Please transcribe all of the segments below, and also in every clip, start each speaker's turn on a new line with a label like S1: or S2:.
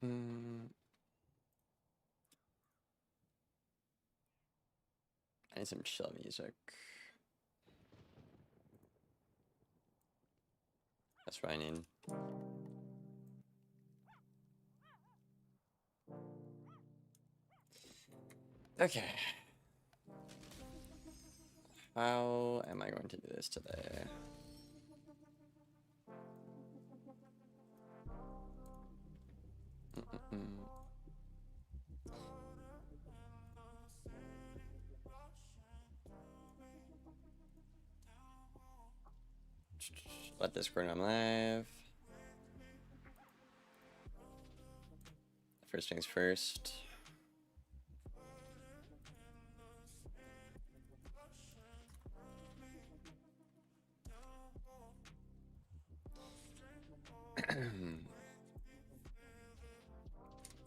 S1: Mm, I need some chill music. That's what I need. Okay. How am I going to do this today? Mm-mm-mm. Let Discord on live. First things first.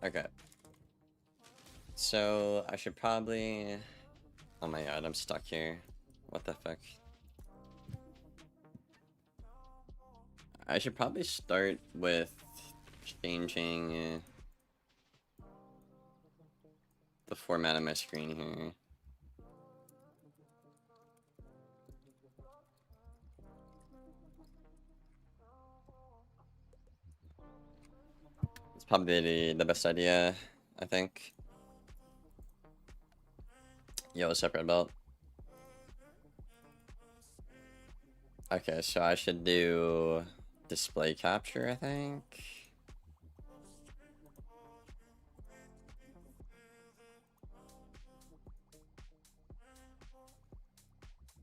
S1: Okay. So I should probably. Oh my god, I'm stuck here. What the fuck? I should probably start with changing the format of my screen here. It's probably the best idea, I think. Yellow separate belt. Okay, so I should do display capture, I think.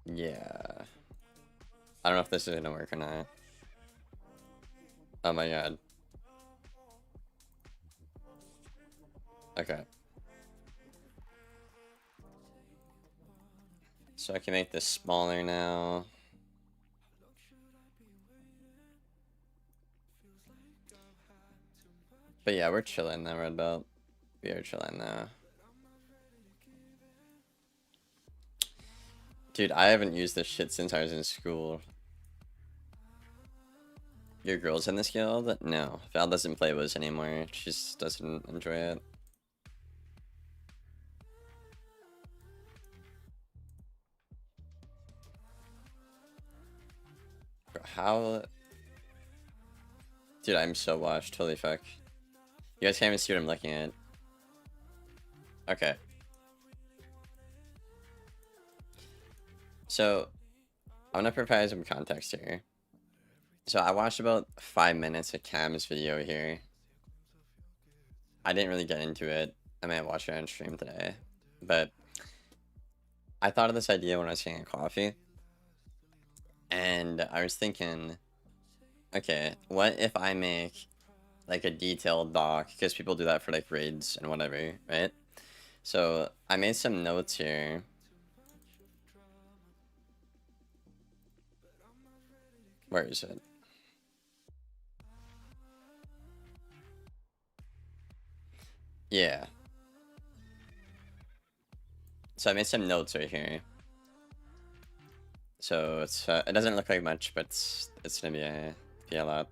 S1: Yeah. I don't know if this is gonna work or not. Oh my god. Okay. So I can make this smaller now. But yeah, we're chilling now, red belt. We are chilling now. Dude, I haven't used this shit since I was in school. Your girl's in this guild? No. Val doesn't play Wiz anymore. She just doesn't enjoy it. Bro, how? Dude, I'm so washed. Holy fuck. You guys can't even see what I'm looking at. Okay. So, I'm gonna provide some context here. So, I watched about 5 minutes of Cam's video here. I didn't really get into it. I might watch it on stream today. But, I thought of this idea when I was getting a coffee. And I was thinking, okay, what if I make like a detailed doc? Because people do that for like raids and whatever, right? So I made some notes here. Where is it? Yeah. So I made some notes right here. So it's it doesn't look like much, but it's gonna be a lot.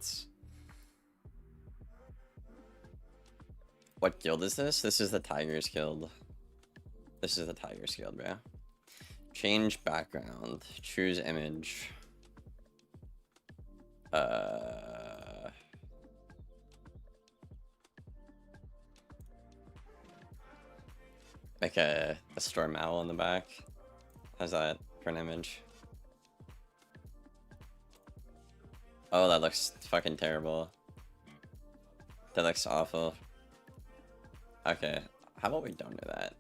S1: What guild is this? This is the Tigers Guild. This is the Tigers Guild, bro. Change background. Choose image. Like a storm owl in the back. How's that for an image? Oh, that looks fucking terrible. That looks awful. Okay, how about we don't do that?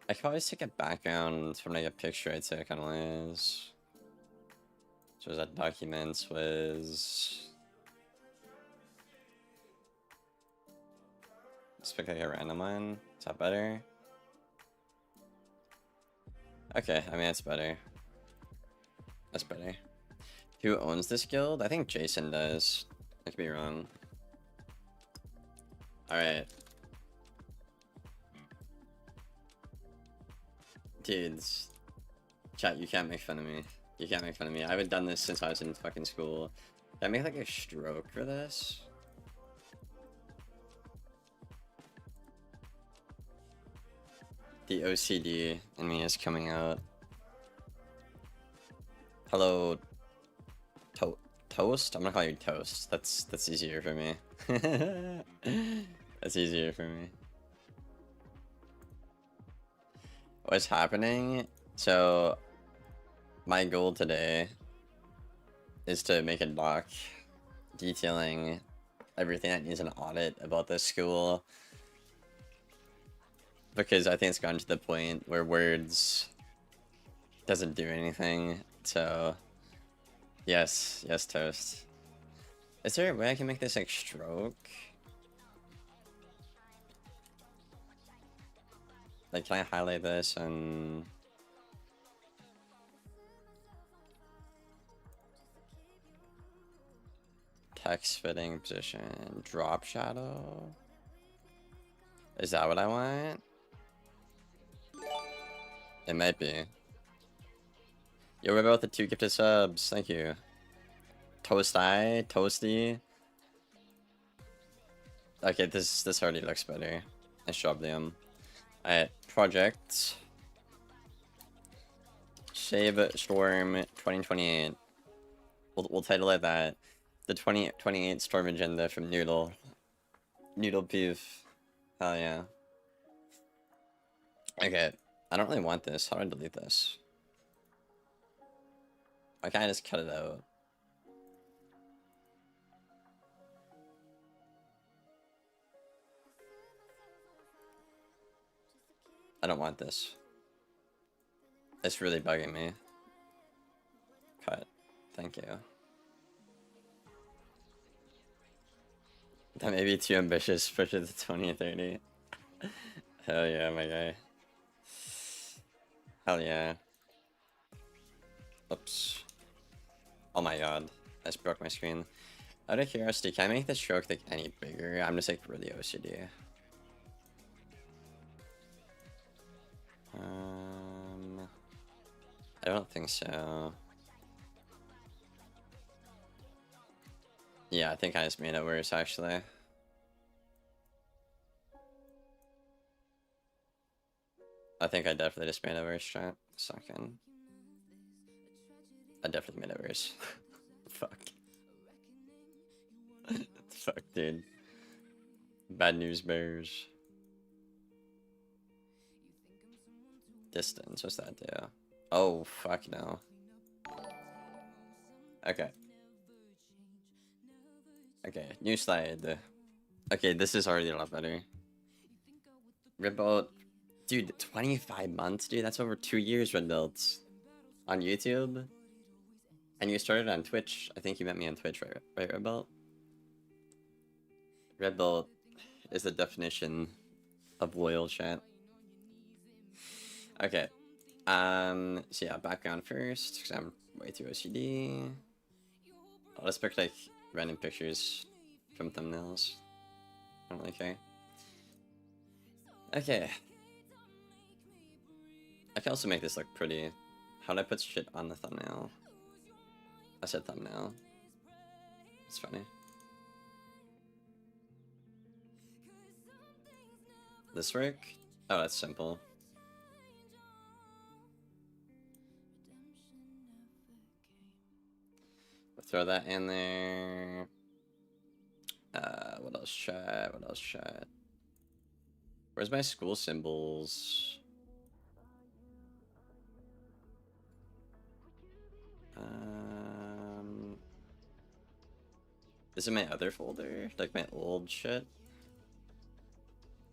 S1: I could always take a background from like a picture I'd say kind of is. So was that documents was. Let's pick like a random one. Is that better? Okay, I mean that's better. That's better. Who owns this guild? I think Jason does. I could be wrong. Alright. Dudes. Chat, you can't make fun of me. You can't make fun of me. I haven't done this since I was in fucking school. Can I make like a stroke for this? The OCD in me is coming out. Hello, Toast? I'm gonna call you Toast. That's easier for me. That's easier for me. What's happening? So, my goal today is to make a doc detailing everything that needs an audit about this school. Because I think it's gotten to the point where words doesn't do anything. So, yes, Toast. Is there a way I can make this like stroke? Like, can I highlight this and... text fitting position, drop shadow? Is that what I want? It might be. Yo, we're about the 2 gifted subs. Thank you. Toasty. Okay, this already looks better. Nice job, Liam. Alright, project. Shave Storm 2028. We'll title it that. The 2028 Storm Agenda from Noodle. Noodle Beef. Hell yeah. Okay, I don't really want this. How do I delete this? Why can't I just cut it out? I don't want this. It's really bugging me. Cut. Thank you. That may be too ambitious for the 2030. Hell yeah, my guy. Hell yeah. Oops. Oh my god. I just broke my screen. Out of curiosity, can I make the stroke like any bigger? I'm just like really OCD. I don't think so. Yeah, I think I just made it worse actually. I think I definitely just made it worse, chat. Second. I definitely made it worse. Fuck. Fuck, dude. Bad news bears. Distance, what's that do? Oh, fuck no. Okay. Okay, new slide. Okay, this is already a lot better. Rip out. Dude, 25 months, dude? That's over 2 years, Red Built. On YouTube? And you started on Twitch. I think you met me on Twitch, right, Red Built? Red Built is the definition of loyal, chat. Okay. So yeah, background first, because I'm way too OCD. I'll just pick like random pictures from thumbnails. I don't really care. Okay. I can also make this look pretty. How do I put shit on the thumbnail? I said thumbnail. It's funny. This work? Oh, that's simple. Throw that in there. What else, chat? What else, chat? Where's my school symbols? Is it my other folder? Like my old shit?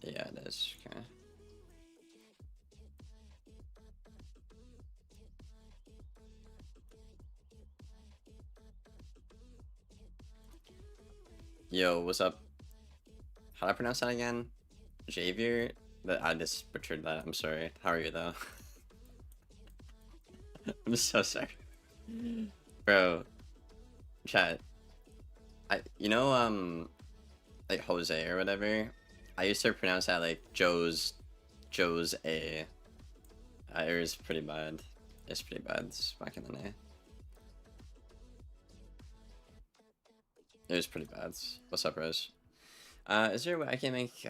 S1: Yeah, it is. Okay. Yo, what's up? How do I pronounce that again? Javier? I just butchered that. I'm sorry. How are you though? I'm so sorry. Bro. Chat. You know, like Jose or whatever? I used to pronounce that like Joe's A. It was pretty bad. It's pretty bad back in the day. It was pretty bad. What's up, Rose? Is there a way I can make,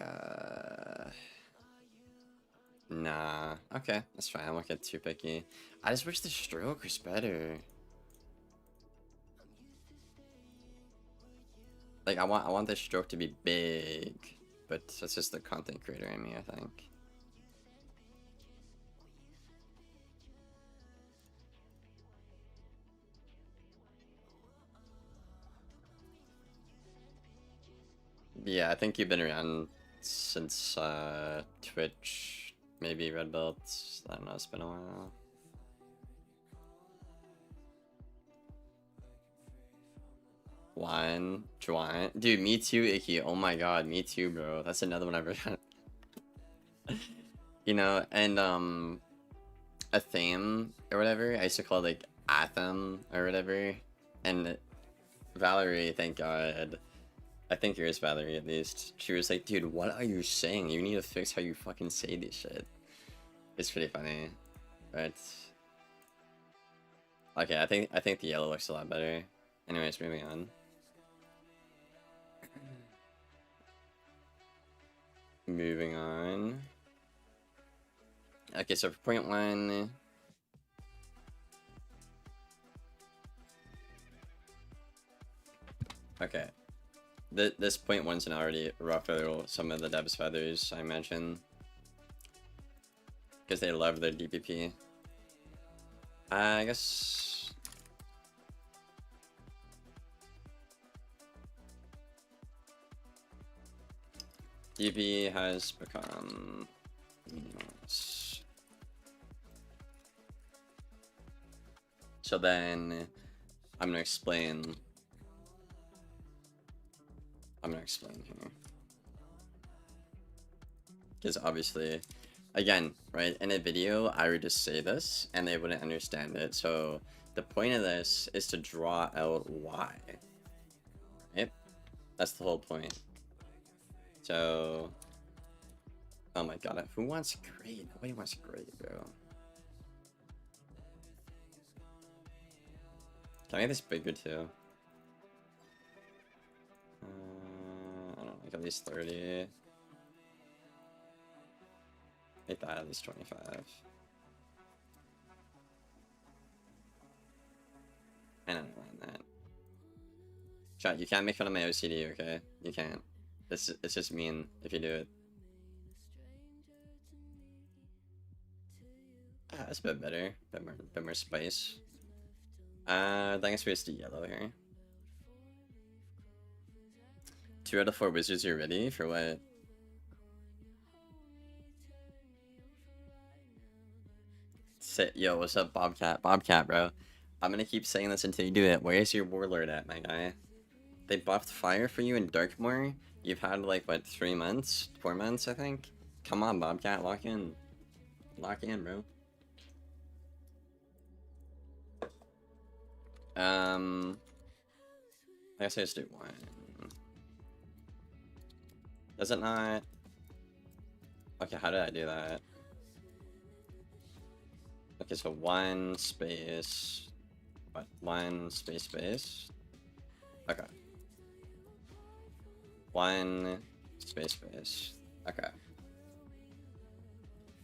S1: Nah. Okay, that's fine. I won't get too picky. I just wish the stroke was better. Like, I want the stroke to be big, but that's just the content creator in me, I think. Yeah, I think you've been around since Twitch, maybe Red Belts. I don't know, it's been a while. Juan. Dude, me too, Icky. Oh my god, me too, bro. That's another one I've heard. You know, and a theme or whatever, I used to call it like Atham or whatever. And Valerie, thank god. I think yours, Valerie, at least. She was like, dude, what are you saying? You need to fix how you fucking say this shit. It's pretty funny. But okay, I think the yellow looks a lot better. Anyways, moving on. Moving on. Okay, so for point one. Okay. This point one's an already ruffle some of the devs' feathers, I mentioned. Because they love their DPP. I guess. DP has become. So then I'm gonna explain. Here. Because obviously, again, right, in a video, I would just say this and they wouldn't understand it. So the point of this is to draw out why. Right? That's the whole point. So, oh my god, who wants gray? Nobody wants gray, bro. Can I make this bigger too? I don't know, like at least 30. Make that at least 25. And I don't want that. Chat, you can't make fun of my OCD, okay? You can't. It's just mean if you do it. Ah, that's a bit better. Bit more spice. I guess we just do yellow here. 2 out of 4 wizards are ready for what? Yo, what's up, Bobcat? Bobcat, bro. I'm gonna keep saying this until you do it. Where is your warlord at, my guy? They buffed fire for you in Darkmoor? You've had like, what, 3 months? 4 months, I think? Come on, Bobcat, lock in. Lock in, bro. I guess I just do 1. Does it not? Okay, how did I do that? Okay, so 1 space. What? 1 space. Okay. 1 space. Okay.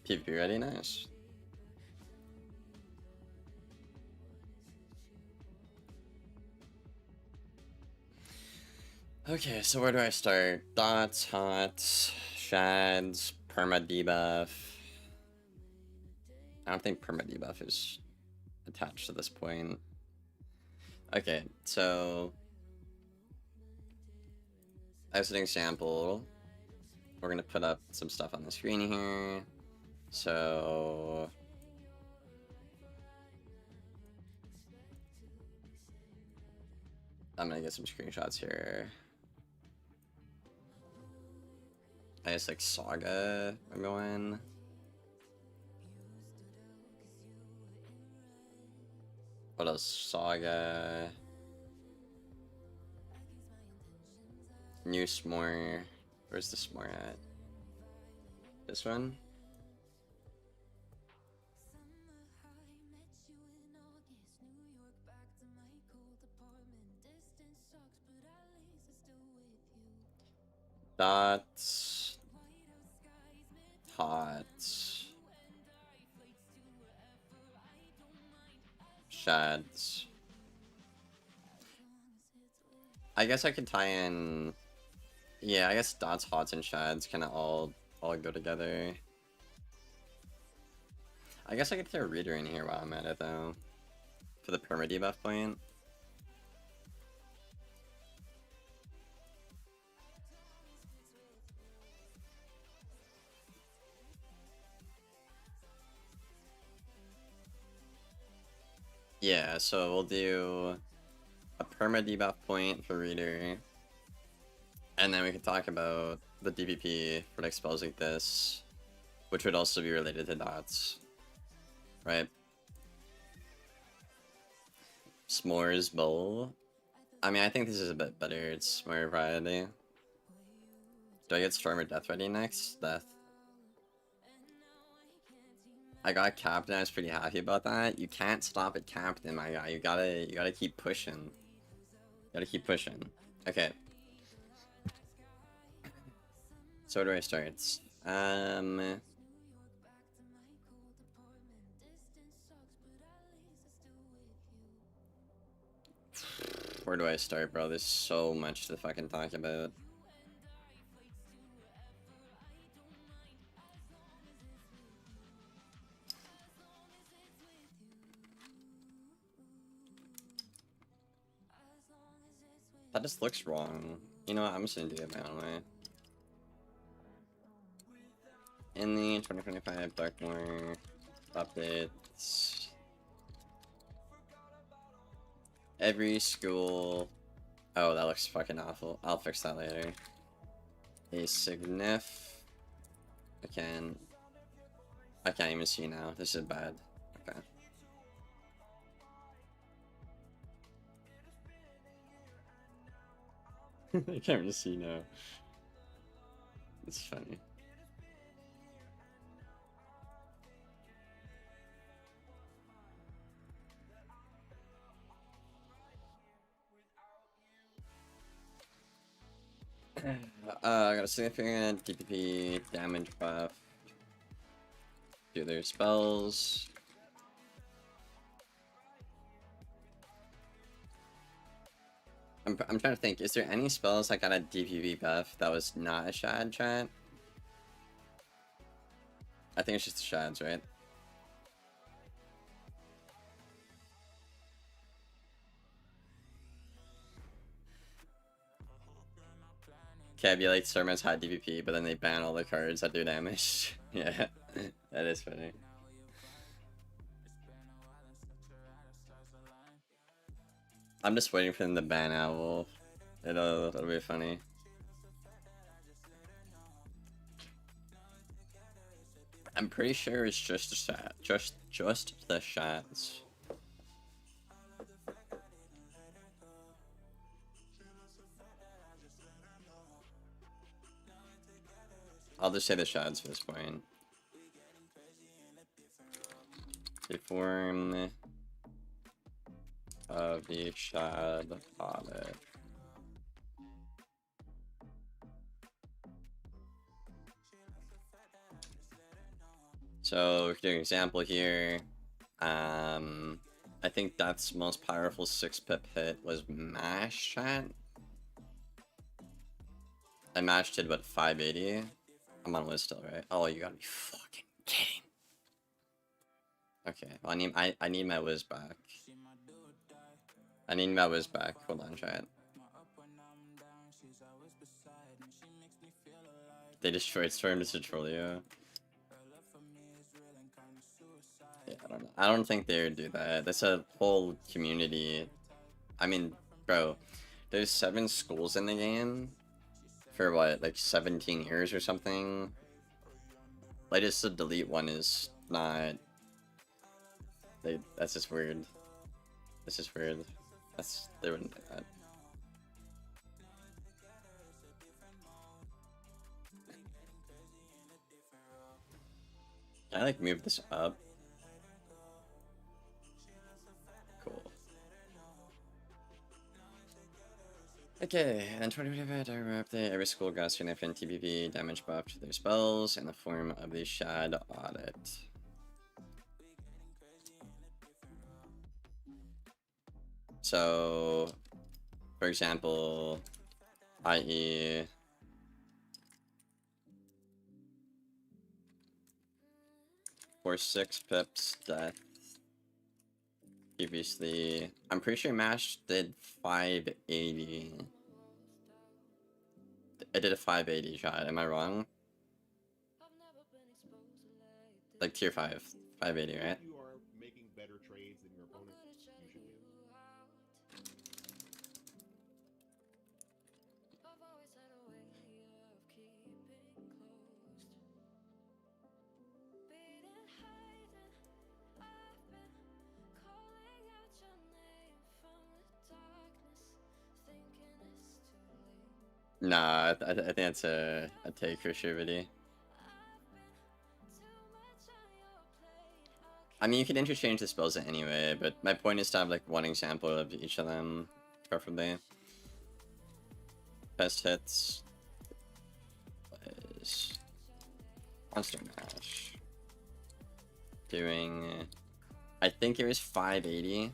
S1: PvP ready? Nice. Okay, so where do I start? Dots, hots, shads, perma debuff. I don't think perma debuff is attached to this point. Okay, so as an example, we're gonna put up some stuff on the screen here. So I'm gonna get some screenshots here. I guess like Saga we're going. What else? Saga. New S'more. Where's the S'more at? This one? Dots. Hot. Shads. I guess I could tie in. Yeah, I guess dots, hots, and shads kind of all go together. I guess I could throw a reader in here while I'm at it though, for the perma debuff point. Yeah, so we'll do a perma debuff point for reader, and then we can talk about the DPP for like spells like this, which would also be related to dots, right? S'mores bowl. I mean, I think this is a bit better. It's more variety. Do I get Storm or Death ready next? Death. I got Captain. I was pretty happy about that. You can't stop at Captain, my guy. You gotta keep pushing. You gotta keep pushing. Okay. So where do I start? Where do I start, bro? There's so much to fucking talk about. That just looks wrong. You know what? I'm just gonna do it my own way. In the 2025 Darkmoor updates, every school. Oh, that looks fucking awful. I'll fix that later. A signif. I can't even see now. This is bad. Okay. I can't really see now. It's funny. I got a significant DPP damage buff. Do their spells. I'm trying to think, is there any spells that got a DPP buff that was not a shad chat? I think it's just the shads, right? Okay, I'd be like Sermon's high DPP, but then they ban all the cards that do damage. Yeah, that is funny. I'm just waiting for them to ban Owl. It'll be funny. I'm pretty sure it's just the shat, just the shats. I'll just say the shads for this point. The form of the shad audit. So we can do an example here. I think that's most powerful 6-pip hit was mash chat. I mashed it what 580. I'm on Wiz still, right? Oh, you gotta be fucking kidding. Okay, well, I need my Wiz back. I need my Wiz back. Hold on, chat. They destroyed Storm to Trolio. Yeah, I don't know. I don't think they would do that. That's a whole community. I mean, bro, there's 7 schools in the game for what, like 17 years or something. Like, just to delete one is not. That's just weird. That's just weird. They wouldn't do that. Can I like move this up? Cool. Okay, and 2025 update. Every school got significant TPP damage buff to their spells in the form of the Shad Audit. So, for example, i.e. for 6 pips death. Previously, I'm pretty sure Mash did 580. It did a 580 shot, am I wrong? Like tier 5, 580, right?
S2: If you are making better trades than your opponent, you should win.
S1: Nah, I think that's a take for sure, Viddy. I mean, you could interchange the spells anyway, but my point is to have like one example of each of them, preferably. Best hits is Monster Mash. Doing, I think it was 580.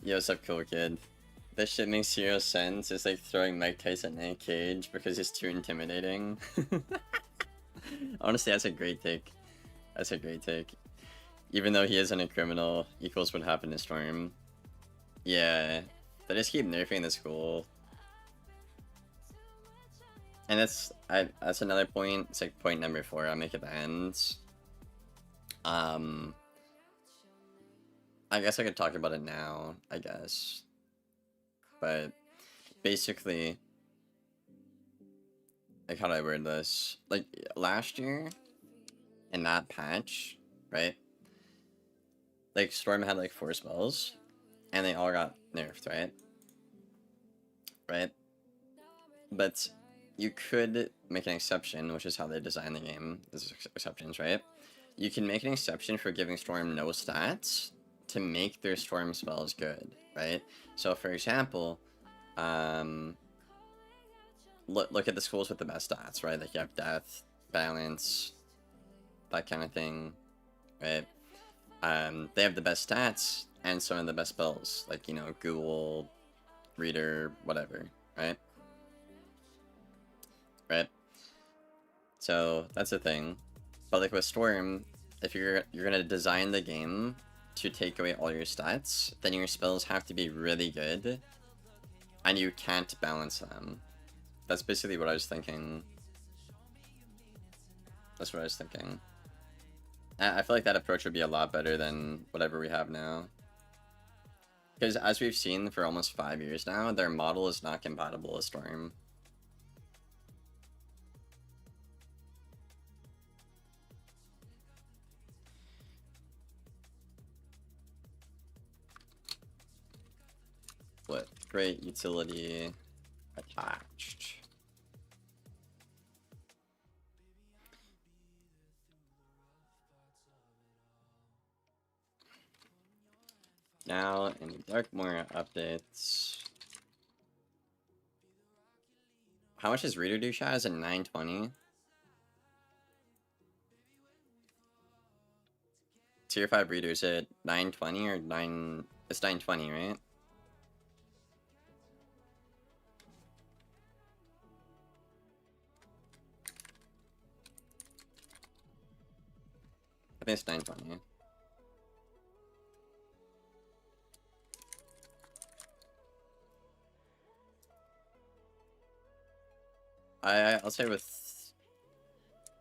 S1: Yo, what's up, cool kid? This shit makes 0 sense. It's like throwing Mike Tyson in a cage because he's too intimidating. Honestly, that's a great take. That's a great take. Even though he isn't a criminal, equals what happened to Storm. Yeah, they just keep nerfing the school. And that's another point. It's like point number 4. I'll make it the end. I guess I could talk about it now, I guess. But basically, like, how do I word this? Like, last year, in that patch, right? Like, Storm had like 4 spells, and they all got nerfed, right? Right? But you could make an exception, which is how they design the game. There's exceptions, right? You can make an exception for giving Storm no stats to make their Storm spells good, right? So, for example, look at the schools with the best stats, right? Like you have Death, Balance, that kind of thing, right? They have the best stats and some of the best spells, like, you know, Google, Reader, whatever, right? Right? So that's the thing. But like with Storm, if you're gonna design the game to take away all your stats, then your spells have to be really good, and you can't balance them. That's basically what I was thinking. That's what I was thinking. I feel like that approach would be a lot better than whatever we have now. Because as we've seen for almost 5 years now, their model is not compatible with Storm. What great utility attached. Now, any Darkmoor updates. How much does Reader do, Shaz? Is it 920? Tier 5 Reader, is it 920 or 9... It's 920, right? I think it's 920. I'll say with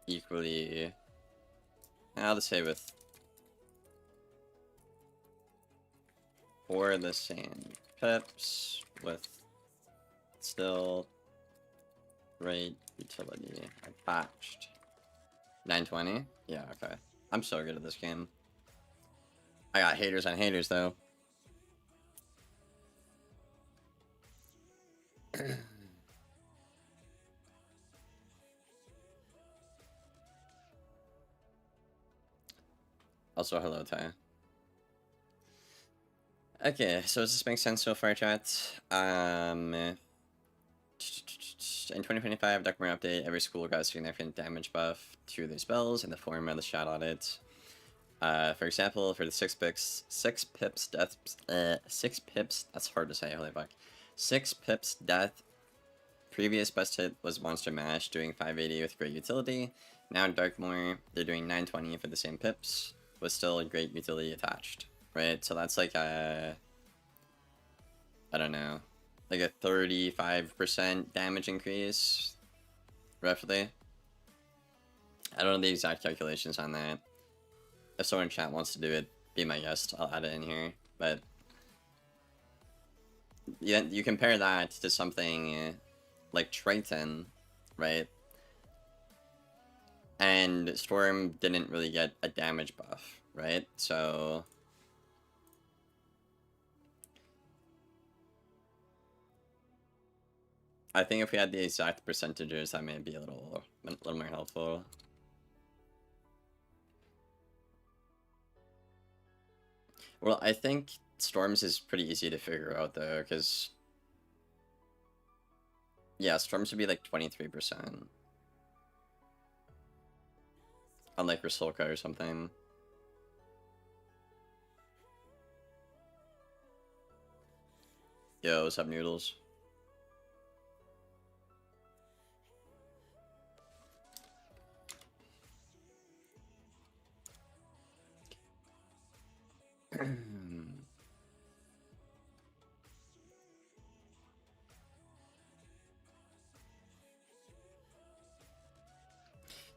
S1: equally. I'll just say with 4 the same pips with still great utility attached. 920? Yeah, okay. I'm so good at this game. I got haters on haters though. Also, hello, Ty. Okay, so does this make sense so far, chat? In 2025, document update, every school got a significant damage buff to their spells in the form of the Shadow Audit. For example, for the 6 pips death, 6 pips, that's hard to say, holy fuck. 6 pips death, previous best hit was Monster Mash, doing 580 with great utility. Now in Darkmoor, they're doing 920 for the same pips, with still a great utility attached, right? So that's like a, I don't know, like a 35% damage increase, roughly. I don't know the exact calculations on that. If someone in chat wants to do it, be my guest, I'll add it in here. But you compare that to something like Triton, right? And Storm didn't really get a damage buff, right? So I think if we had the exact percentages, that may be a little more helpful. Well, I think Storms is pretty easy to figure out though, because yeah, Storms would be like 23%. Unlike Rusalka or something. Yo, what's up, Noodles?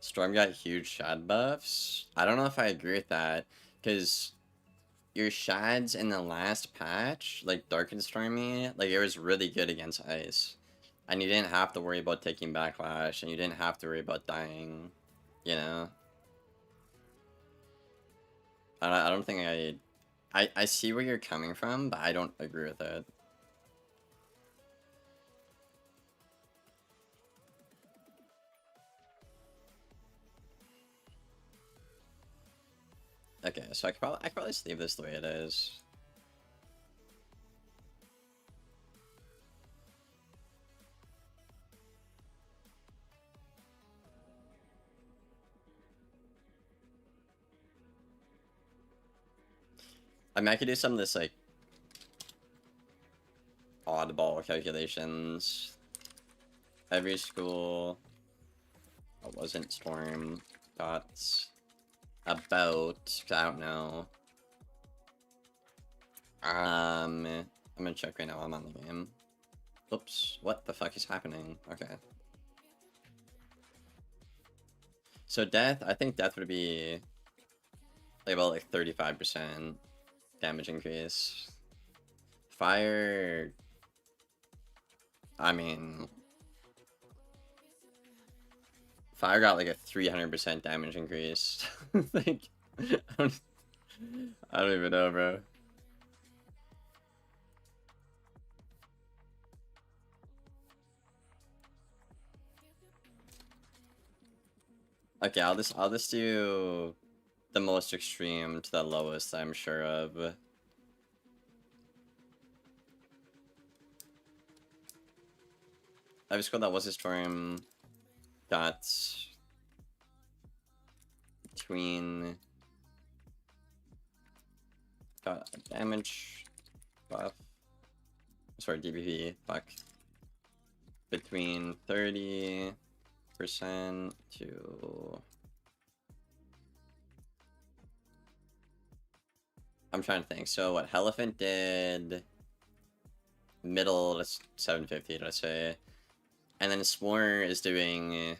S1: Storm got huge shad buffs. I don't know if I agree with that, because your shads in the last patch, like Dark and Stormy, like it was really good against ice. And you didn't have to worry about taking backlash, and you didn't have to worry about dying, you know? I don't think I see where you're coming from, but I don't agree with it. Okay, so I could probably just leave this the way it is. I mean, I could do some of this, like, oddball calculations. Every school that wasn't Storm got about, I don't know. I'm gonna check right now, I'm on the game. Oops, what the fuck is happening? Okay. So death, I think death would be like about like 35% damage increase. Fire, I mean, fire got like a 300% damage increase. Like, I don't even know, bro. Okay, I'll just do the most extreme to the lowest I'm sure of. Every squad that was a storm got between got a damage buff. Sorry, DPP, fuck. Between 30% to, I'm trying to think. So what Elephant did, middle, that's 750, let's say. And then S'more is doing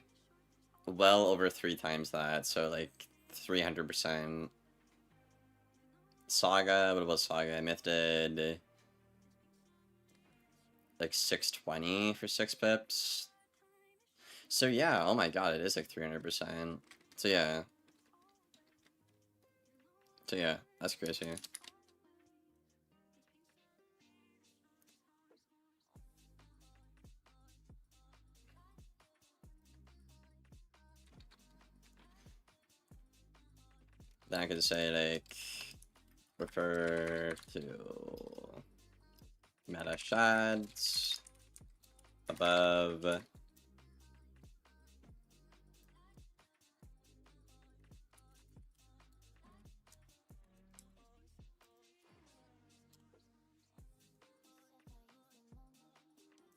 S1: well over 3 times that, so like 300%. Saga, what about Saga? Myth did like 620 for 6 pips. So yeah, oh my god, it is like 300%. So yeah. So yeah, that's crazy. Then I could say like refer to meta shards above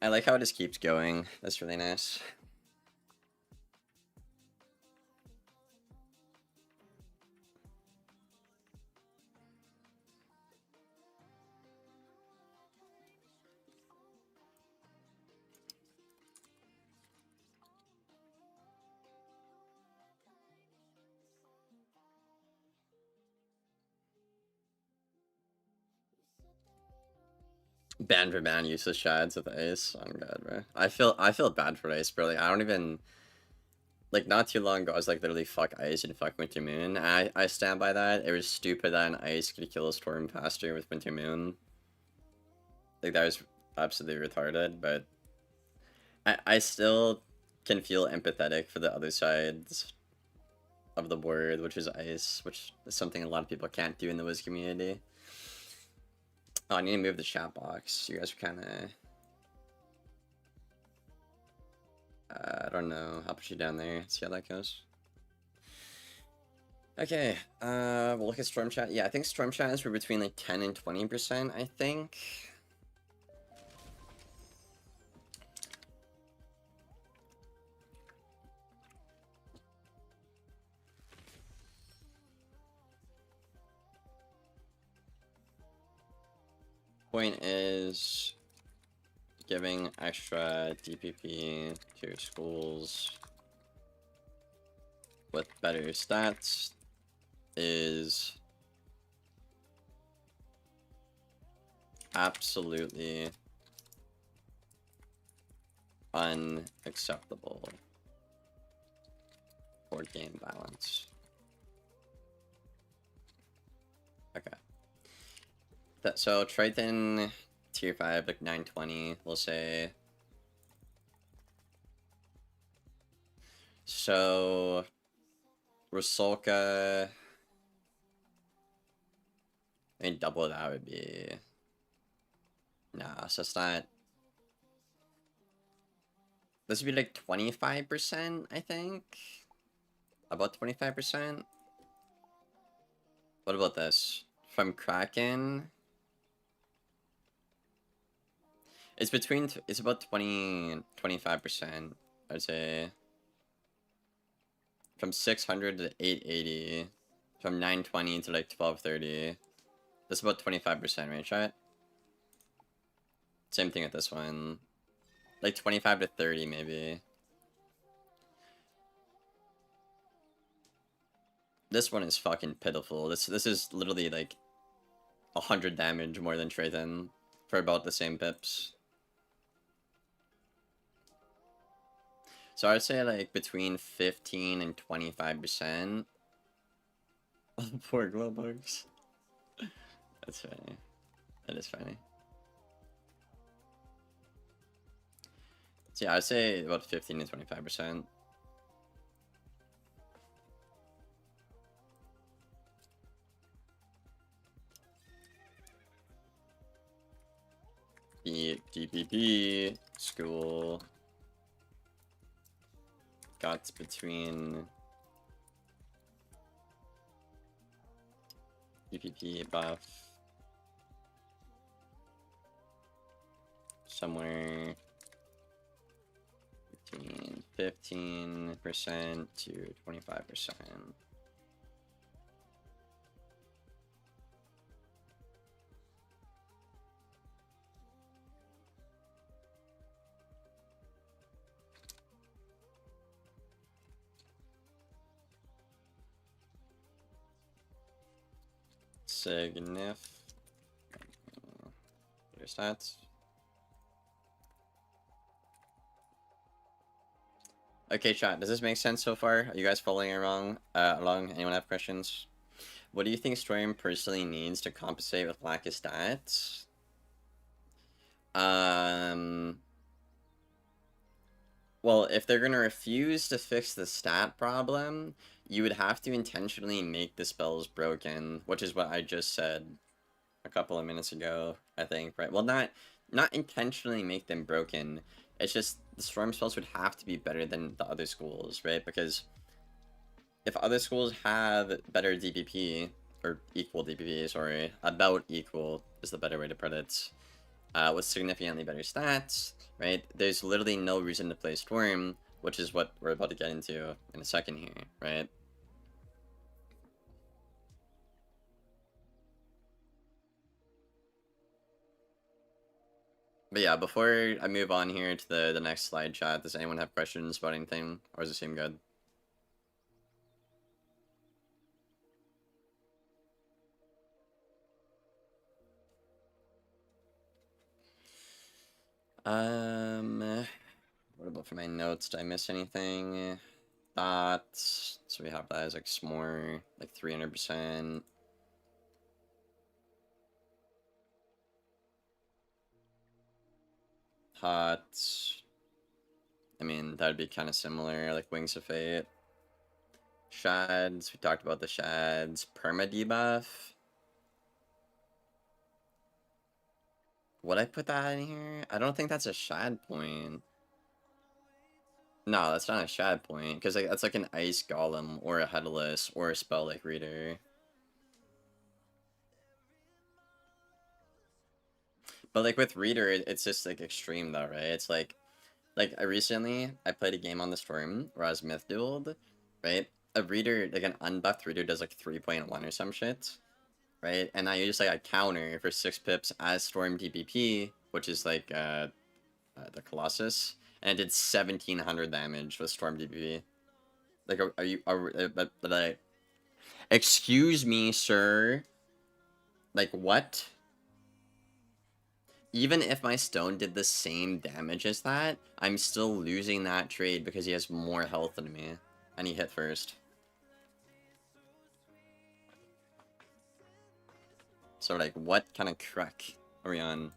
S1: I like how it just keeps going. That's really nice. Ban for ban useless shards with ice. Oh god, bro. I feel bad for ice, bro. Like, I don't even like not too long ago I was like literally fuck ice and fuck Winter Moon. I stand by that. It was stupid that an ice could kill a storm faster with Winter Moon. Like that was absolutely retarded, but I still can feel empathetic for the other sides of the board, which is ice, which is something a lot of people can't do in the Wiz community. Oh, I need to move the chat box. You guys are kind of... I don't know. I'll put you down there. See how that goes. Okay. We'll look at Storm Chat. Yeah, I think Storm Chats were between like 10 and 20%, I think. Point is giving extra DPP to your schools with better stats is absolutely unacceptable for game balance. Okay. So Triton tier 5, like 920, we'll say. So Rusalka, I mean, double that would be... Nah, so it's not... This would be like 25%, I think? About 25%? What about this? From Kraken... It's between, it's about 25%, I'd say. From 600 to 880. From 920 to like 1230. That's about 25% range, right? Same thing with this one. Like 25 to 30 maybe. This one is fucking pitiful. This is literally like 100 damage more than Triton for about the same pips. So I'd say like between 15 and 25%. Poor glow bugs. That's funny. That is funny. So yeah, I'd say about 15 to 25%. DPP school got between DPP buff somewhere between 15% to 25%. Signif. Your stats. Okay, chat. Does this make sense so far? Are you guys following along? Anyone have questions? What do you think Storm personally needs to compensate with lack of stats? Well, if they're gonna refuse to fix the stat problem, you would have to intentionally make the spells broken, which is what I just said a couple of minutes ago, I think, right? Well, not not intentionally make them broken. It's just the storm spells would have to be better than the other schools, right? Because if other schools have better DPP, or equal DPP, sorry, about equal is the better way to put it, with significantly better stats, right? There's literally no reason to play Storm, which is what we're about to get into in a second here, right? But yeah, before I move on here to the next slide chat, does anyone have questions about anything, or does it seem good? What about for my notes? Did I miss anything? Thoughts. So we have that as like s'more, like 300%. Hot. I mean, that would be kind of similar, like Wings of Fate. Shads. We talked about the Shads. Perma debuff. Would I put that in here? I don't think that's a Shad point. No, that's not a Shad point, because like, that's like an Ice Golem, or a Headless, or a Spell like Reader. But like with Reader, it's just like extreme though, right? It's like I recently, I played a game on the Storm where I was Myth Dueled, right? A Reader, like an unbuffed Reader does like 3.1 or some shit, right? And I use like a counter for 6 pips as Storm DPP, which is like the Colossus, and it did 1700 damage with Storm DPP. Like, but excuse me, sir. Like, what? Even if my stone did the same damage as that, I'm still losing that trade because he has more health than me. And he hit first. So, like, what kind of crack are we on?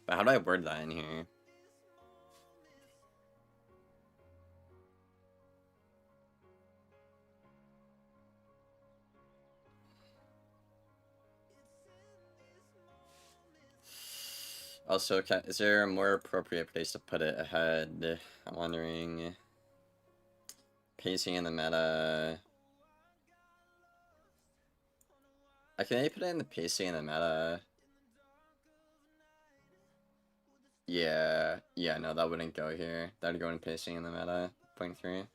S1: But how do I word that in here? Also, is there a more appropriate place to put it ahead? I'm wondering. Pacing in the meta. Can I put it in the pacing in the meta? Yeah, no, that wouldn't go here. That would go in pacing in the meta. 0.3.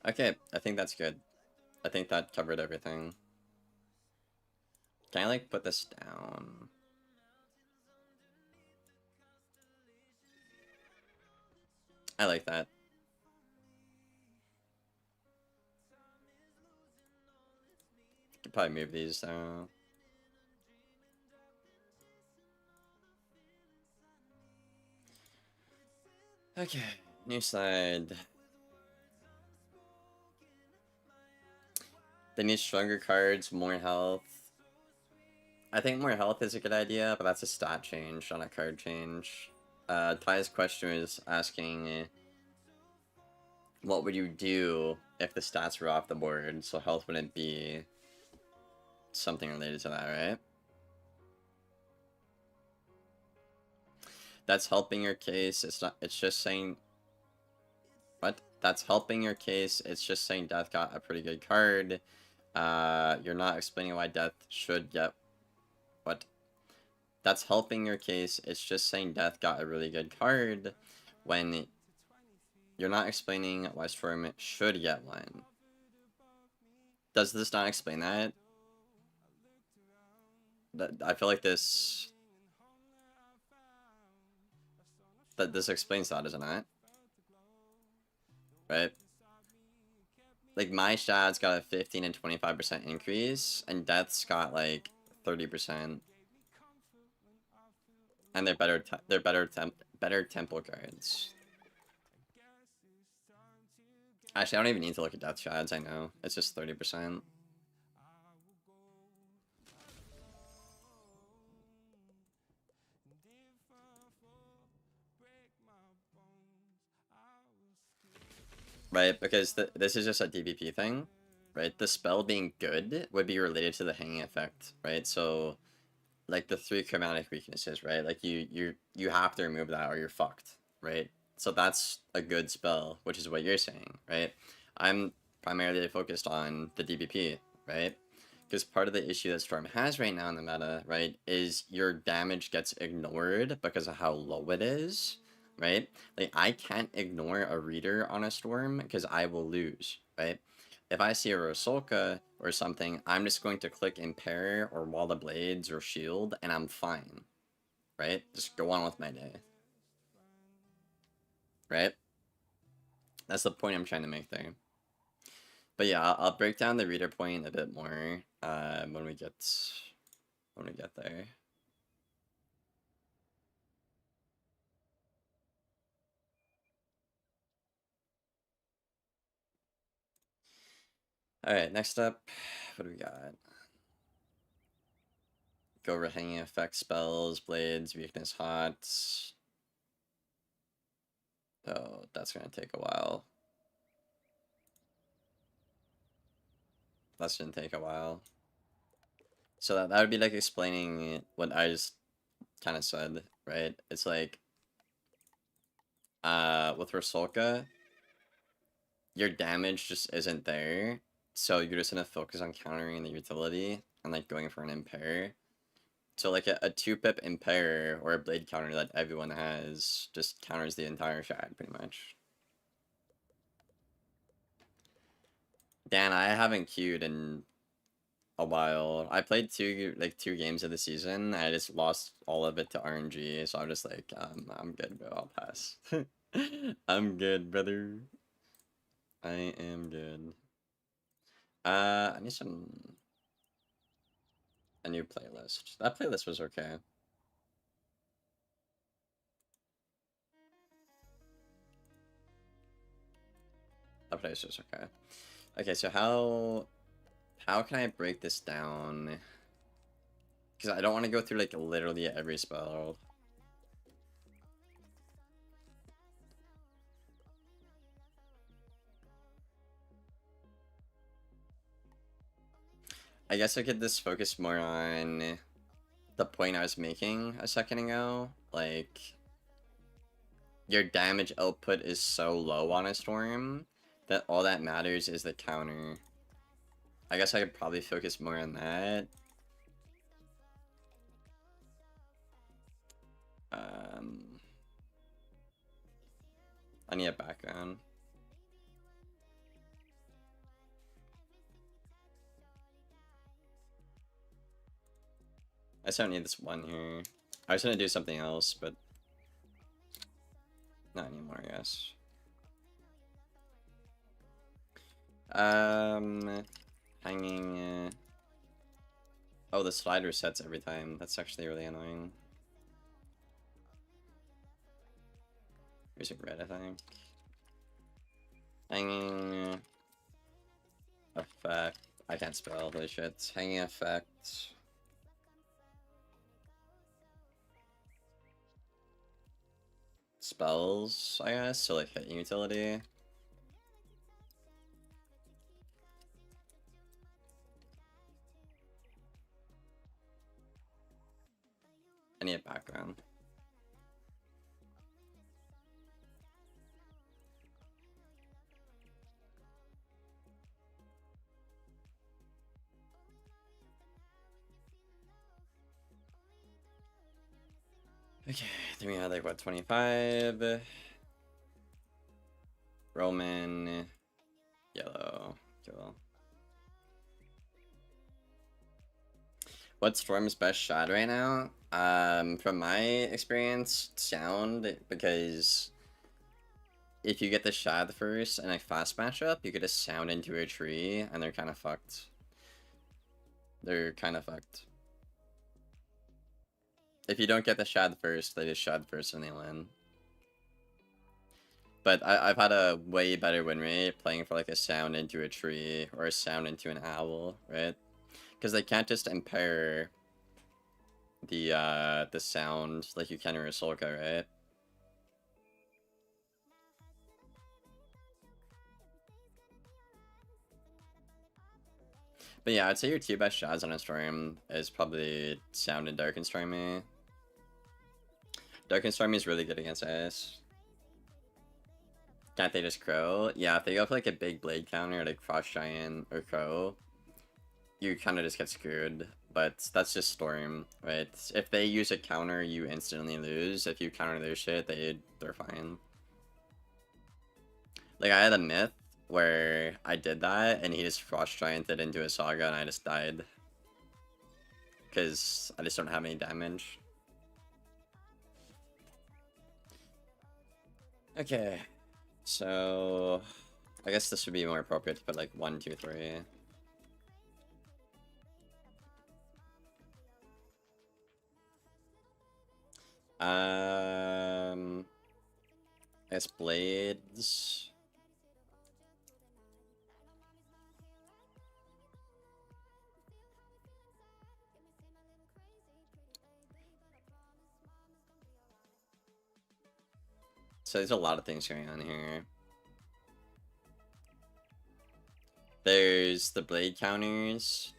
S1: Okay, I think that's good. I think that covered everything. Can I, like, put this down? I like that. Could probably move these, though. Okay, new slide. They need stronger cards, more health. I think more health is a good idea, but that's a stat change, not a card change. Ty's question is asking, what would you do if the stats were off the board? So health wouldn't be something related to that, right? That's helping your case. It's just saying... What? That's helping your case. It's just saying Death got a pretty good card. You're not explaining why Death should get... What? That's helping your case. It's just saying Death got a really good card when you're not explaining why Storm should get one. Does this not explain that? I feel like this explains that, doesn't it? Right? Like, my Shad's got a 15 and 25% increase, and Death's got like 30%. And they're better temple cards. Actually, I don't even need to look at Death Shads, I know. It's just 30%. right? Because this is just a DPP thing, right? The spell being good would be related to the hanging effect, right? So, like the 3 chromatic weaknesses, right? Like you have to remove that or you're fucked, right? So that's a good spell, which is what you're saying, right? I'm primarily focused on the DPP, right? Because part of the issue that Storm has right now in the meta, right, is your damage gets ignored because of how low it is, right? Like, I can't ignore a reader on a Storm because I will lose, right? If I see a Rosolka or something, I'm just going to click Impair or Wall of Blades or Shield, and I'm fine, right? Just go on with my day, right? That's the point I'm trying to make there. But yeah, I'll break down the reader point a bit more when we get there. Alright, next up, what do we got? Go over hanging effect spells, blades, weakness, hot. Oh, that's gonna take a while. That's gonna take a while. So that would be like explaining what I just kind of said, right? It's like, with Rosolka, your damage just isn't there. So you're just gonna focus on countering the utility and like going for an impair. So like a 2-pip impair or a blade counter that everyone has just counters the entire shad pretty much. Dan, I haven't queued in a while. I played two games of the season. I just lost all of it to RNG, so I'm just like, I'm good, bro. I'll pass. I'm good, brother. I am good. I need a new playlist. That playlist was okay. That playlist was okay. Okay, so how can I break this down? Because I don't want to go through like literally every spell. I guess I could just focus more on the point I was making a second ago. Like, your damage output is so low on a Storm that all that matters is the counter. I guess I could probably focus more on that. I need a background. I just don't need this one here. I was gonna do something else, but not anymore, I guess. Hanging. Oh, the slider sets every time. That's actually really annoying. Using red, I think. Hanging effect. I can't spell. Holy shit. Hanging effect. Spells, I guess. So like hit utility. I need a background. Okay, then we had like what, 25? Roman, yellow, cool. What's Storm's best shot right now? From my experience, sound, because if you get the shad first and a fast matchup, you get a sound into a tree, and they're kind of fucked. They're kind of fucked. If you don't get the shad first, they just shad first and they win. But I've had a way better win rate playing for like a sound into a tree or a sound into an owl, right? Because they can't just impair the sound like you can in Rosolka, right? But yeah, I'd say your two best shots on a storm is probably Sound and Dark and Stormy. Dark and Stormy is really good against ice. Can't they just Crow? Yeah, if they go for like a big blade counter, like Frost Giant or Crow, you kind of just get screwed. But that's just Storm, right? If they use a counter, you instantly lose. If you counter their shit, they're fine. Like, I had a myth where I did that, and he just Frost Gianted into a Saga, and I just died. Because I just don't have any damage. Okay. So, I guess this would be more appropriate to put like 1, 2, 3. I guess blades. So there's a lot of things going on here. There's the blade counters,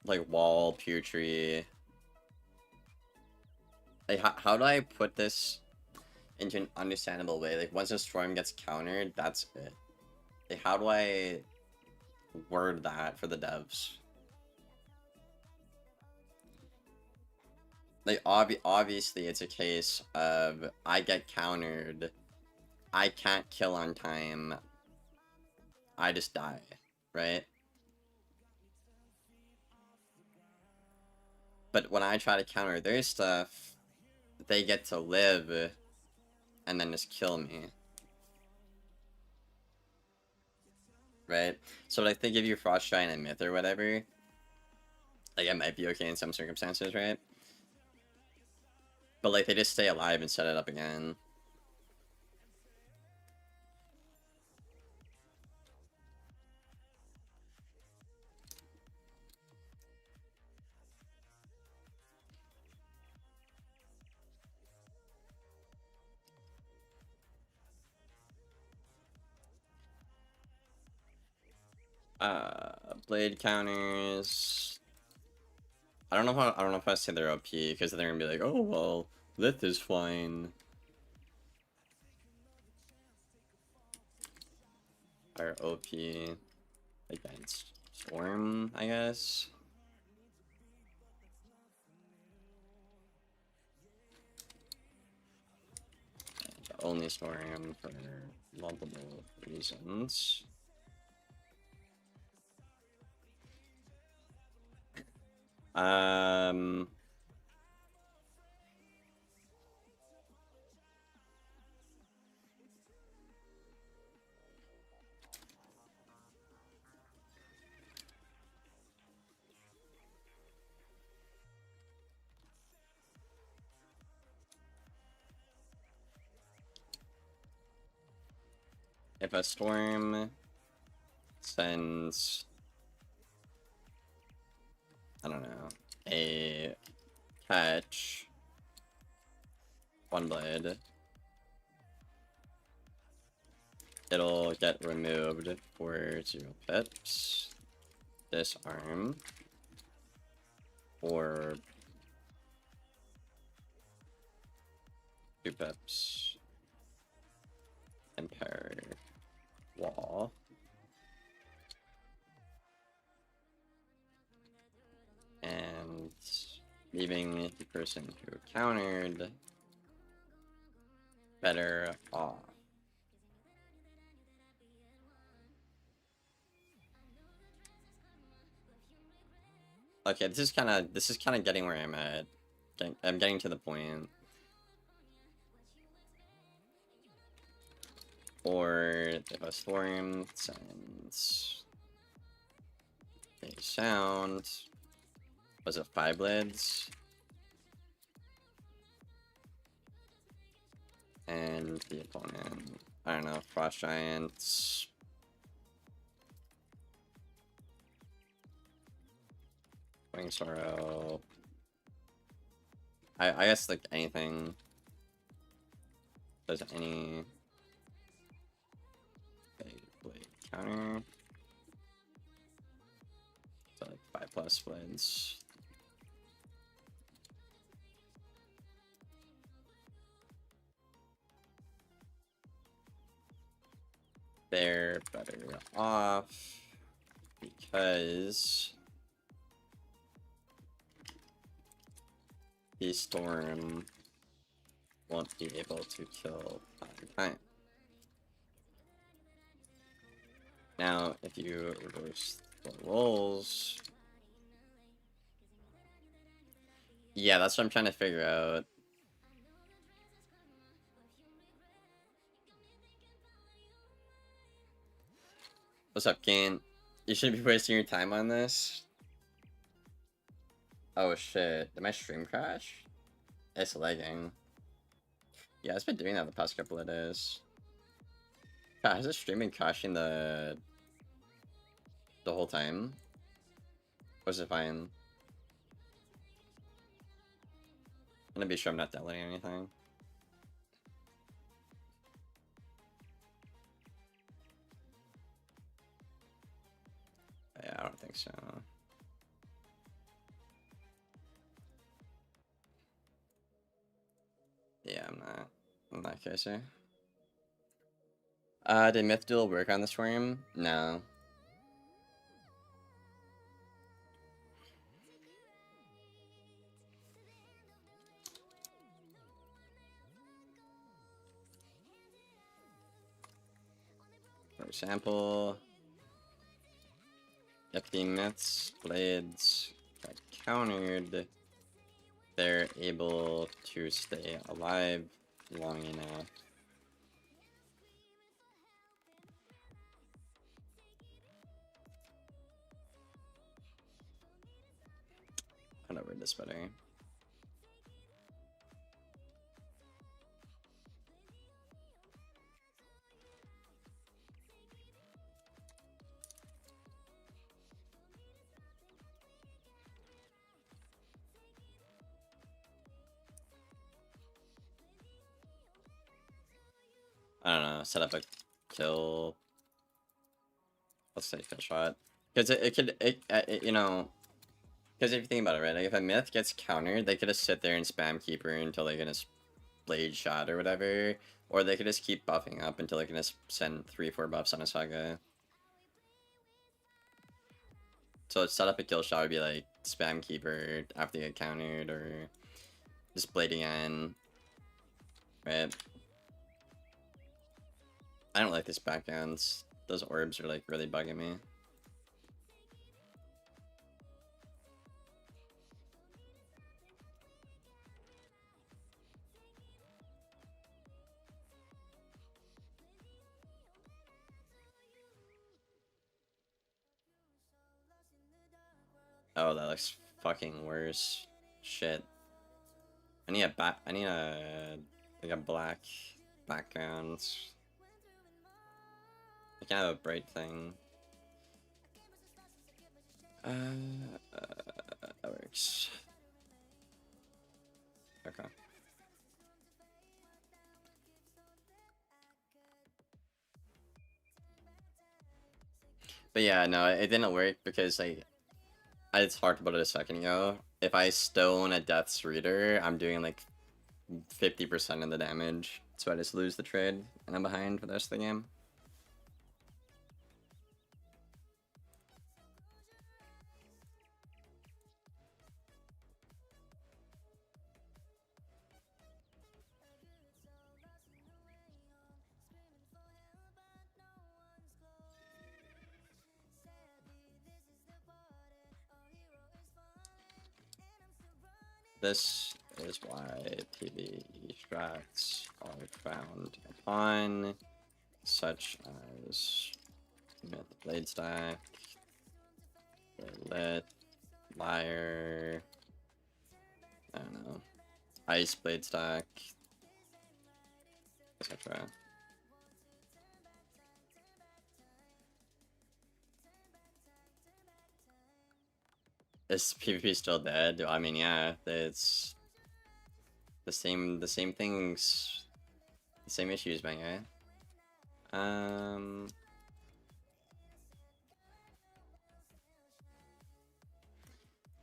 S1: like wall, pure tree. Like, how do I put this into an understandable way? Like, once a storm gets countered, that's it. Like, how do I word that for the devs? Like, obviously it's a case of I get countered, I can't kill on time, I just die, right? But when I try to counter their stuff, they get to live and then just kill me. Right? So like they give you Frost Giant and Myth or whatever, like it might be okay in some circumstances, right? But like they just stay alive and set it up again. Blade counters. I don't know if I say they're OP because they're gonna be like, oh well, Lith is fine. Are OP against Storm, I guess. And only Storm for multiple reasons. If a storm sends, I don't know, a catch, one blade, it'll get removed for 0 pips, disarm, or 2 pips, impair wall. And leaving the person who countered better off. Okay, this is kind of getting where I'm at. I'm getting to the point. Or if a storm sends a sound, was it 5 blades? And the opponent, I don't know, Frost Giants. Wing Sorrow. I guess like anything. Does any blade counter? plus blades. They're better off because the storm won't be able to kill time. Now, if you reverse the roles, yeah, that's what I'm trying to figure out. What's up, Kane? You shouldn't be wasting your time on this. Oh shit, did my stream crash? It's lagging. Yeah, it's been doing that the past couple of days. God, has the stream been crashing the whole time? Was it fine? I'm gonna be sure I'm not downloading anything. Yeah, I don't think so. Yeah, I'm not. In that case, did Myth Duel work on the stream? No. For example, if the Myth's blades got countered, they're able to stay alive long enough. I don't know where this better. I don't know, set up a kill. Let's say kill shot. Because it could, you know, because if you think about it, right, like if a myth gets countered, they could just sit there and spam keeper until they can just blade shot or whatever. Or they could just keep buffing up until they can just send 3-4 buffs on a saga. So set up a kill shot would be like spam keeper after you get countered, or just blade again. Right? I don't like these backgrounds. Those orbs are like really bugging me. Oh, that looks fucking worse. Shit. I need like a black background. I can have a bright thing. That works. Okay. But yeah, no, it didn't work because like I just talked about it a second ago. If I stone a Death's Reader, I'm doing like 50% of the damage. So I just lose the trade and I'm behind for the rest of the game. This is why PvE strats are frowned upon, such as Myth Blade Stack, Lit, Liar, I don't know, Ice Blade Stack, etc. Is PvP still dead? I mean, yeah, it's the same things, the same issues, man, right?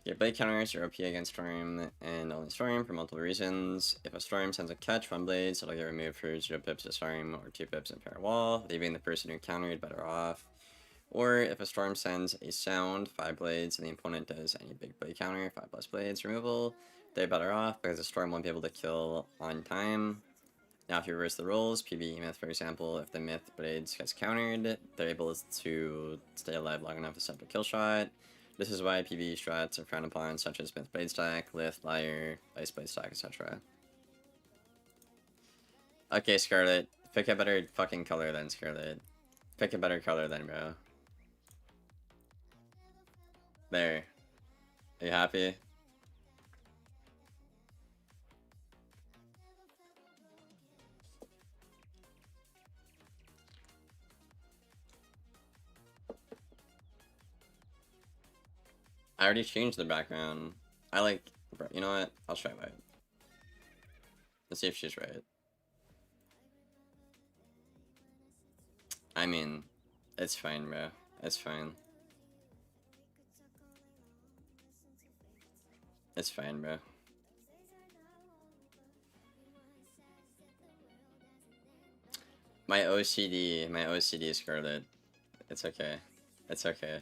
S1: Okay, blade counters are OP against Storm and only Storm for multiple reasons. If a Storm sends a catch from blades, it'll get removed for 0 pips to Storm or 2 pips in pair wall, leaving the person who countered better off. Or if a Storm sends a sound, 5 blades, and the opponent does any big blade counter, 5 plus blades removal, they're better off because the Storm won't be able to kill on time. Now if you reverse the roles, PvE myth for example, if the myth blades gets countered, they're able to stay alive long enough to stop a kill shot. This is why PvE strats are frowned upon, such as Myth Blade Stack, Lith, Liar, Ice Blade Stack, etc. Okay, Scarlet. Pick a better fucking color than Scarlet. Pick a better color than, bro. There. Are you happy? I already changed the background. I like... Bro, you know what? I'll try white. Let's see if she's right. I mean, it's fine, bro. It's fine. It's fine, bro. My OCD is Scarlet. It's okay. It's okay.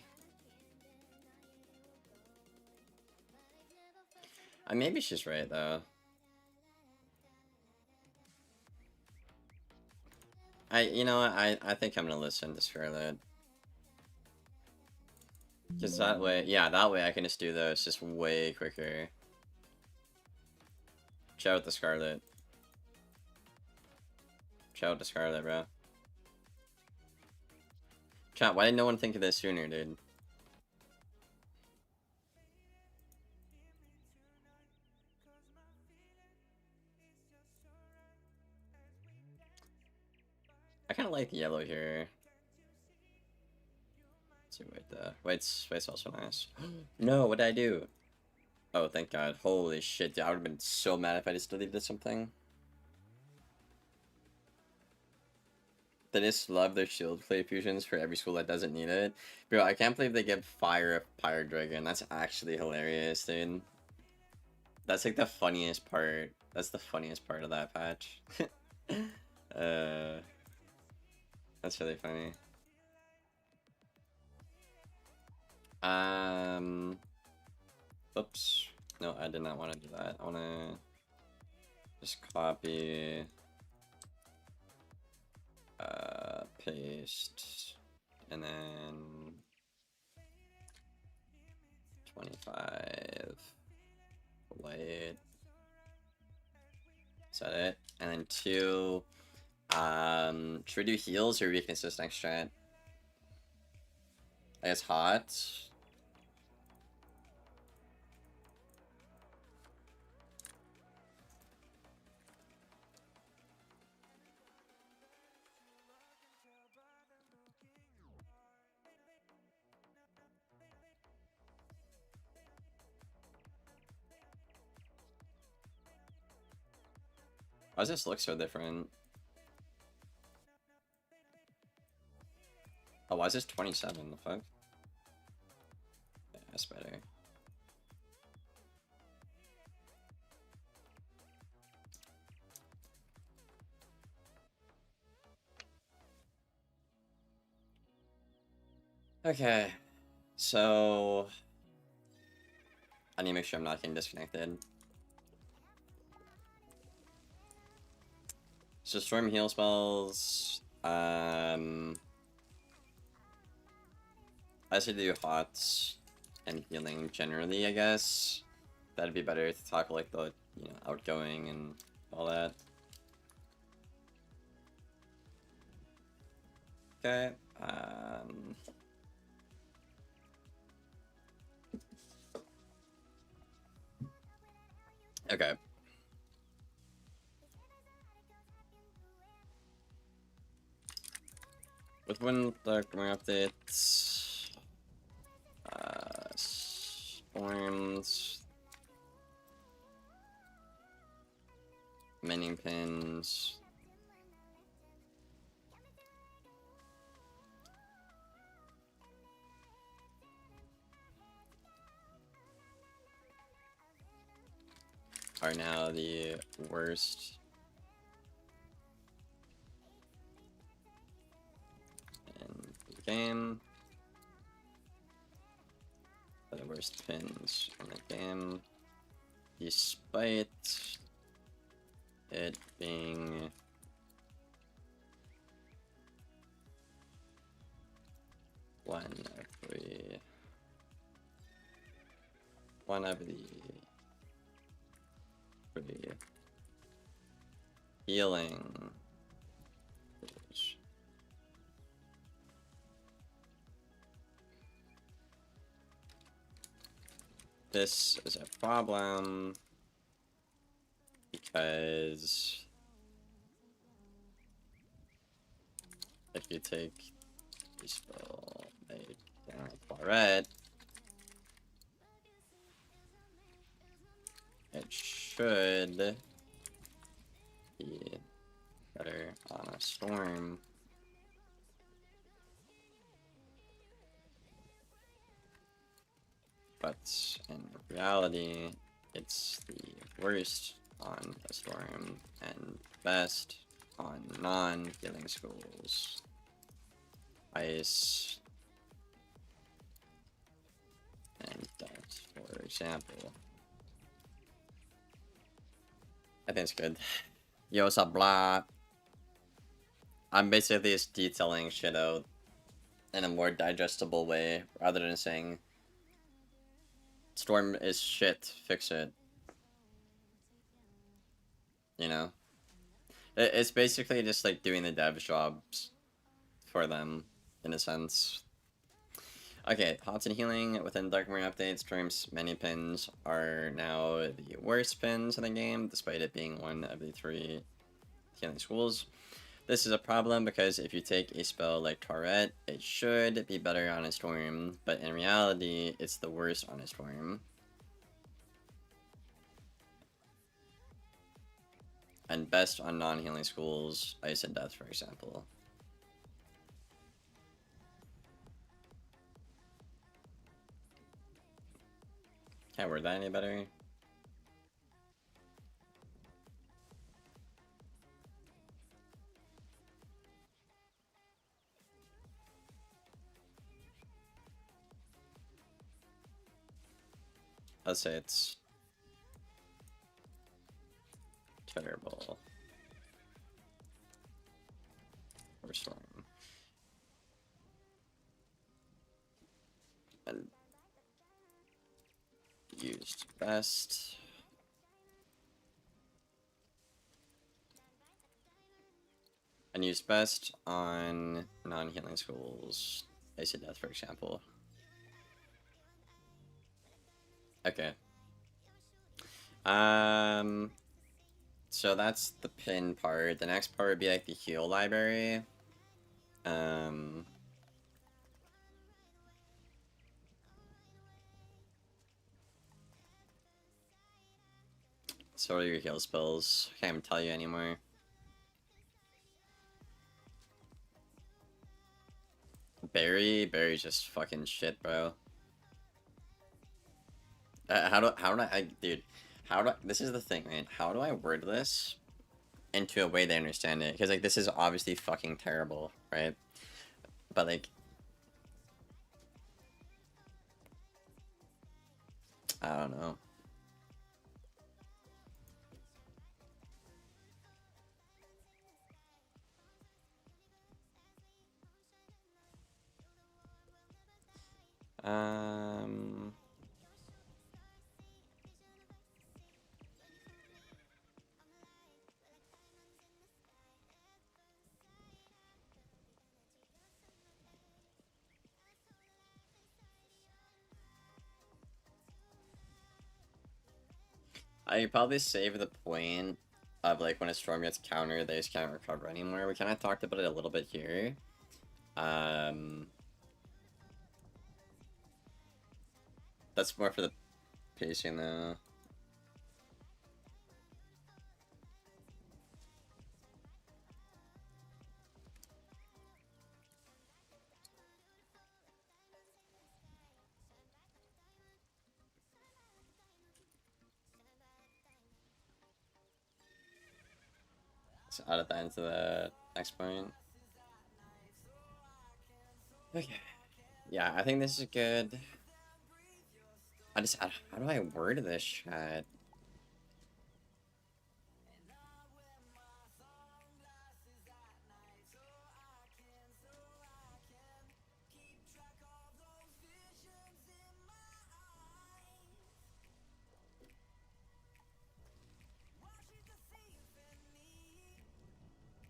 S1: Maybe she's right, though. You know what, I think I'm gonna listen to Scarlet. Because that way, yeah, that way I can just do those just way quicker. Shout out to Scarlet. Shout out to Scarlet, bro. Chat, why did no one think of this sooner, dude? I kind of like the yellow here. Let's see, wait, white's also nice. No, what did I do? Oh, thank God. Holy shit, dude, I would have been so mad if I just deleted something. They just love their shield play fusions for every school that doesn't need it. Bro, I can't believe they give Fire a Pyre Dragon. That's actually hilarious, dude. That's like the funniest part. That's the funniest part of that patch. That's really funny. Oops. No, I did not want to do that. I want to just copy, paste, and then 25 white. Is that it? And then 2. Should we do heals or weaknesses next strat? I guess hot. Why does this look so different? Oh, why is this 27? The fuck? Yeah, that's better. Okay, so I need to make sure I'm not getting disconnected. So storm heal spells. I should do hots and healing generally, I guess. That'd be better to talk like the, you know, outgoing and all that. Okay. Okay. With when the coming updates, storms, mending pins, are now the worst in the game. The worst pins in the game, despite it being one of the pretty healing tools. This is a problem because if you take a spell made down Claret, it should be better on a storm. But in reality, it's the worst on a storm and best on non-healing schools. Ice and that, for example. I think it's good. Yo, what's up, blah? I'm basically just detailing shit out in a more digestible way, rather than saying, Storm is shit, fix it. You know? It's basically just like doing the dev jobs for them, in a sense. Okay, Pots and Healing within Dark Marine updates, Storm's many pins are now the worst pins in the game, despite it being one of the 3 healing schools. This is a problem because if you take a spell like Claret, it should be better on a Storm, but in reality, it's the worst on a Storm. And best on non-healing schools, Ice and Death, for example. Can't word that any better. I'd say it's terrible for Storm. And used best. And used best on non-healing schools. Ice and Death, for example. Okay. So that's the pin part. The next part would be like the heal library. So what are your heal spells? Can't even tell you anymore. Barry's just fucking shit, bro. This is the thing, man. How do I word this into a way they understand it? Because, like, this is obviously fucking terrible, right? But, like, I don't know. I probably save the point of, like, when a storm gets countered, they just can't recover anymore. We kind of talked about it a little bit here. That's more for the pacing, though. So out at the end to the next point. Okay. Yeah, I think this is good. How do I word this chat?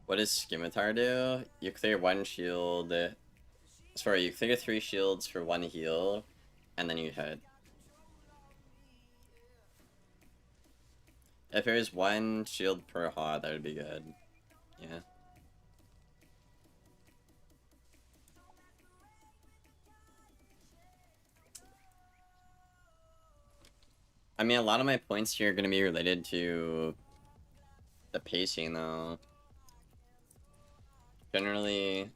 S1: What does Scimitar do? You clear one shield. Sorry, you clear 3 shields for 1 heal, and then you hit. If there's 1 shield per hot, that would be good. Yeah. I mean, a lot of my points here are going to be related to the pacing, though. Generally,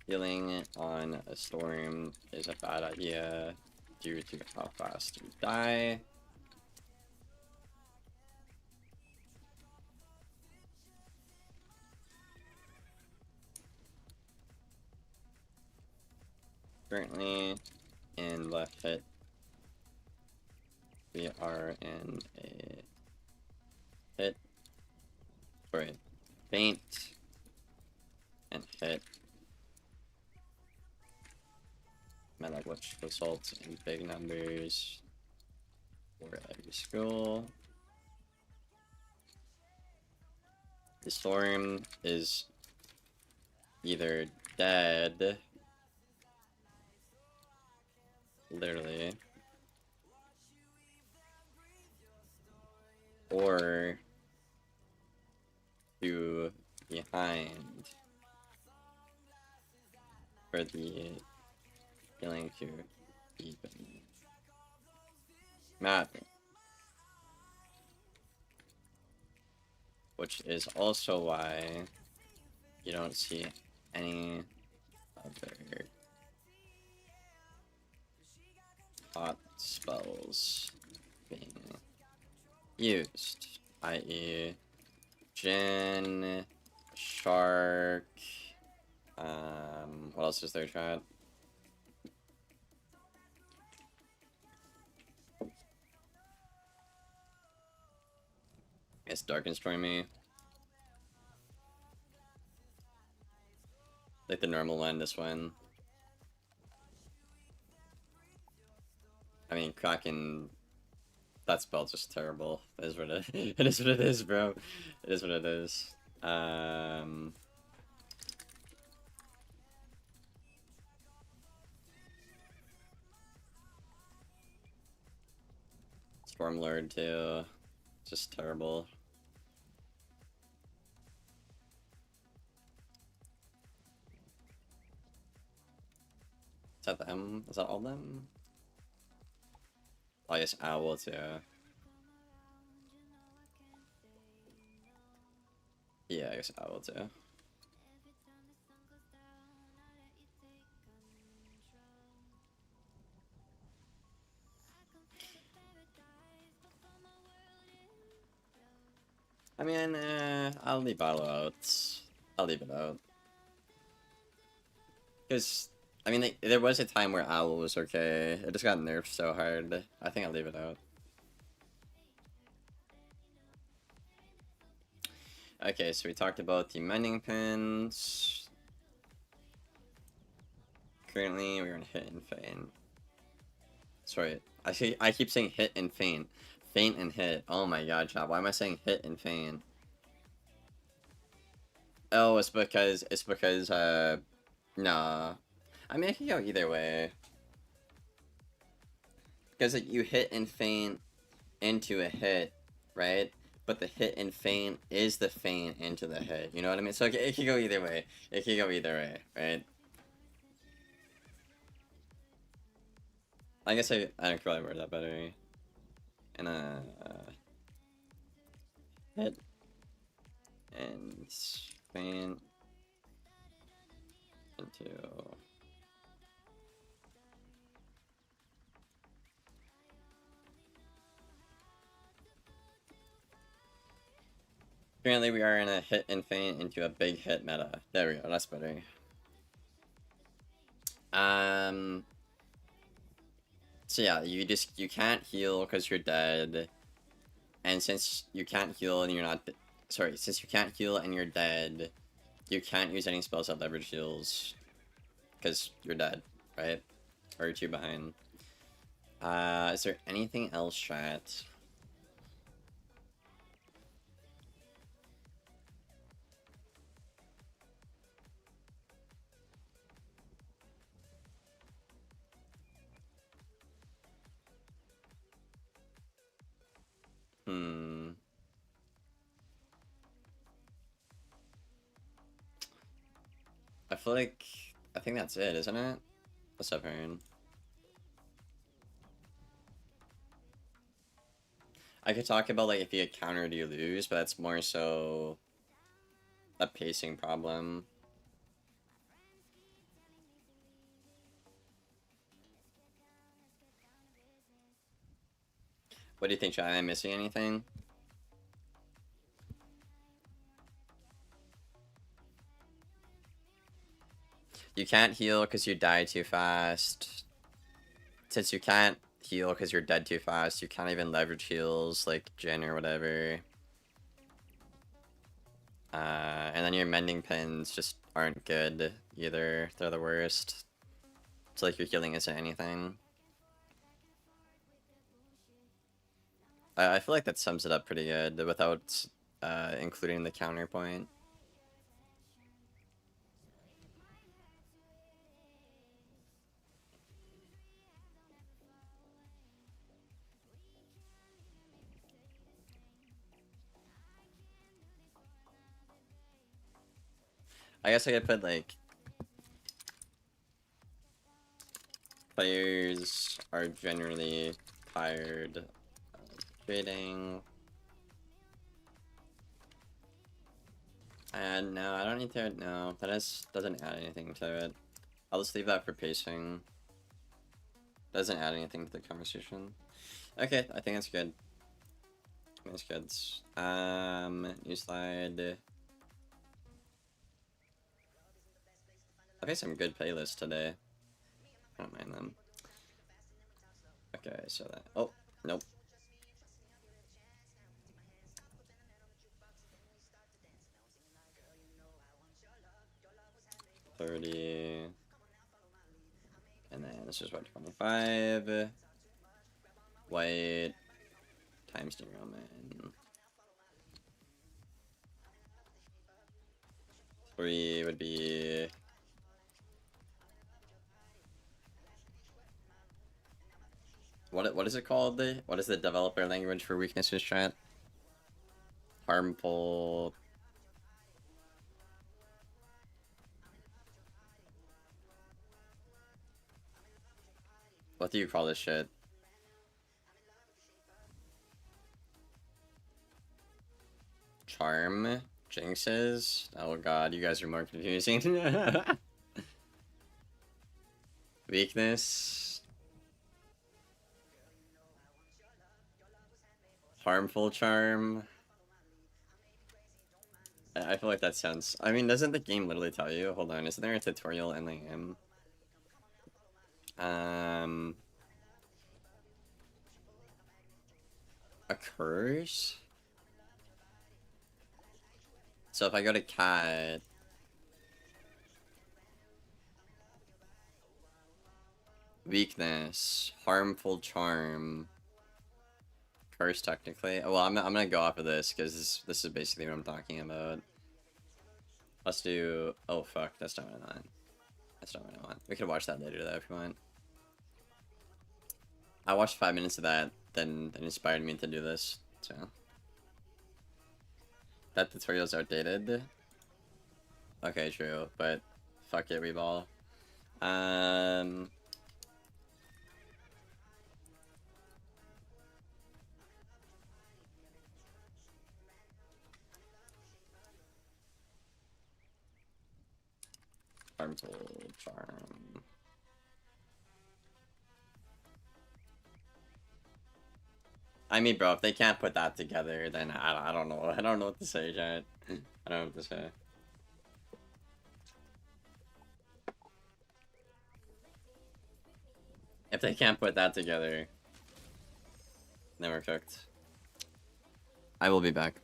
S1: healing on a storm is a bad idea due to how fast you die. Currently, in the hit, we are in a hit, sorry, faint, and hit. Which results in big numbers for every school. The storm is either dead, literally, or to behind for the healing to even matter. Which is also why you don't see any other hot spells being used, i.e. Jin, Shark, what else is there, chat? It's Dark and Stormy. Like the normal one, this one. I mean, Kraken, that spell's just terrible. It is what it is what it is, bro. It is what it is. Stormlord too. Just terrible. Is that them? Is that all them? Oh, I guess Owl too. Yeah, I guess Owl too. I mean, I'll leave Owl out. I'll leave it out. Because, I mean, there was a time where Owl was okay. It just got nerfed so hard. I think I'll leave it out. Okay, so we talked about the mending pins. Currently, we're in hit and feint. Sorry, I keep saying hit and feint. Feint and hit. Oh my god, chat. Why am I saying hit and feint? Oh, it's because, nah. I mean, it can go either way. Because like, you hit and feint into a hit, right? But the hit and feint is the feint into the hit. You know what I mean? So it can go either way. It can go either way, right? I guess I don't probably word that better. And hit and feint into Currently, we are in a hit and faint into a big hit meta. There we go. That's better. So yeah, you can't heal because you're dead, and since you can't heal and you're not, since you can't heal and you're dead, you can't use any spells that leverage heals, because you're dead, right? Or you're 2 behind. Is there anything else, chat? I feel like, I think that's it, isn't it? What's up, Aaron? I could talk about, like, if you get countered, you lose, but that's more so a pacing problem. What do you think, chat? Am I missing anything? You can't heal because you die too fast. Since you can't heal because you're dead too fast, you can't even leverage heals like Jin or whatever. And then your mending pins just aren't good either. They're the worst. It's like your healing isn't anything. I feel like that sums it up pretty good without including the counterpoint. I guess I could put like players are generally tired of trading. And no, I don't need to. No, that doesn't add anything to it. I'll just leave that for pacing. Doesn't add anything to the conversation. Okay, I think that's good. That's good. New slide. I think some good playlists today. I don't mind them. Okay, so that. Oh, nope. $30. And then this is what, 25. White times New Roman. 3 would be. What is it called? What is the developer language for weaknesses, chat? Harmful. What do you call this shit? Charm? Jinxes? Oh god, you guys are more confusing. Weakness? Harmful charm? I feel like that sounds... I mean, doesn't the game literally tell you? Hold on, isn't there a tutorial in the game? Occurs? So if I go to cat... Weakness. Harmful charm. Curse, technically. Well, I'm gonna go off of this, because this is basically what I'm talking about. Let's do... Oh, fuck. That's not what I want. That's not what I want. We could watch that later, though, if you want. I watched 5 minutes of that, then it inspired me to do this, so... That tutorial's outdated. Okay, true, but... Fuck it, Reball. Harmful charm. – I mean, bro, if they can't put that together, then I don't know. I don't know what to say, Jared. I don't know what to say. If they can't put that together, then we're cooked. I will be back.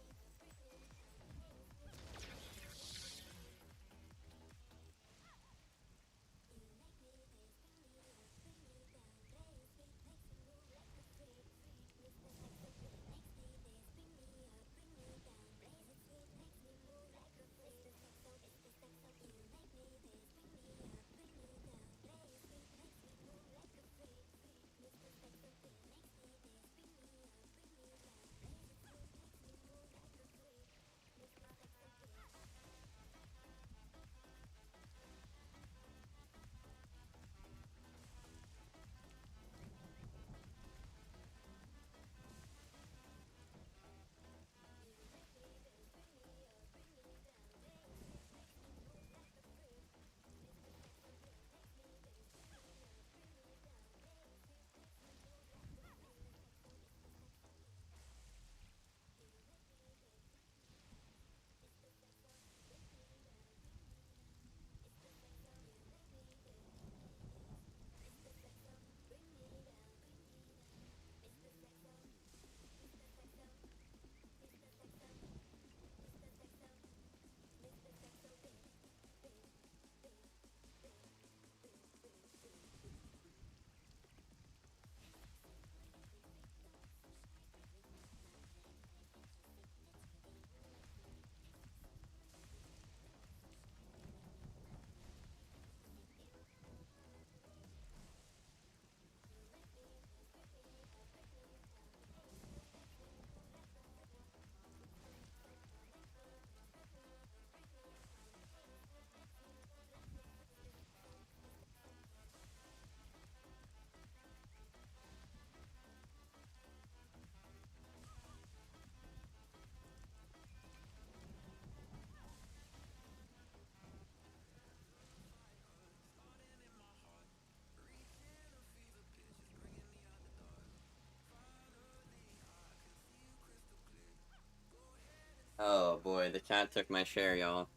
S1: Oh boy, the cat took my share, y'all.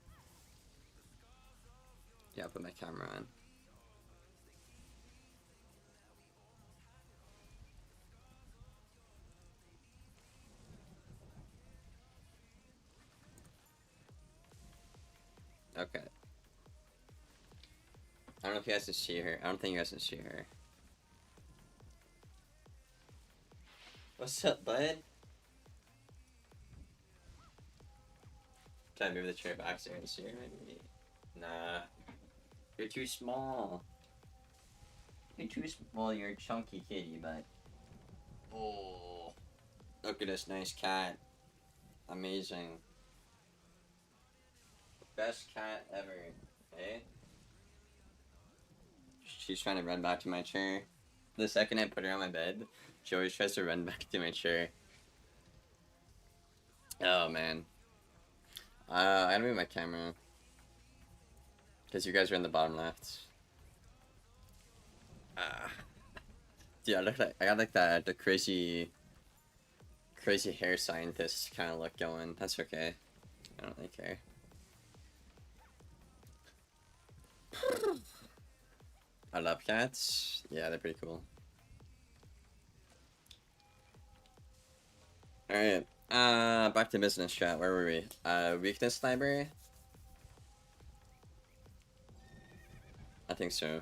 S1: Yeah, I'll put my camera on. Okay. I don't know if you guys can see her. I don't think you guys can see her. What's up, bud? Can I move the chair back so you can see her, maybe? Nah. You're too small. You're too small, you're a chunky kitty, but... Oh. Look at this nice cat. Amazing. Best cat ever. Eh? She's trying to run back to my chair. The second I put her on my bed, she always tries to run back to my chair. Oh, man. I gotta move my camera. Because you guys are in the bottom left. Dude, I got like the crazy hair scientist kind of look going. That's okay. I don't really care. I love cats. Yeah, they're pretty cool. Alright. Back to business chat. Where were we? Weakness library? I think so.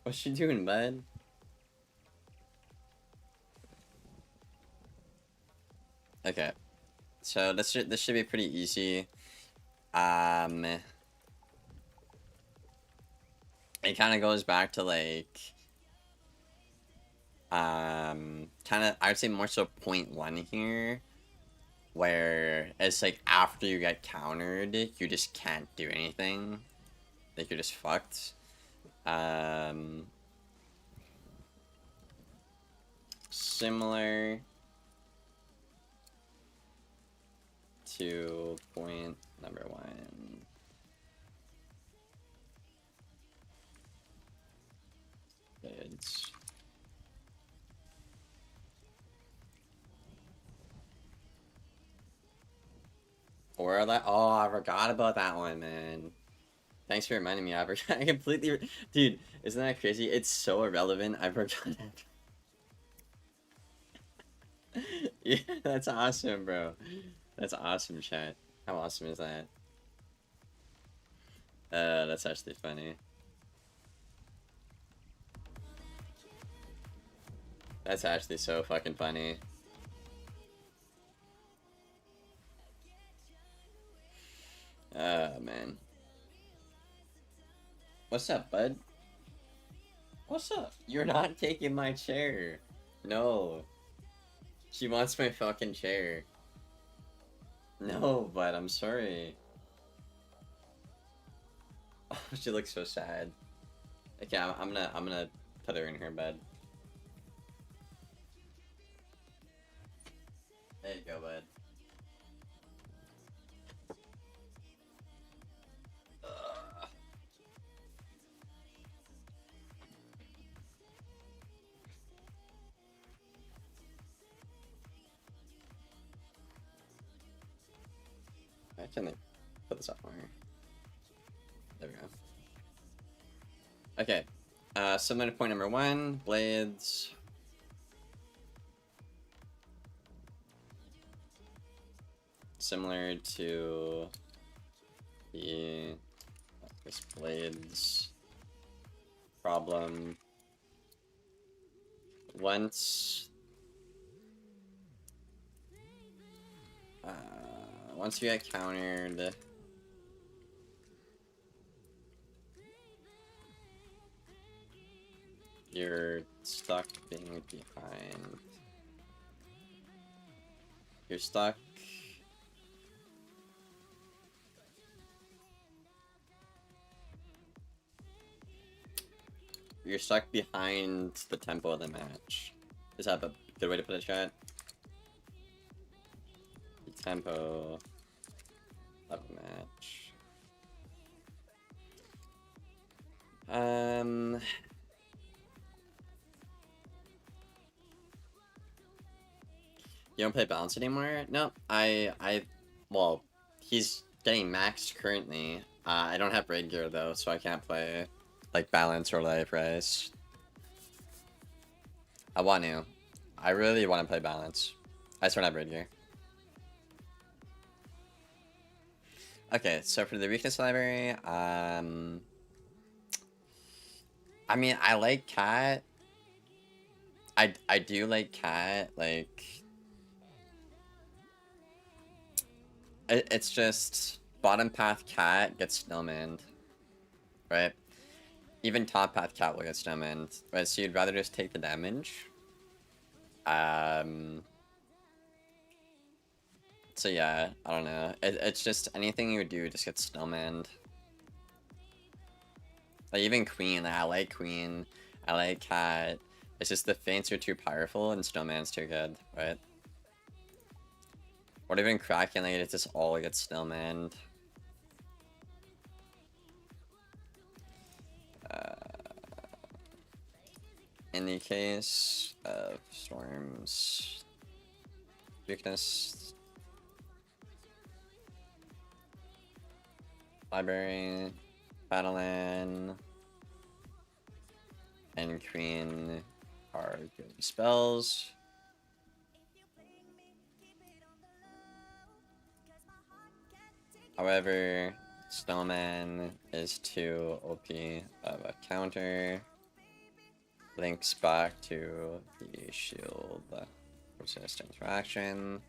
S1: What's she doing, bud? Okay. So this should be pretty easy. It kind of goes back to like kind of, I would say more so point one here, where it's like after you get countered, you just can't do anything. Like you're just fucked. Similar to point number one. It's Or like, oh, I forgot about that one, man. Thanks for reminding me. I forgot. I completely, dude. Isn't that crazy? It's so irrelevant. I forgot. Yeah, that's awesome, bro. That's awesome, chat. How awesome is that? That's actually funny. That's actually so fucking funny. Man. What's up, bud? What's up? You're not taking my chair. No. She wants my fucking chair. No, but I'm sorry. Oh, she looks so sad. Okay, I'm gonna put her in her bed. There you go, bud. Ugh. I can like put this up more. There we go. Okay. Similar to point number 1, blades. Similar to the this blades problem. Once you get countered, you're stuck being behind. You're stuck. You're stuck behind the tempo of the match. Is that a good way to put it, chat? The tempo of the match. You don't play balance anymore? No, well, he's getting maxed currently. I don't have raid gear though, so I can't play like balance or life race. I want to. I really want to play balance. I just don't have raid gear. Okay, so for the weakness library, I mean, I like cat. I do like cat, like it's just bottom path cat gets snowmanned, right? Even top path cat will get snowmanned, right? So you'd rather just take the damage. So yeah, I don't know. It's just anything you would do just gets snowmanned. Like even queen, like, I like queen, I like cat. It's just the feints are too powerful and snowman's too good, right? Or even Kraken, like it just all gets snowmanned. In the case of storms, weakness, library, battleland, and queen are good spells. However, snowman is too OP of a counter. Links back to the shield resist interaction.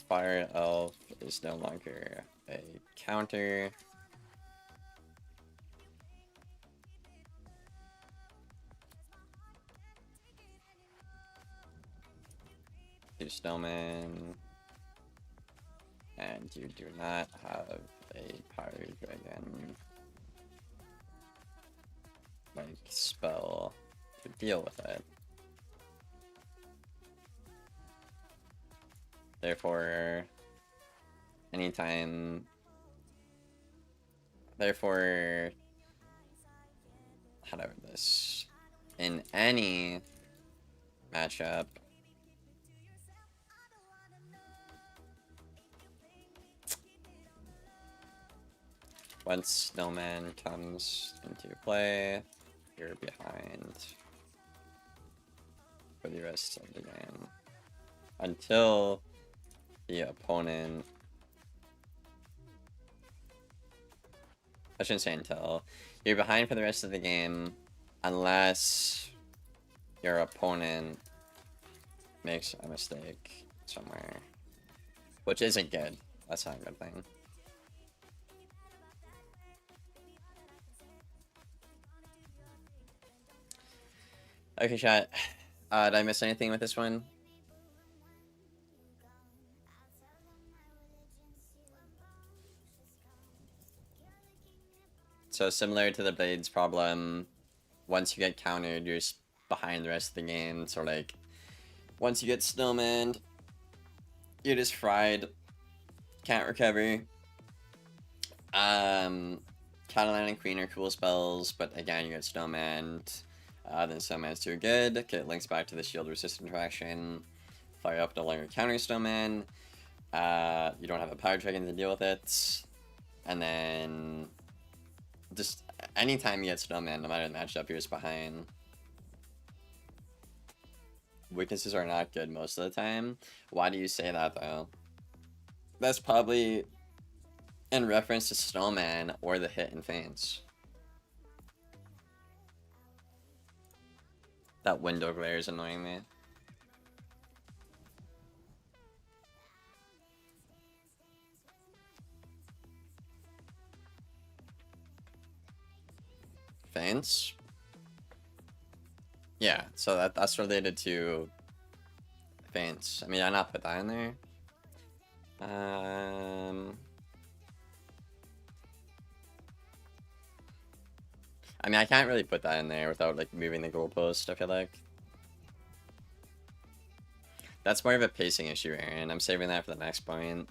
S1: Fire elf is no longer a counter. To snowman, and you do not have a power dragon like spell to deal with it. Therefore, how do I word this? In any matchup, Once snowman comes into play, you're behind for the rest of the game. Until the opponent... I shouldn't say until. You're behind for the rest of the game unless your opponent makes a mistake somewhere. Which isn't good. That's not a good thing. Okay, chat. Did I miss anything with this one? So similar to the Blades problem, once you get countered, you're just behind the rest of the game. So like, once you get snowmaned, you're just fried. Can't recover. Catalan and Queen are cool spells, but again, you get snowmanned. Then snowman's too good. Okay, it links back to the shield resistant interaction. Fire up no longer counter snowman. You don't have a power dragon to deal with it. And then just anytime you get snowman, no matter the matchup, you're just behind. Weaknesses are not good most of the time. Why do you say that though? That's probably in reference to snowman or the hit and feints. That window glare is annoying me. Feints? Yeah, so that's related to feints. I mean, I not put that in there. I mean, I can't really put that in there without like moving the goalpost, I feel like. That's more of a pacing issue, Aaron. I'm saving that for the next point.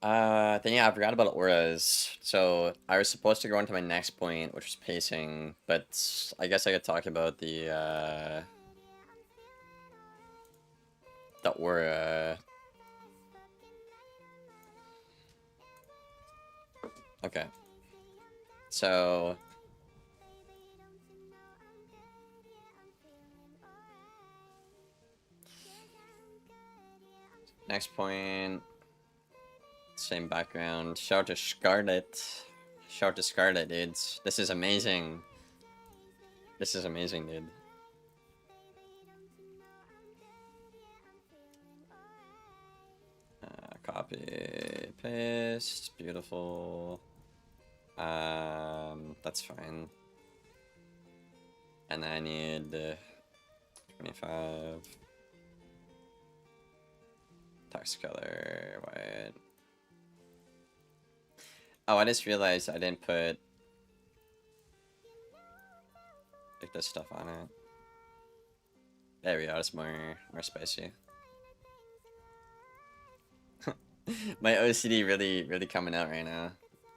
S1: Then yeah, I forgot about auras. So I was supposed to go on to my next point, which was pacing, but I guess I could talk about the aura. Okay. So next point, same background. Shout to Scarlet. Shout to Scarlet, dudes. This is amazing. This is amazing, dude. Copy, paste, beautiful. That's fine. And I need 25. Text color, white. Oh, I just realized I didn't put like this stuff on it. There we go, it's more spicy. My OCD really coming out right now.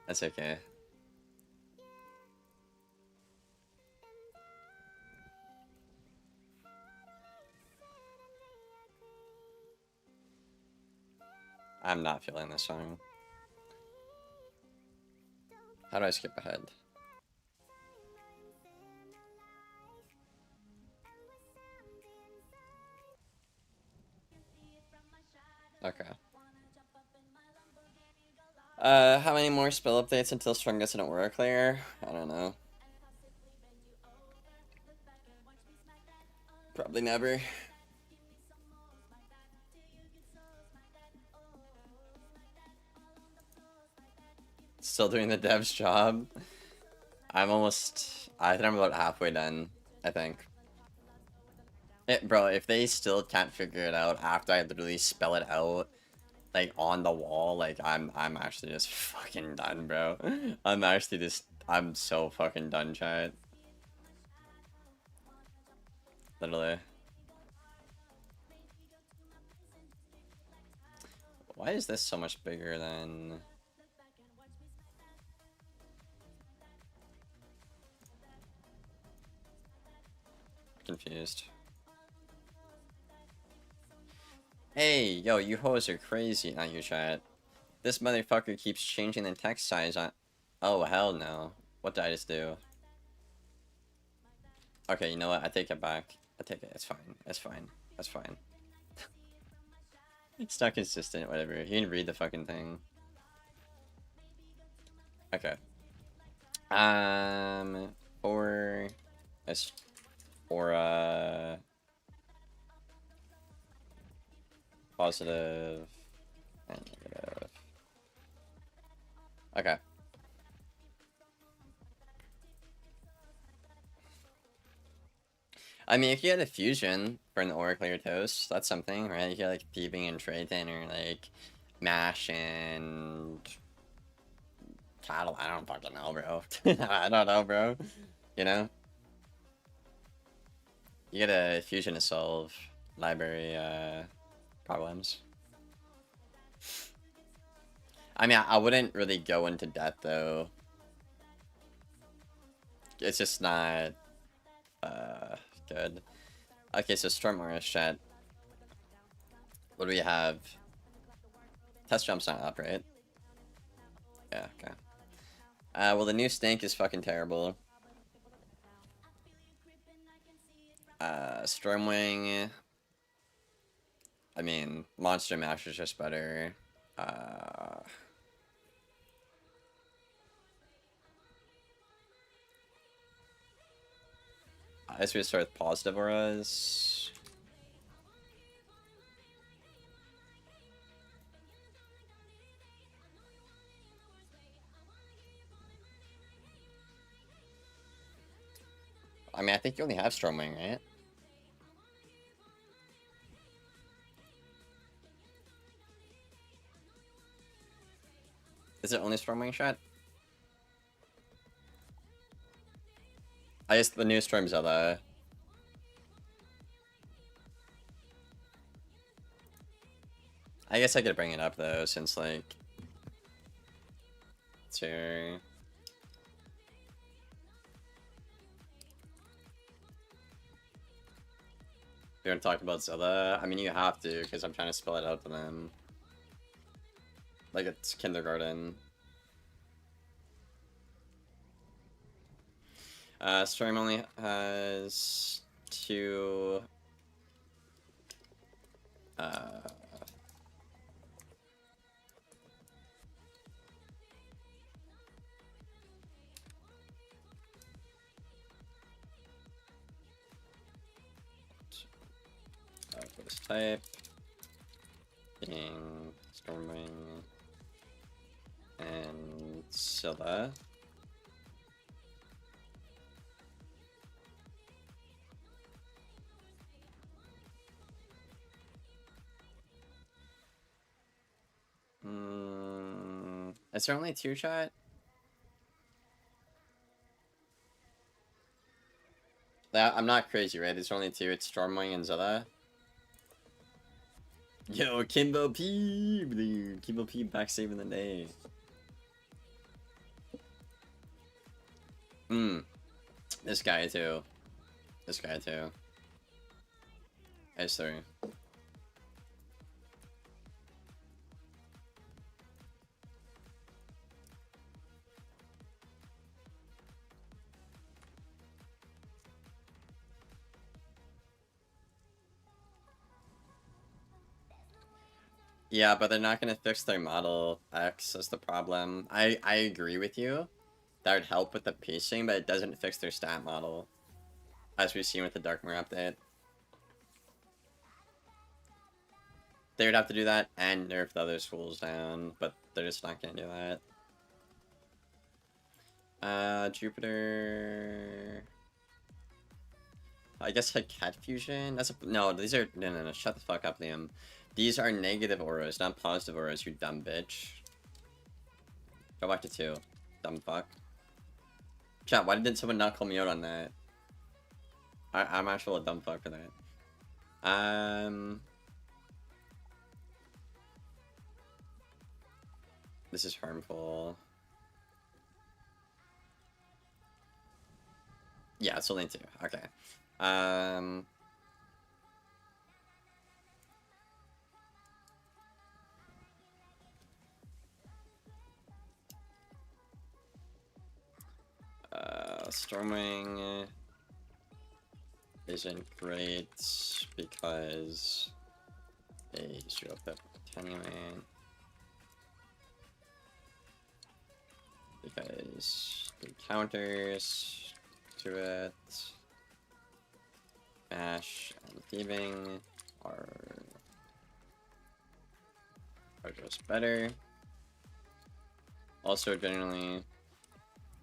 S1: That's okay. I'm not feeling this song. How do I skip ahead? Okay. How many more spell updates until Strongest didn't work there? I don't know. Probably never. Still doing the dev's job. I think I'm about halfway done, I think. Bro, if they still can't figure it out after I literally spell it out, like, on the wall, like, I'm actually just fucking done, bro. I'm so fucking done, chat. Literally. Why is this so much bigger than... Confused. Hey, yo, you hoes are crazy. Not you, chat. This motherfucker keeps changing the text size on... Oh, hell no. What did I just do? Okay, you know what? I take it back. I take it. It's fine. It's fine. That's fine. It's not consistent, whatever. You can read the fucking thing. Okay. For... For, positive and negative. Okay. I mean, if you had a fusion for an ore clear toast, that's something, right? You get like thieving and trading, or like mash and cattle. I don't fucking know, bro. I don't know, bro. You know? You get a fusion to solve library problems. I mean, I wouldn't really go into depth though. It's just not good. Okay, so Storm Morris chat. What do we have? Test jump's not up, right? Yeah, okay. Well, the new snake is fucking terrible. Stormwing. I mean, Monster Mash is just better. I guess we start with positive auras. I mean, I think you only have Stormwing, right? Is it only Stormwing shot? I guess the new Storm Zelda. I guess I could bring it up though, since like... It's here. You want to talk about Zelda? I mean, you have to, because I'm trying to spell it out to them. Like it's kindergarten. Storm only has 2... for this type, being Stormwing and Scylla. Is there only 2 shot? I'm not crazy, right? There's only 2. It's Stormwing and Zilla. Yo, Kimbo P, dude. Kimbo P back saving the day. This guy too. This guy too. S3. Yeah, but they're not gonna fix their model X is the problem. I agree with you. That would help with the pacing, but it doesn't fix their stat model. As we've seen with the Darkmoor update. They would have to do that and nerf the other schools down, but they're just not gonna do that. Jupiter... I guess like Cat Fusion? That's a... No, these are... No, shut the fuck up, Liam. These are negative auras, not positive auras, you dumb bitch. Go back to 2. Dumb fuck. Chat, why didn't someone not call me out on that? I'm actually a dumb fuck for that. This is harmful. Yeah, it's only 2. Okay. Stormwing isn't great because a 0 pip attenuate. Because the counters to it, Bash and Thieving are just better. Also, generally,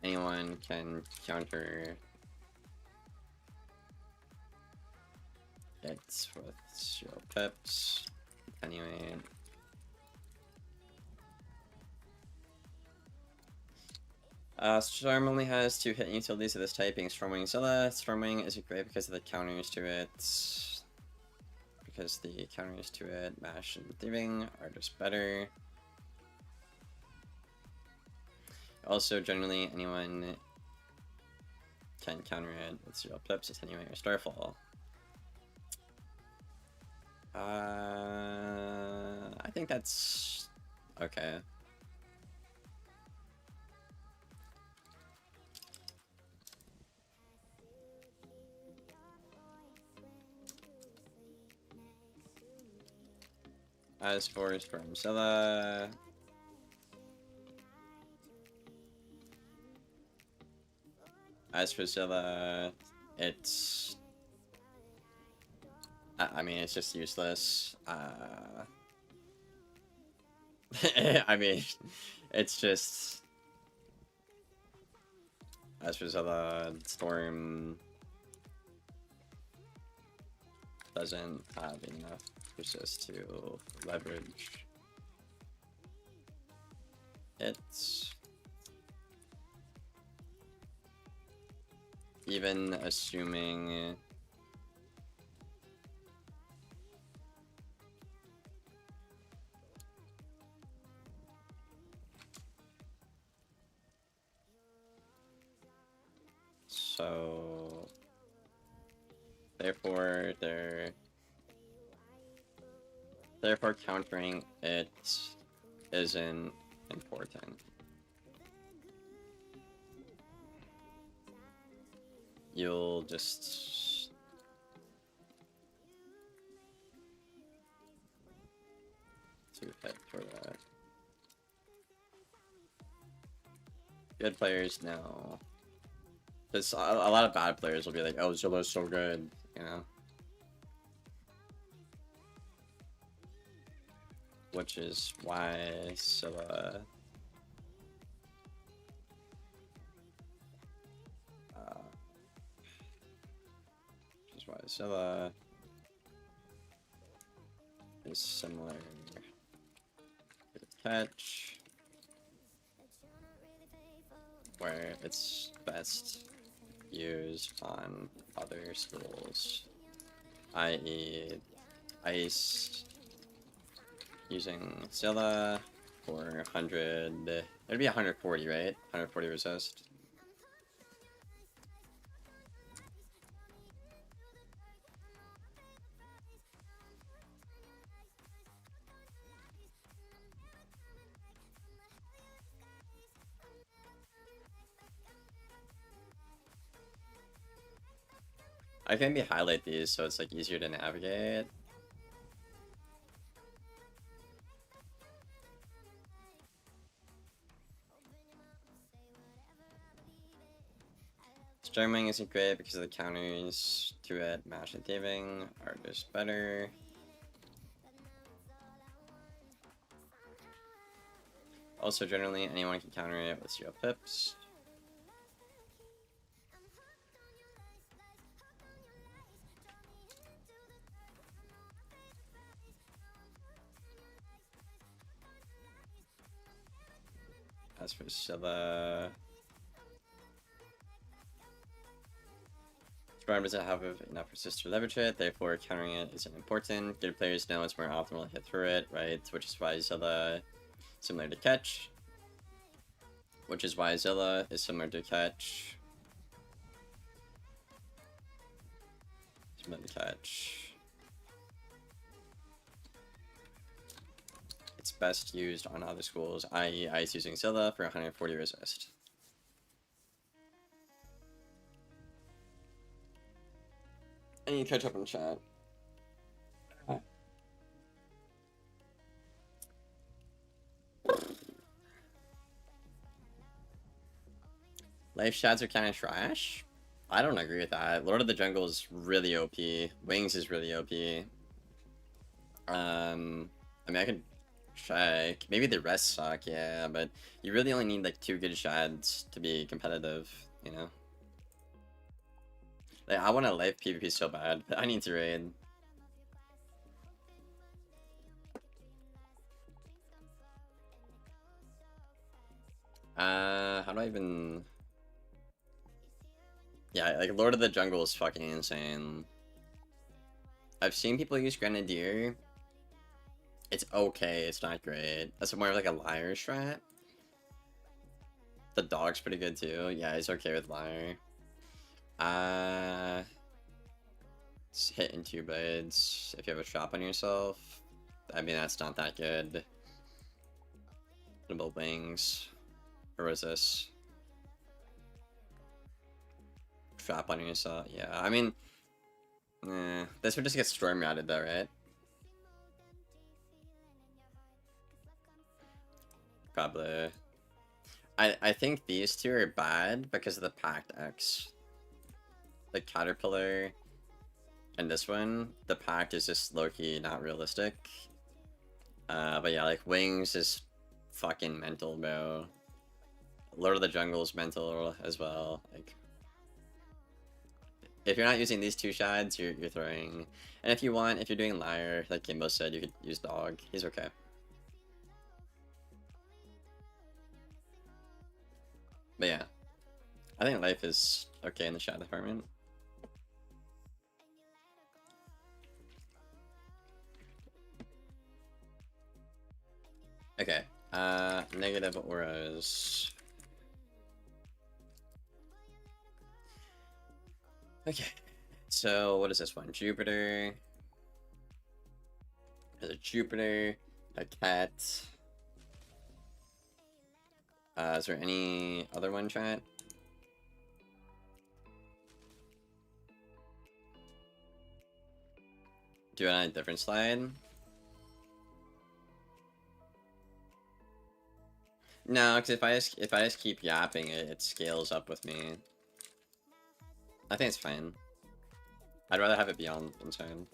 S1: anyone can counter it with 0 pips. Anyway. Storm only has 2 hit utilities of this type, being Stormwing Zilla. Stormwing isn't great because of the counters to it. Because the counters to it, Mash and Thieving, are just better. Also, generally, anyone can counter it with 0 pips, attenuate or Starfall. I think that's okay. As for Stormzilla, Zilla, it's... I mean, it's just useless. I mean, it's just... As for Zilla, Storm doesn't have enough resist to leverage it. Even assuming so, therefore countering it isn't important. You'll just hit for that. Good players know. Because a lot of bad players will be like, oh, Zilla's so good, you know? Which is why Zilla... Zilla is similar to Catch, where it's best used on other schools, i.e. Ice using Zilla for 100, it'd be 140, right? 140 resist. I can maybe highlight these so it's like easier to navigate. Stormwing isn't great because of the counters to it. Mash and Thieving are just better. Also, generally, anyone can counter it with 0 pips. As for Zilla, Storm doesn't have enough resist to leverage it, therefore countering it isn't important. Good players know it's more optimal to hit through it, right? Which is why Zilla, similar to Catch. Which is why Zilla is similar to Catch. Similar to Catch. It's best used on other schools, i.e. Ice using Zilla for 140 resist. I need to catch up in chat. Life shots are kind of trash. I don't agree with that. Lord of the Jungle is really OP. Wings is really OP. I mean, I could check. Maybe the rest suck, yeah, but you really only need like 2 good shots to be competitive, you know? Like, I want to life PvP so bad, but I need to raid. How do I even... Yeah, like, Lord of the Jungle is fucking insane. I've seen people use Grenadier. It's okay, it's not great. That's more of like a liar strat. The dog's pretty good too. Yeah, he's okay with liar. It's hitting 2 blades. If you have a shop on yourself, I mean, that's not that good. What about wings? Or is this? Trap on yourself. Yeah, I mean, this would just get storm routed though, right? Probably. I think these 2 are bad because of the Pact X. The Caterpillar and this one. The Pact is just low-key not realistic. But yeah, like Wings is fucking mental, bro. Lord of the Jungle is mental as well. Like, if you're not using these 2 shads, you're throwing. And if you want, if you're doing Liar, like Kimbo said, you could use Dog. He's okay. But yeah, I think life is okay in the shad department. Okay, negative auras. Okay, so what is this one? Jupiter. There's a Jupiter, a cat. Is there any other one, chat? Do it on a different slide? No, because if I just keep yapping, it scales up with me. I think it's fine. I'd rather have it be on inside.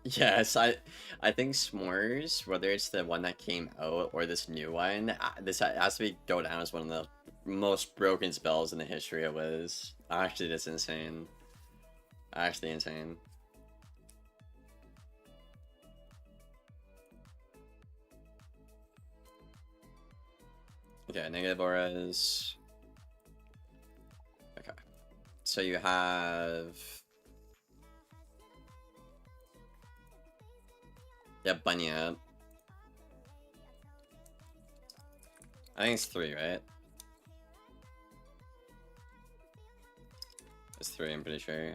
S1: Yes, I think S'mores, whether it's the one that came out or this new one, this has to go down as one of the most broken spells in the history of Wiz. Actually, that's insane. Actually insane. Okay, negative auras. Okay. So you have... Yeah, Bunya. I think it's 3, right? It's 3, I'm pretty sure.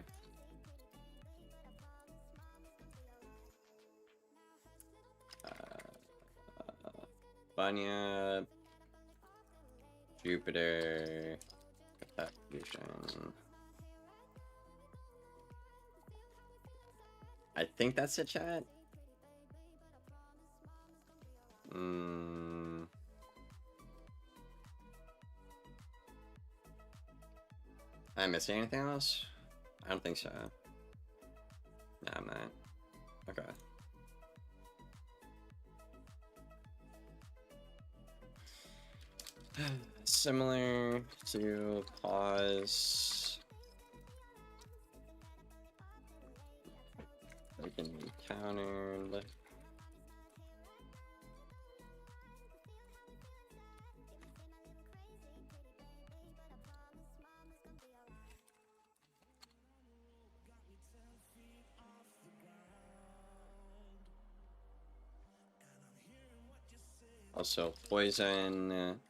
S1: Bunya, Jupiter, Fusion. I think that's it, chat. Am I missing anything else? I don't think so. No, I'm not. Okay. Similar to pause. They can be countered. Also, poison.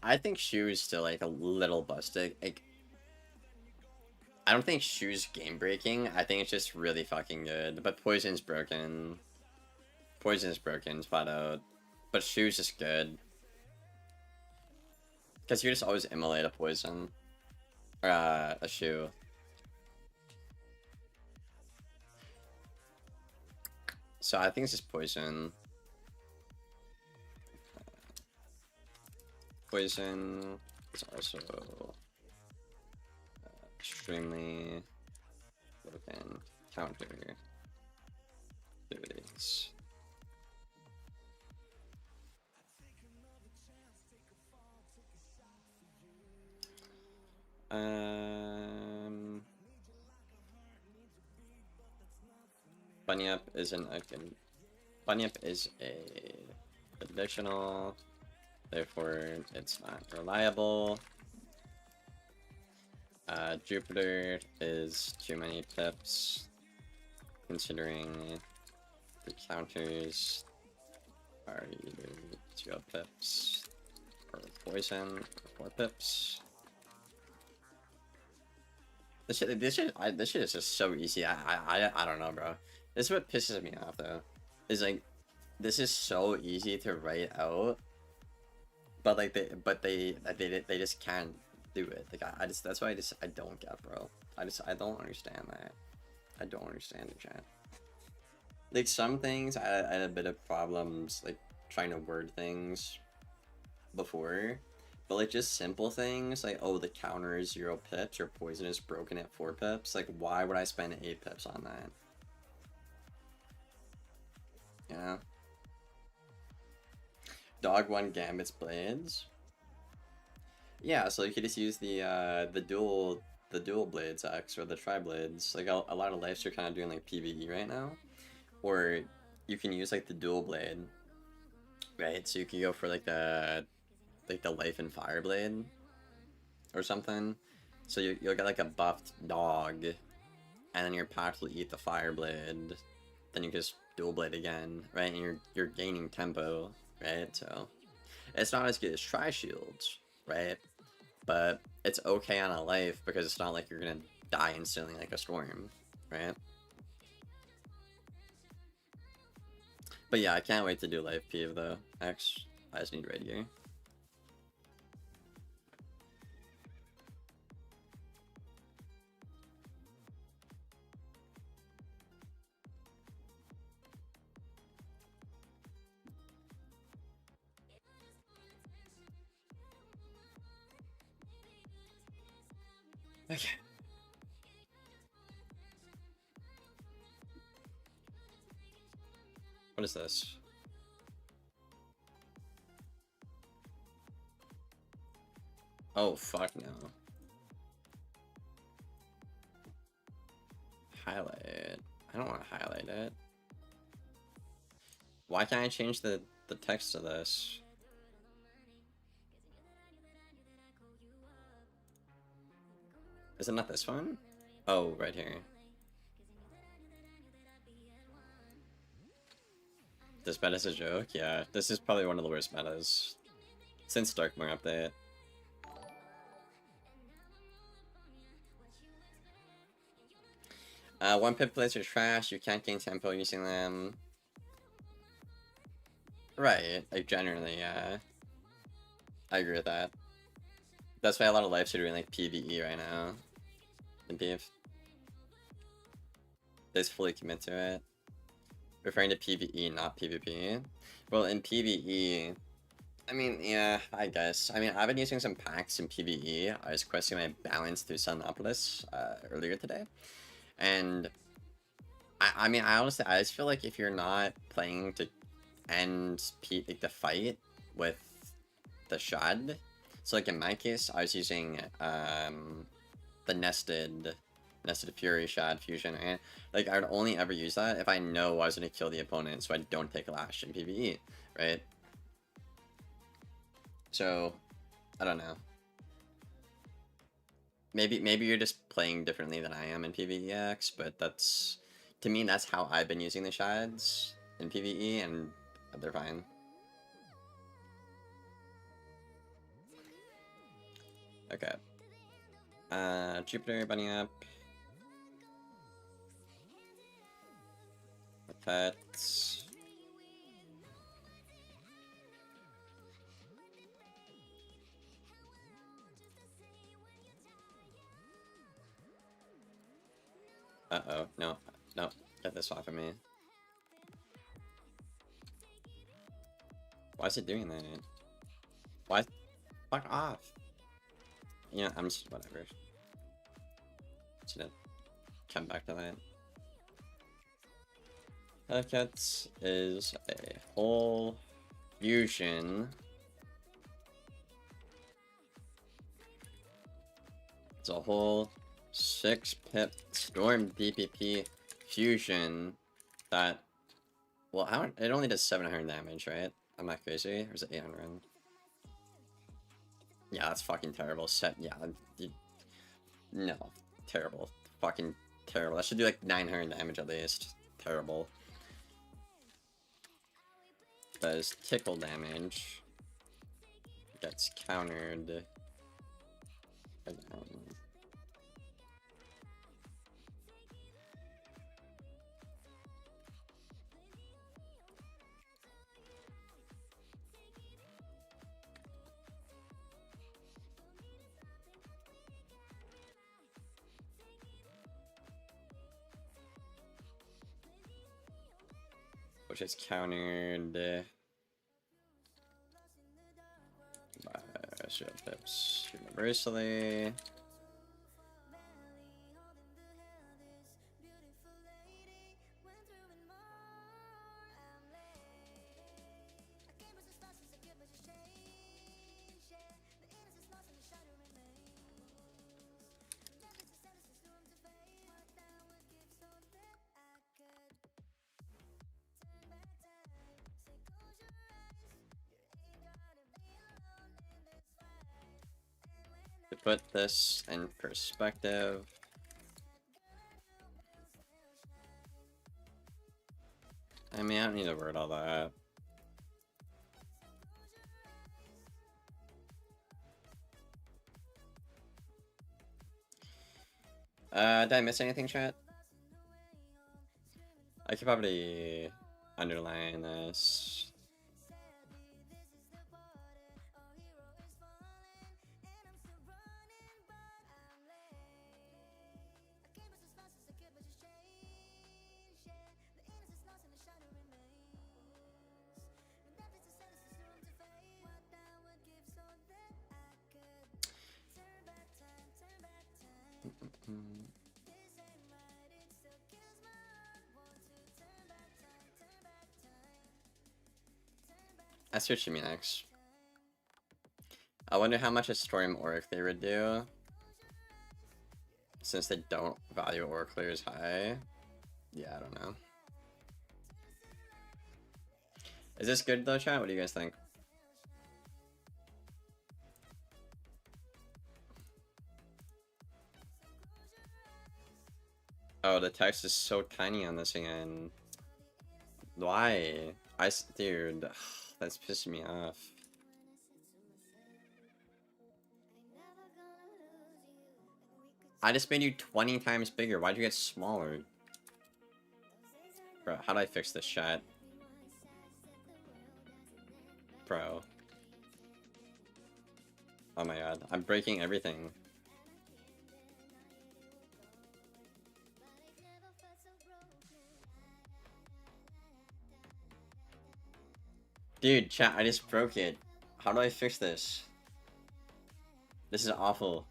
S1: I think Shoe's still like a little busted. Like, I don't think Shoe's game breaking. I think it's just really fucking good. But Poison's broken. Poison's broken, flat out. But Shoe's just good. Because you just always immolate a poison. Or a shoe. So I think it's just poison. Poison is also extremely broken counter activities. Bunny up isn't a good. Bunny up is a additional, therefore it's not reliable. Jupiter is too many pips, considering the counters are either 0 pips or poison or 4 pips. This shit is just so easy. I don't know, bro. This is what pisses me off, though. Is like, this is so easy to write out, but like they just can't do it. Like that's why I don't get, bro. I don't understand that. I don't understand it, chat. Like some things I had a bit of problems like trying to word things before. But like just simple things like, oh, the counter is 0 pips or poison is broken at 4 pips. Like, why would I spend 8 pips on that? Yeah. Dog 1 Gambit's blades. Yeah, so you could just use the dual blades X or the tri blades. Like a lot of lives are kind of doing like PvE right now, or you can use like the dual blade, right? So you can go for like the life and fire blade or something. So you'll get like a buffed dog, and then your pack will eat the fire blade. Then you just dual blade again, right? And you're gaining tempo, right? So it's not as good as tri shields, right? But it's okay on a life because it's not like you're gonna die instantly like a storm, right? But yeah, I can't wait to do life PV though. X, I just need red gear. Okay. What is this? Oh, fuck no. Highlight. I don't want to highlight it. Why can't I change the text of this? Is it not this one? Oh, right here. This meta's a joke? Yeah, this is probably one of the worst metas since Darkmoor update. One pip plates are trash, you can't gain tempo using them. Right, like generally, yeah. I agree with that. That's why a lot of lives are doing like PvE right now. In PV. They just fully commit to it. Referring to PvE, not PvP. Well, in PvE, I mean, yeah, I guess. I mean, I've been using some packs in PvE. I was questing my balance through Sunopolis earlier today. And I mean, I honestly, I just feel like if you're not playing to end like the fight with the shard, so like in my case, I was using the nested fury shard fusion, and like I would only ever use that if I know I was gonna kill the opponent, so I don't take a lash in PvE, right? So I don't know. Maybe you're just playing differently than I am in PvEX, but that's, to me, that's how I've been using the shards in PvE, and they're fine. Okay. Jupiter bunny up. Pets. Uh-oh. No. No. Get this off of me. Why is it doing that? Why? Fuck off. Yeah, I'm just... whatever. Should have come back to that. Haircuts is a whole fusion. It's a whole 6-pip Storm DPP fusion that, well, how, it only does 700 damage, right? I'm not crazy, or is it 800? Yeah, that's fucking terrible. No, terrible. Fucking terrible. That should do like 900 damage at least. Terrible. Does tickle damage. Gets countered. Which is countered by shield pips universally. To put this in perspective, I mean, I don't need to word all that. Did I miss anything, chat? I could probably underline this. I see what you mean, X. I wonder how much a Storm Orc they would do, since they don't value Orc clears high. Yeah, I don't know. Is this good though, chat? What do you guys think? Oh, the text is so tiny on this again. Why? Dude, that's pissing me off. I just made you 20 times bigger. Why'd you get smaller? Bro, how do I fix this chat? Bro. Oh my god, I'm breaking everything. Dude, chat, I just broke it. How do I fix this? This is awful.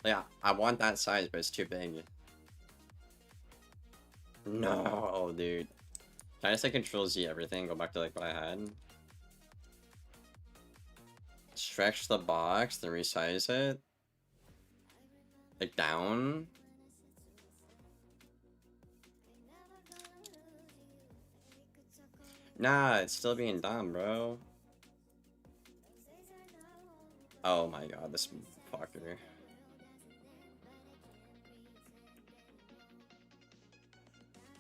S1: Yeah, I want that size, but it's too big. No, dude. Can I just like Control Z everything, go back to like what I had? Stretch the box, then resize it. Like down. Nah, it's still being done, bro. Oh my god, this fucker.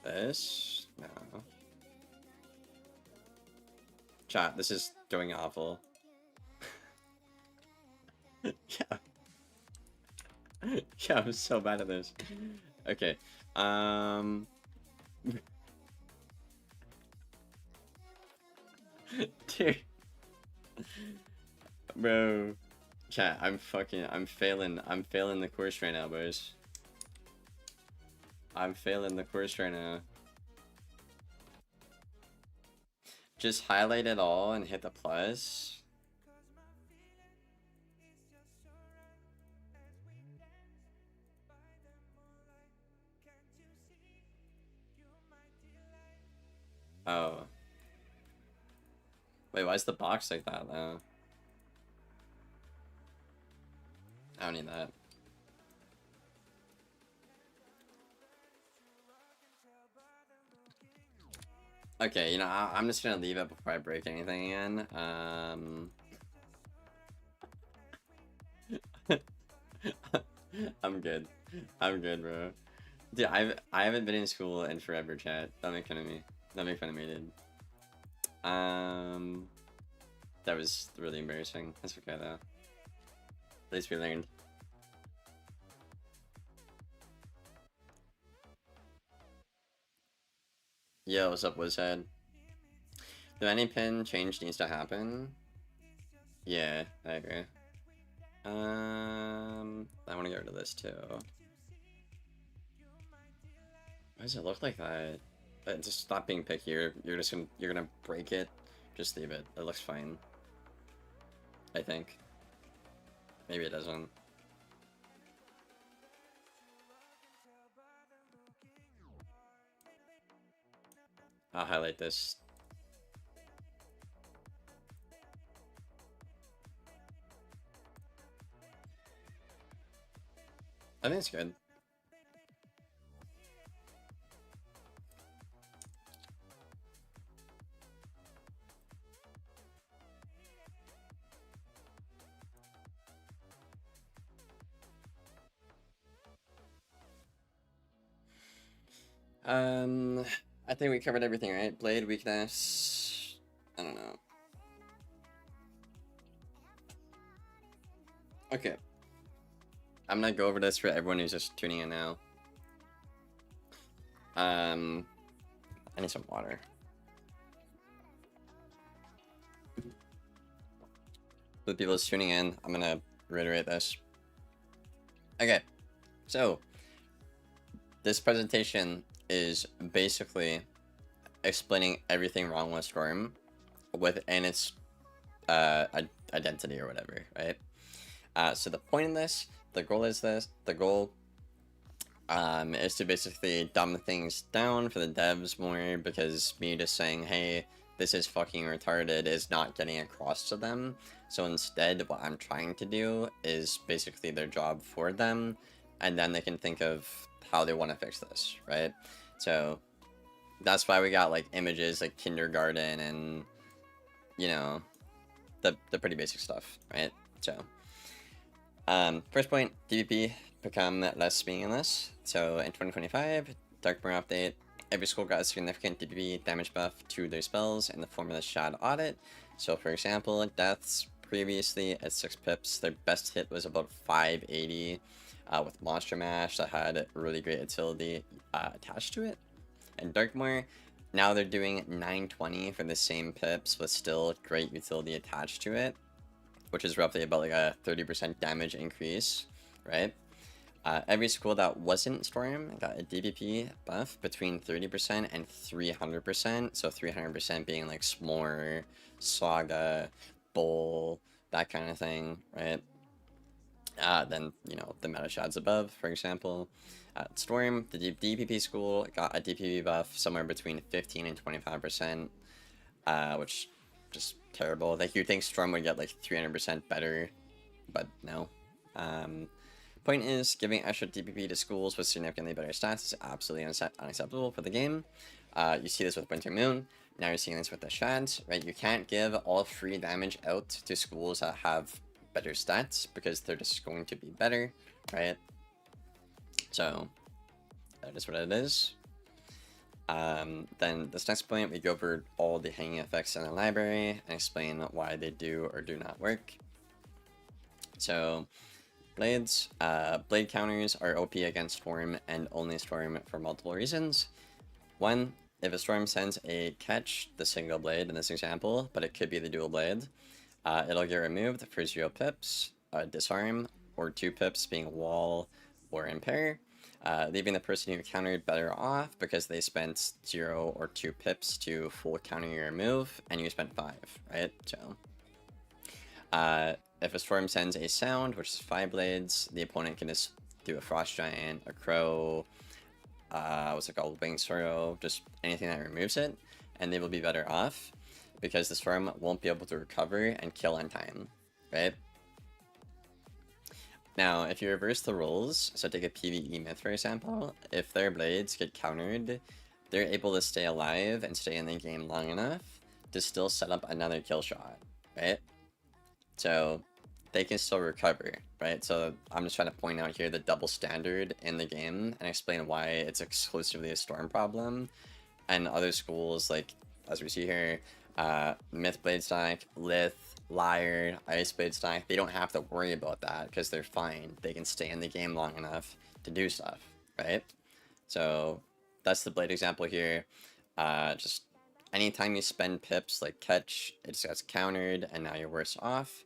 S1: This? No. Chat, this is doing awful. Yeah. Yeah, I'm so bad at this. Okay. Dude. Bro. Chat, I'm failing the course right now, boys. I'm failing the course right now. Just highlight it all and hit the plus. Oh. Wait, why is the box like that though? I don't need that. Okay, you know, I'm just gonna leave it before I break anything again. I'm good. I'm good, bro. Dude, I haven't been in school in forever, chat. Don't make fun of me. Don't make fun of me, dude. That was really embarrassing. That's okay though. At least we learned. Yo, what's up, Wizhead? The any pin change needs to happen. Yeah, I agree. I want to get rid of this too. Why does it look like that? Just stop being picky. You're gonna break it. Just leave it. It looks fine. I think. Maybe it doesn't. I'll highlight this. I think it's good. I think we covered everything, right? Blade weakness. I don't know. Okay. I'm gonna go over this for everyone who's just tuning in now. I need some water. For the people who's tuning in, I'm gonna reiterate this. Okay, so this presentation is basically explaining everything wrong with Storm within its identity or whatever, right? So the point in this, the goal is to basically dumb things down for the devs more, because me just saying, hey, this is fucking retarded is not getting across to them. So instead, what I'm trying to do is basically their job for them, and then they can think of how they want to fix this, right? So that's why we got like images like kindergarten and, you know, the pretty basic stuff, right? So first point, DVP become less meaningless. So in 2025, Darkmoor update, every school got a significant DVP damage buff to their spells in the form of the Shad Audit. So for example, deaths previously at 6 pips, their best hit was about 580 with Monster Mash that had really great utility attached to it. And Darkmoor, now they're doing 920 for the same pips with still great utility attached to it, which is roughly about like a 30% damage increase, right? Every school that wasn't Storm got a DPP buff between 30% and 300%. So 300% being like S'more, Saga, Bull, that kind of thing, right? Then, you know, the meta shads above, for example. Storm, the DPP school got a DPP buff somewhere between 15 and 25%, which just terrible. Like, you'd think Storm would get like 300% better, but no. Point is, giving extra DPP to schools with significantly better stats is absolutely unacceptable for the game. You see this with Winter Moon, now you're seeing this with the Shads, right? You can't give all free damage out to schools that have better stats, because they're just going to be better, right? So, that is what it is. Then this next point, we go over all the hanging effects in the library and explain why they do or do not work. So, blades. Blade counters are OP against Storm and only Storm for multiple reasons. One, if a Storm sends a catch, the single blade in this example, but it could be the dual blade, it'll get removed for 0 pips. disarm, or 2 pips being wall or impair, leaving the person who countered better off because they spent 0 or 2 pips to full counter your move, and you spent 5, right? So, if a storm sends a sound, which is 5 blades, the opponent can just do a frost giant, a crow, what's it called, winged sorrow, just anything that removes it, and they will be better off because the storm won't be able to recover and kill on time, right? Now, if you reverse the rules, so take a PvE myth for example, if their blades get countered, they're able to stay alive and stay in the game long enough to still set up another kill shot, right? So they can still recover, right? So I'm just trying to point out here the double standard in the game and explain why it's exclusively a storm problem. And other schools, like, as we see here, Myth Blade Stack, Lith, Lyre, Ice Blade Stack, they don't have to worry about that because they're fine. They can stay in the game long enough to do stuff, right? So that's the blade example here. Just anytime you spend pips like catch, it just gets countered and now you're worse off.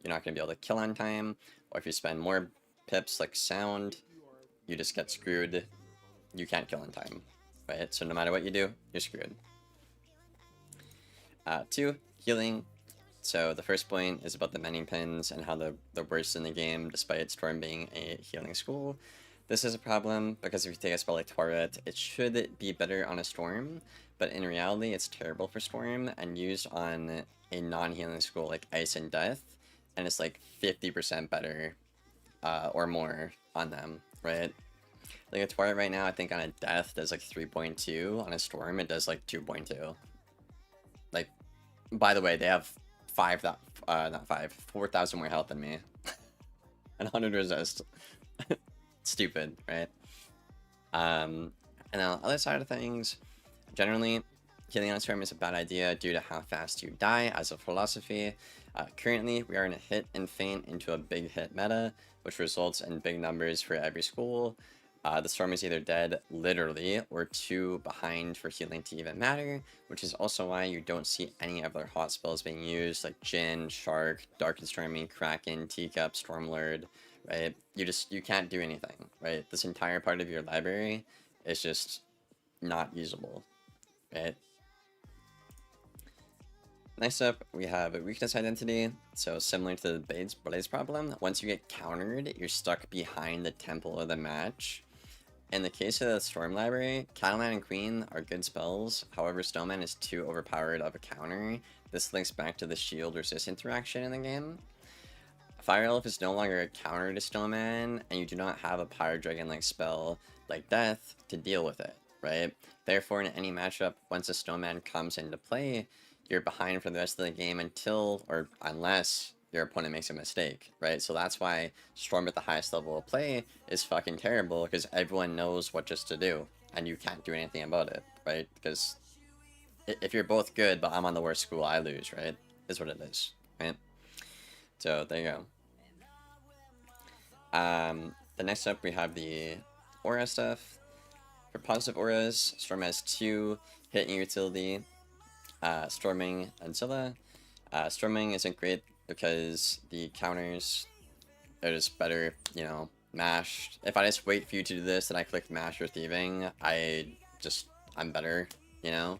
S1: You're not going to be able to kill on time. Or if you spend more pips like sound, you just get screwed. You can't kill on time, right? So no matter what you do, you're screwed. 2, healing. So the first point is about the mending pins and how they're worst in the game despite Storm being a healing school. This is a problem because if you take a spell like Torret, it should be better on a Storm, but in reality it's terrible for Storm and used on a non-healing school like Ice and Death, and it's like 50% better or more on them, right? Like a Torret right now, I think on a Death does like 3.2, on a Storm it does like 2.2. Like, by the way, they have 4,000 more health than me. And 100 resist. Stupid, right? And on the other side of things, generally, healing on Storm is a bad idea due to how fast you die as a philosophy. Currently, we are in a hit and faint into a big hit meta, which results in big numbers for every school. The Storm is either dead, literally, or too behind for healing to even matter, which is also why you don't see any of their hot spells being used, like Jin, Shark, Dark and Stormy, Kraken, Teacup, Stormlord, right? You can't do anything, right? This entire part of your library is just not usable, right? Next up, we have a weakness identity. So similar to the Blaze problem, once you get countered, you're stuck behind the temple of the match. In the case of the Storm Library, Catalan and Queen are good spells, however Snowman is too overpowered of a counter. This links back to the shield resist interaction in the game. Fire Elf is no longer a counter to Snowman, and you do not have a Pyro Dragon-like spell like Death to deal with it, right? Therefore, in any matchup, once a Snowman comes into play, you're behind for the rest of the game until, or unless, your opponent makes a mistake, right? So that's why Storm at the highest level of play is fucking terrible, because everyone knows what just to do, and you can't do anything about it, right? Because if you're both good, but I'm on the worst school, I lose, right? Is what it is, right? So there you go. The next up, we have the aura stuff. For positive auras, Storm has 2 hit and utility, Storming and Zilla. Storming isn't great because the counters are just better, you know, mashed. If I just wait for you to do this and I click mash or thieving, I'm better, you know.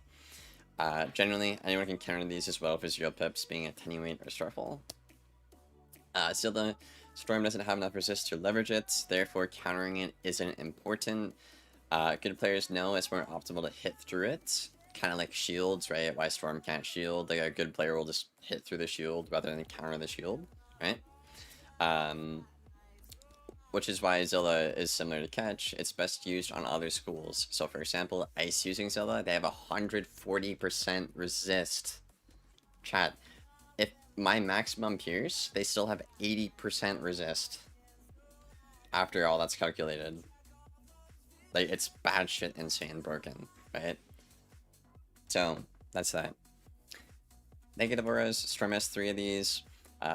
S1: Generally, anyone can counter these as well for 0 pips, being Attenuate or Starfall. Zilla, Storm doesn't have enough resist to leverage it, therefore countering it isn't important. Good players know it's more optimal to hit through it. Kind of like shields, right? Why Storm can't shield. Like a good player will just hit through the shield rather than counter the shield, right? Which is why Zilla is similar to Catch. It's best used on other schools. So for example, Ice using Zilla, they have 140% resist. Chat, if my maximum Pierce, they still have 80% resist. After all that's calculated. Like, it's bad shit insane broken, right? So, that's that. Negative auras, Storm has 3 of these,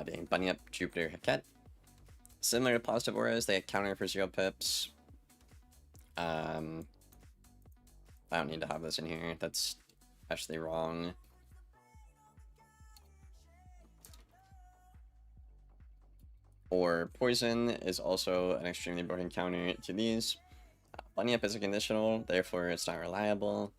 S1: being Bunny Up, Jupiter, Haket. Similar to positive auras, they counter for 0 pips. I don't need to have this in here, that's actually wrong. or poison is also an extremely broken counter to these. Bunny up is a conditional, therefore it's not reliable.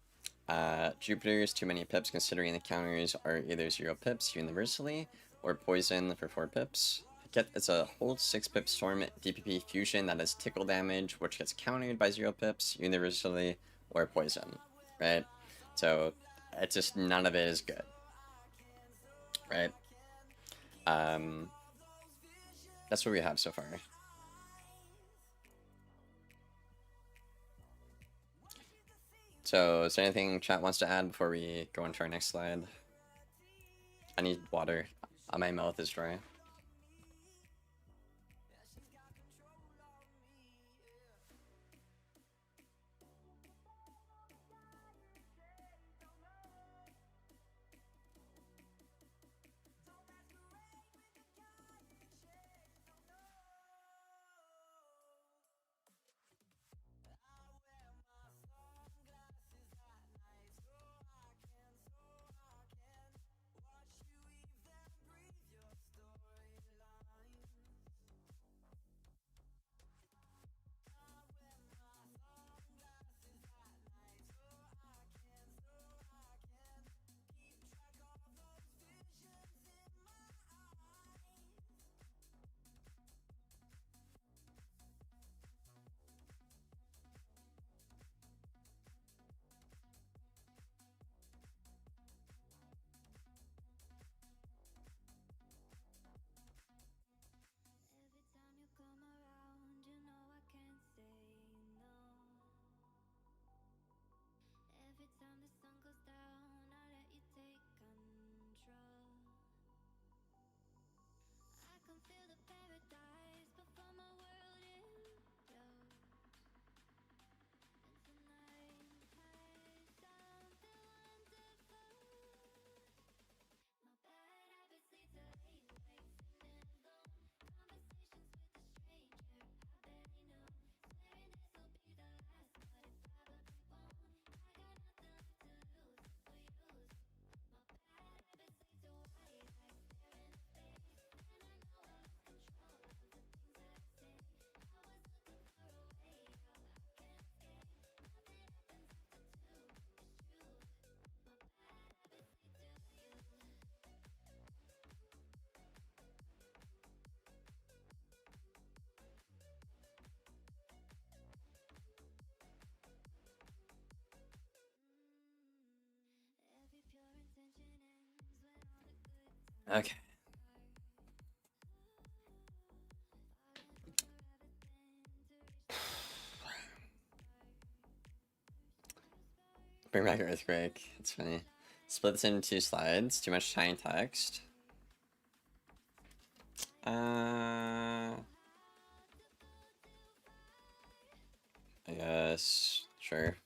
S1: Jupiter's too many pips considering the counters are either 0 pips universally or poison for 4 pips. It's a hold 6 pip storm DPP fusion that has tickle damage, which gets countered by 0 pips universally or poison, right? So it's just none of it is good, right? That's what we have so far. So is there anything chat wants to add before we go on to our next slide? I need water. My mouth is dry. Okay. Bring back Earthquake. That's funny. Split this into 2 slides. Too much tiny text. I guess. Sure.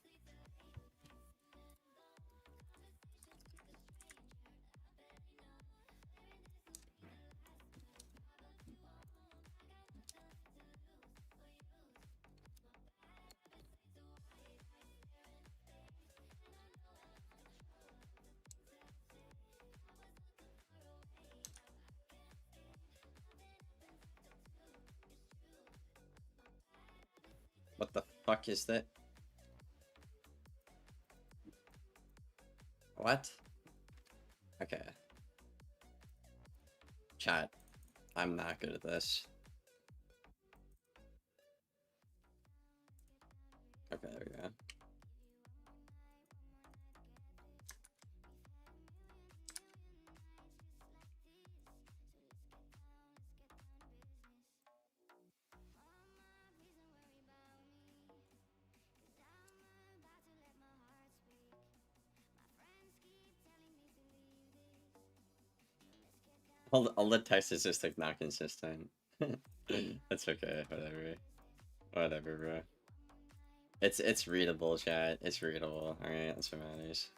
S1: What the fuck is that? What? Okay. Chat. I'm not good at this. Okay, there we go. All the text is just like not consistent. That's okay. Whatever. Whatever, bro. It's readable, chat. It's readable. Alright, that's what matters.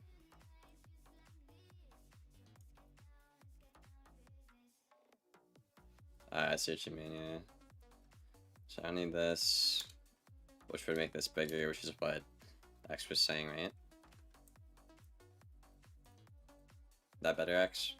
S1: I see what you mean, yeah. So I need this, which would make this bigger, which is what X was saying, right? That better, X?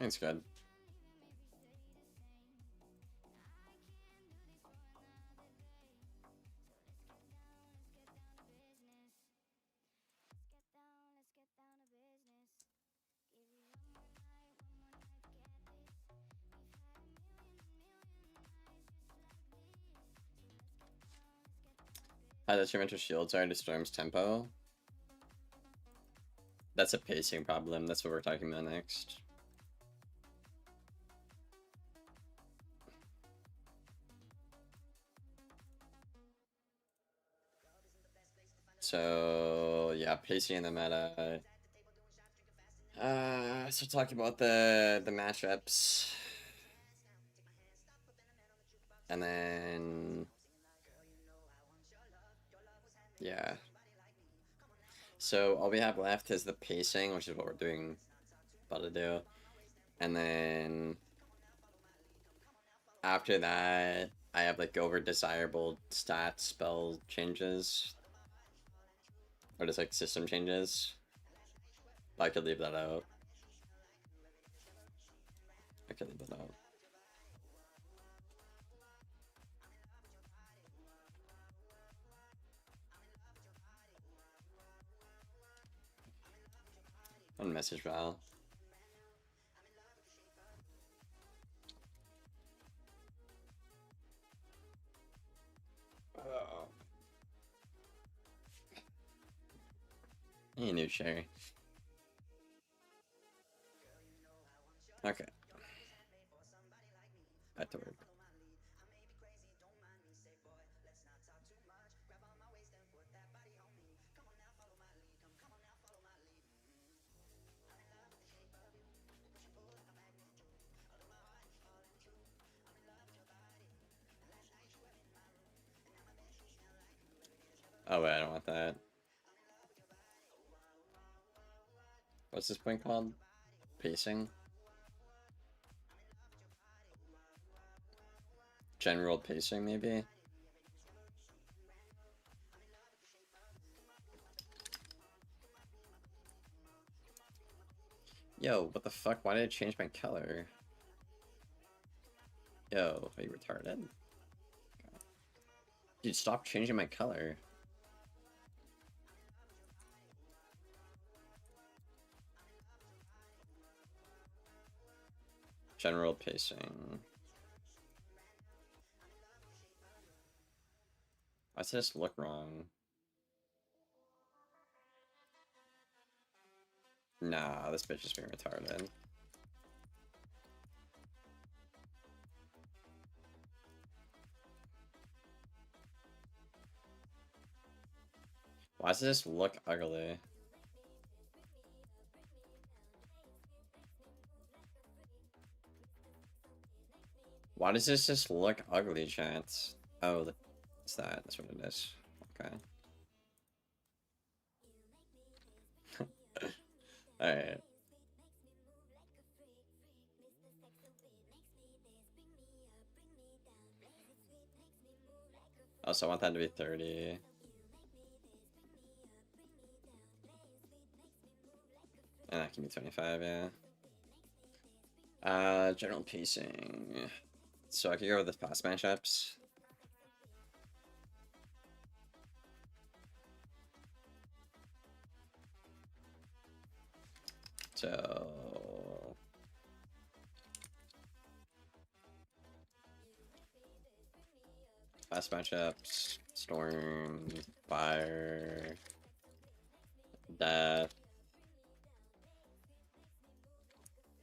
S1: It's good. How detrimental shields are to Storm's tempo? That's a pacing problem. That's what we're talking about next. So yeah, pacing in the meta. So talking about the matchups, and then yeah. So all we have left is the pacing, which is what we're doing, about to do, and then after that, I have like over desirable stat spell changes, or just like system changes. But I could leave that out. I could leave that out. On message Val. Oh. Hey, new Sherry. Okay. Back to work. Oh wait, I don't want that. What's this point called? Pacing? General pacing, maybe? Yo, what the fuck? Why did I change my color? Yo, are you retarded? Dude, stop changing my color. General pacing. Why does this look wrong? Nah, this bitch is being retarded. Why does this look ugly? Why does this just look ugly, chat? Oh, it's that. That's what it is. Okay. Alright. Also, I want that to be 30. And that can be 25, yeah. General pacing. So I could go with the past matchups. So past matchups: Storm, Fire, Death,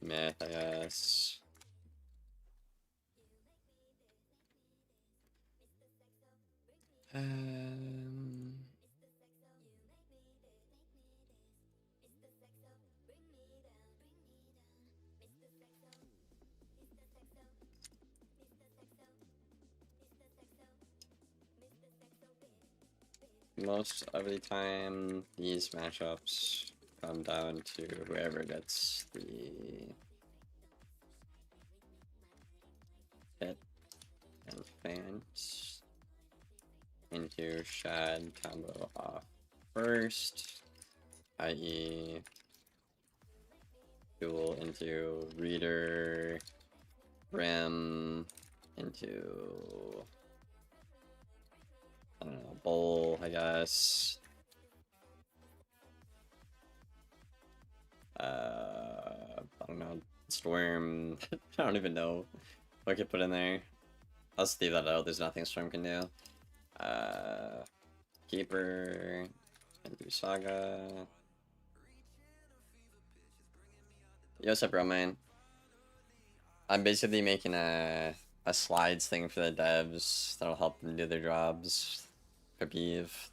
S1: Myth, I guess. Most of the time, these matchups come down to whoever gets the hit and fans into Shad combo off first, i.e. tool into reader, rim, into, I don't know, bowl, I guess. I don't know, storm. I don't even know what I could put in there. I'll just leave that out. There's nothing storm can do. Keeper, and do saga. Yo, what's up, bro, man? I'm basically making a slides thing for the devs that'll help them do their jobs for Beeve.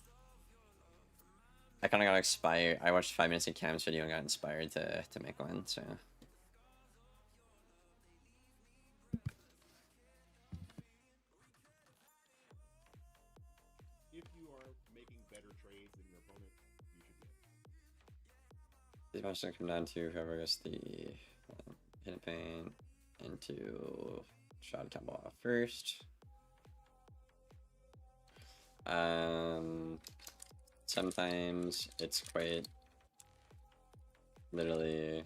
S1: I kind of got inspired. I watched 5 minutes of Cam's video and got inspired to make one, so.
S2: If you are making better trades than your opponent, you should get.
S1: These matches come down to whoever gets the hidden paint into shot combo off first. Sometimes it's quite literally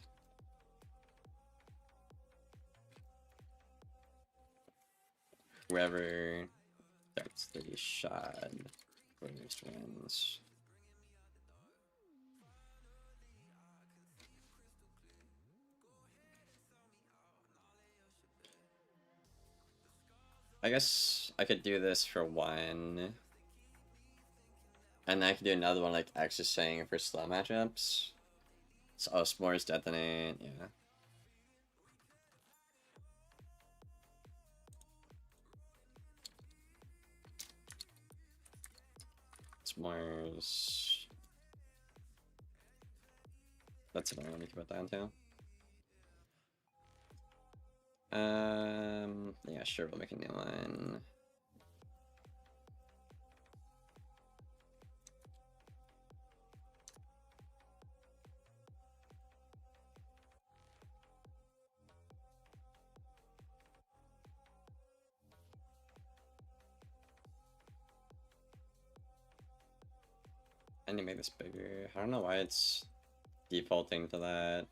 S1: whoever starts the shot first wins. I guess I could do this for one. And I could do another one like X is saying for slow matchups. So, oh, S'mores detonate, yeah. S'mores. That's another one we can put down too. Yeah, sure, we'll make a new one. I need to make this bigger. I don't know why it's defaulting to that.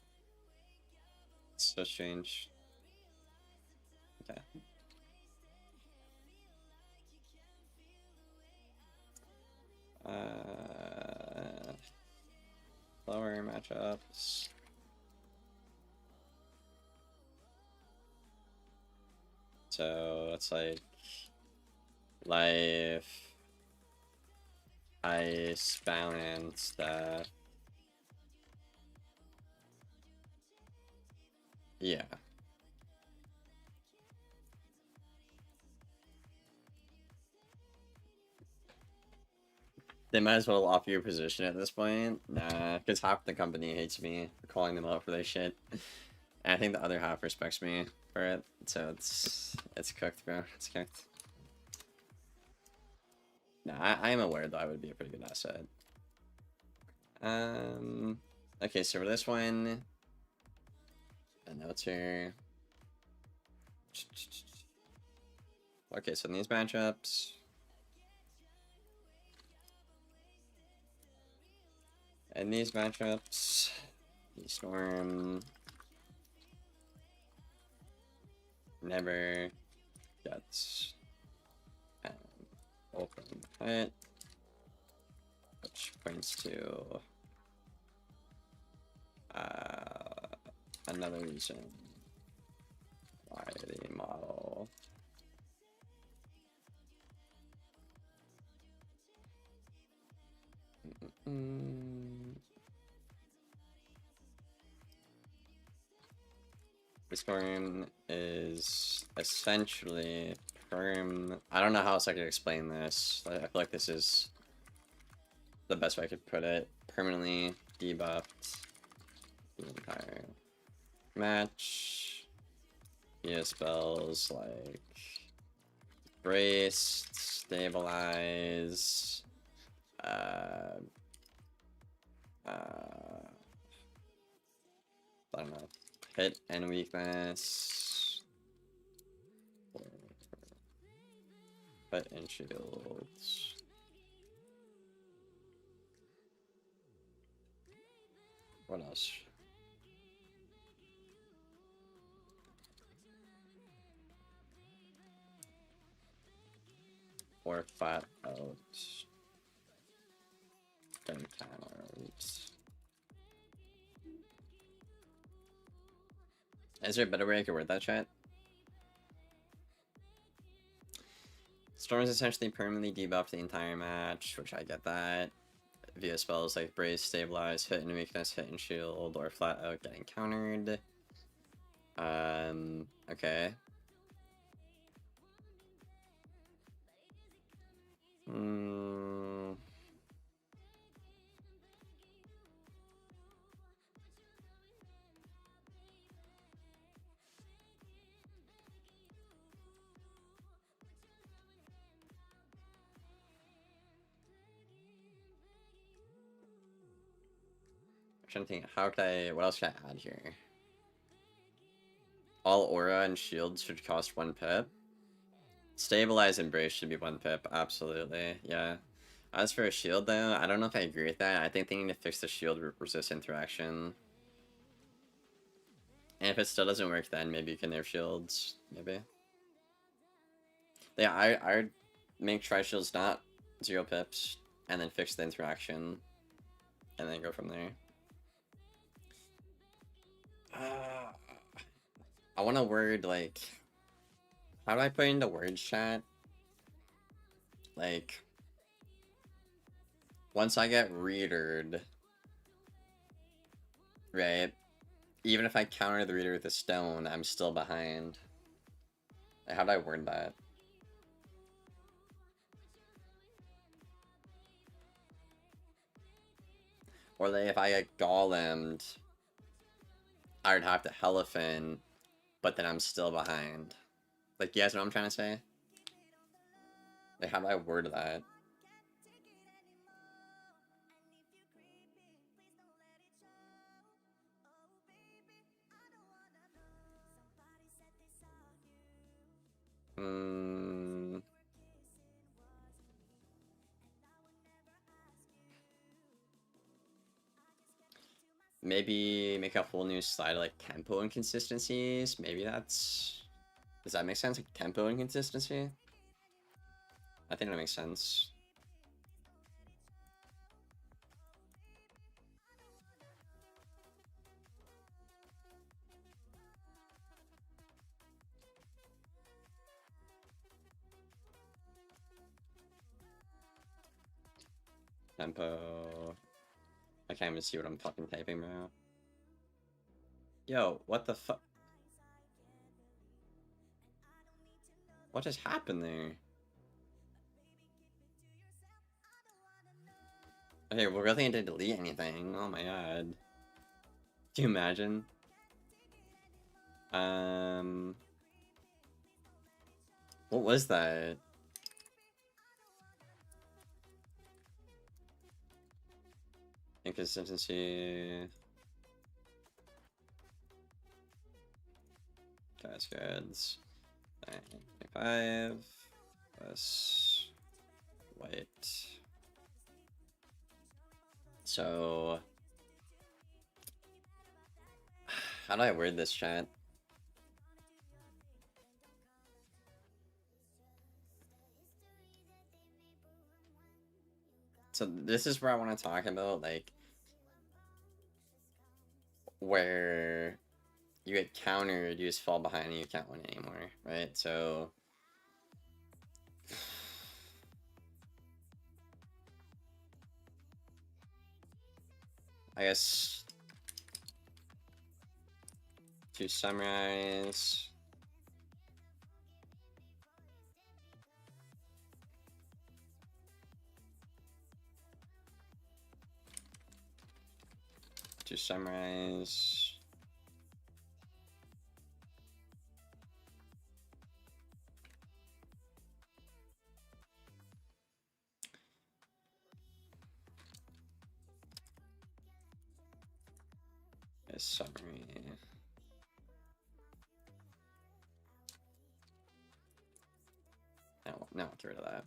S1: It's so strange. Okay. Lower matchups. So it's like life, ice, balance, stuff. Yeah. They might as well offer your position at this point. Nah, because half the company hates me for calling them out for their shit. And I think the other half respects me for it. So it's cooked, bro. It's cooked. Nah, I am aware though I would be a pretty good asset. Okay, so for this one, a notes here. Okay, so in these matchups, the Storm never gets an open hit, which points to another reason why the model the Storm is essentially I don't know how else I could explain this. I feel like this is the best way I could put it. Permanently debuffed the entire match. Yeah, spells like braced, stabilize, I don't know, hit and weakness, hit and shields. What else? or flat out encounters. Is there a better way I could word that, chat? Storm is essentially permanently debuffed the entire match, which I get that. Via spells like Brace, Stabilize, Hit and Weakness, Hit and Shield, or flat out getting countered. Okay. I'm trying to think, how could I, what else can I add here? All aura and shields should cost 1 pip. Stabilize and Brace should be 1 pip, absolutely, yeah. As for a shield though, I don't know if I agree with that. I think they need to fix the shield resist interaction. And if it still doesn't work, then maybe you can nerf shields, maybe. Yeah, I'd make tri-shields not 0 pips, and then fix the interaction, and then go from there. I want a word, like, how do I put into words, chat? Like, once I get readered, right, even if I counter the reader with a stone, I'm still behind. Like, how do I word that? Or like, if I get golemed, I would have to Helifin, but then I'm still behind. Like, you guys know what I'm trying to say? Like, how do I word that? Maybe make a whole new slide of, like, tempo inconsistencies. Maybe that's... Does that make sense? Like, tempo inconsistency? I think that makes sense. Tempo... I can't even see what I'm fucking typing, bro. Yo, what the fuck? What just happened there? Okay, we really need to delete anything. Oh my god. Can you imagine? What was that? Inconsistency. Cascades. 925. Plus white. So, how do I word this, chat? So this is where I want to talk about, like, where you get countered, you just fall behind and you can't win anymore, right? So, I guess to summarize, to summarize, a summary. No, get rid of that.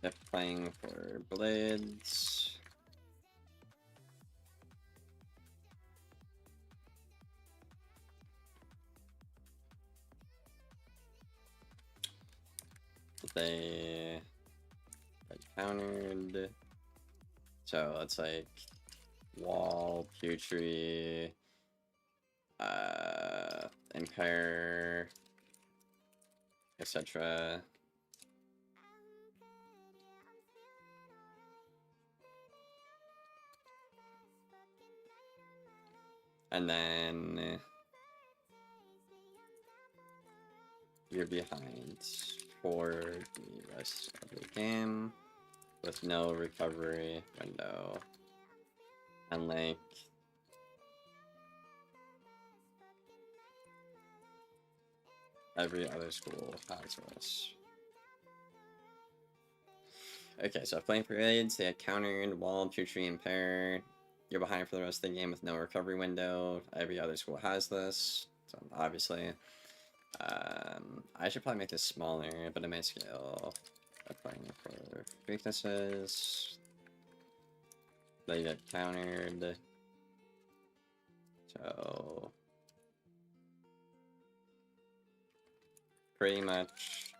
S1: If playing for blades, they countered. So it's like wall, putri, impair, etc. And then you're behind for the rest of the game with no recovery window. And like every other school has this. Okay, so playing for aids, they had countered, wall, putri, impair. You're behind for the rest of the game with no recovery window. Every other school has this, so obviously. I should probably make this smaller, but it may scale. Playing for weaknesses. They get countered. So pretty much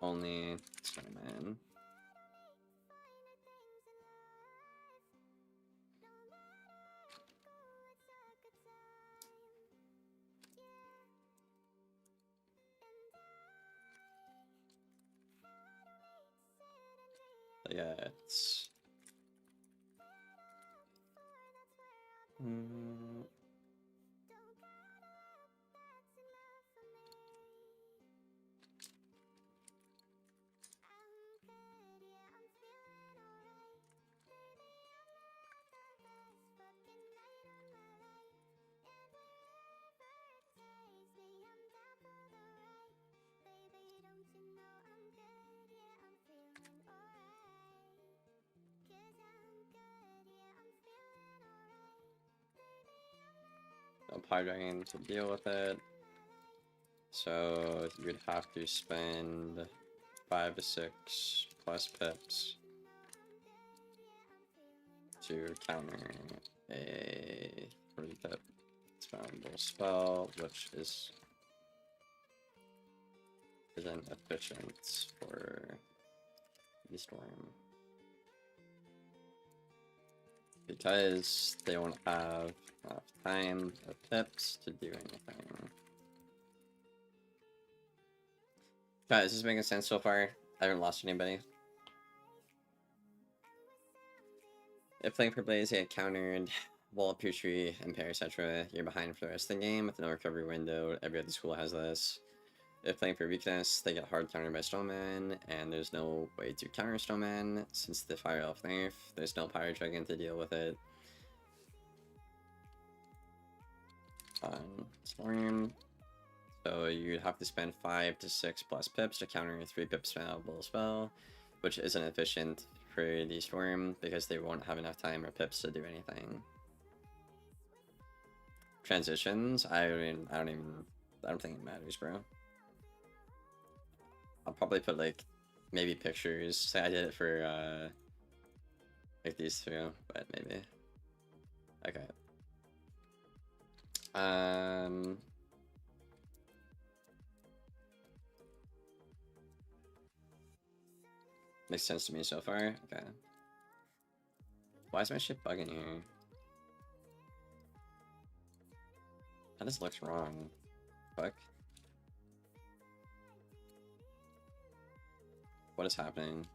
S1: only snowman. Yeah, it's a Pie Dragon to deal with it. So you'd have to spend 5 to 6 plus pips to counter a 3 pip spawnable spell, which isn't efficient for the storm. Because they won't have enough time or pips to do anything. Guys, is this making sense so far? I haven't lost anybody. If playing for Blaze, they had countered Wall, Putri, Impair, etc. You're behind for the rest of the game with no recovery window. Every other school has this. If playing for weakness, they get hard countered by Snowman, and there's no way to counter Snowman since the Fire Elf nerf. There's no Pyro Dragon to deal with it. Storm. So you'd have to spend 5 to 6 plus pips to counter a 3 pip spammable spell, which isn't efficient for the Storm because they won't have enough time or pips to do anything. Transitions, I don't think it matters, bro. I'll probably put like maybe pictures. Say I did it for like these two, but maybe. Okay. Makes sense to me so far. Okay. Why is my shit bugging here? That just looks wrong. Fuck. What is happening?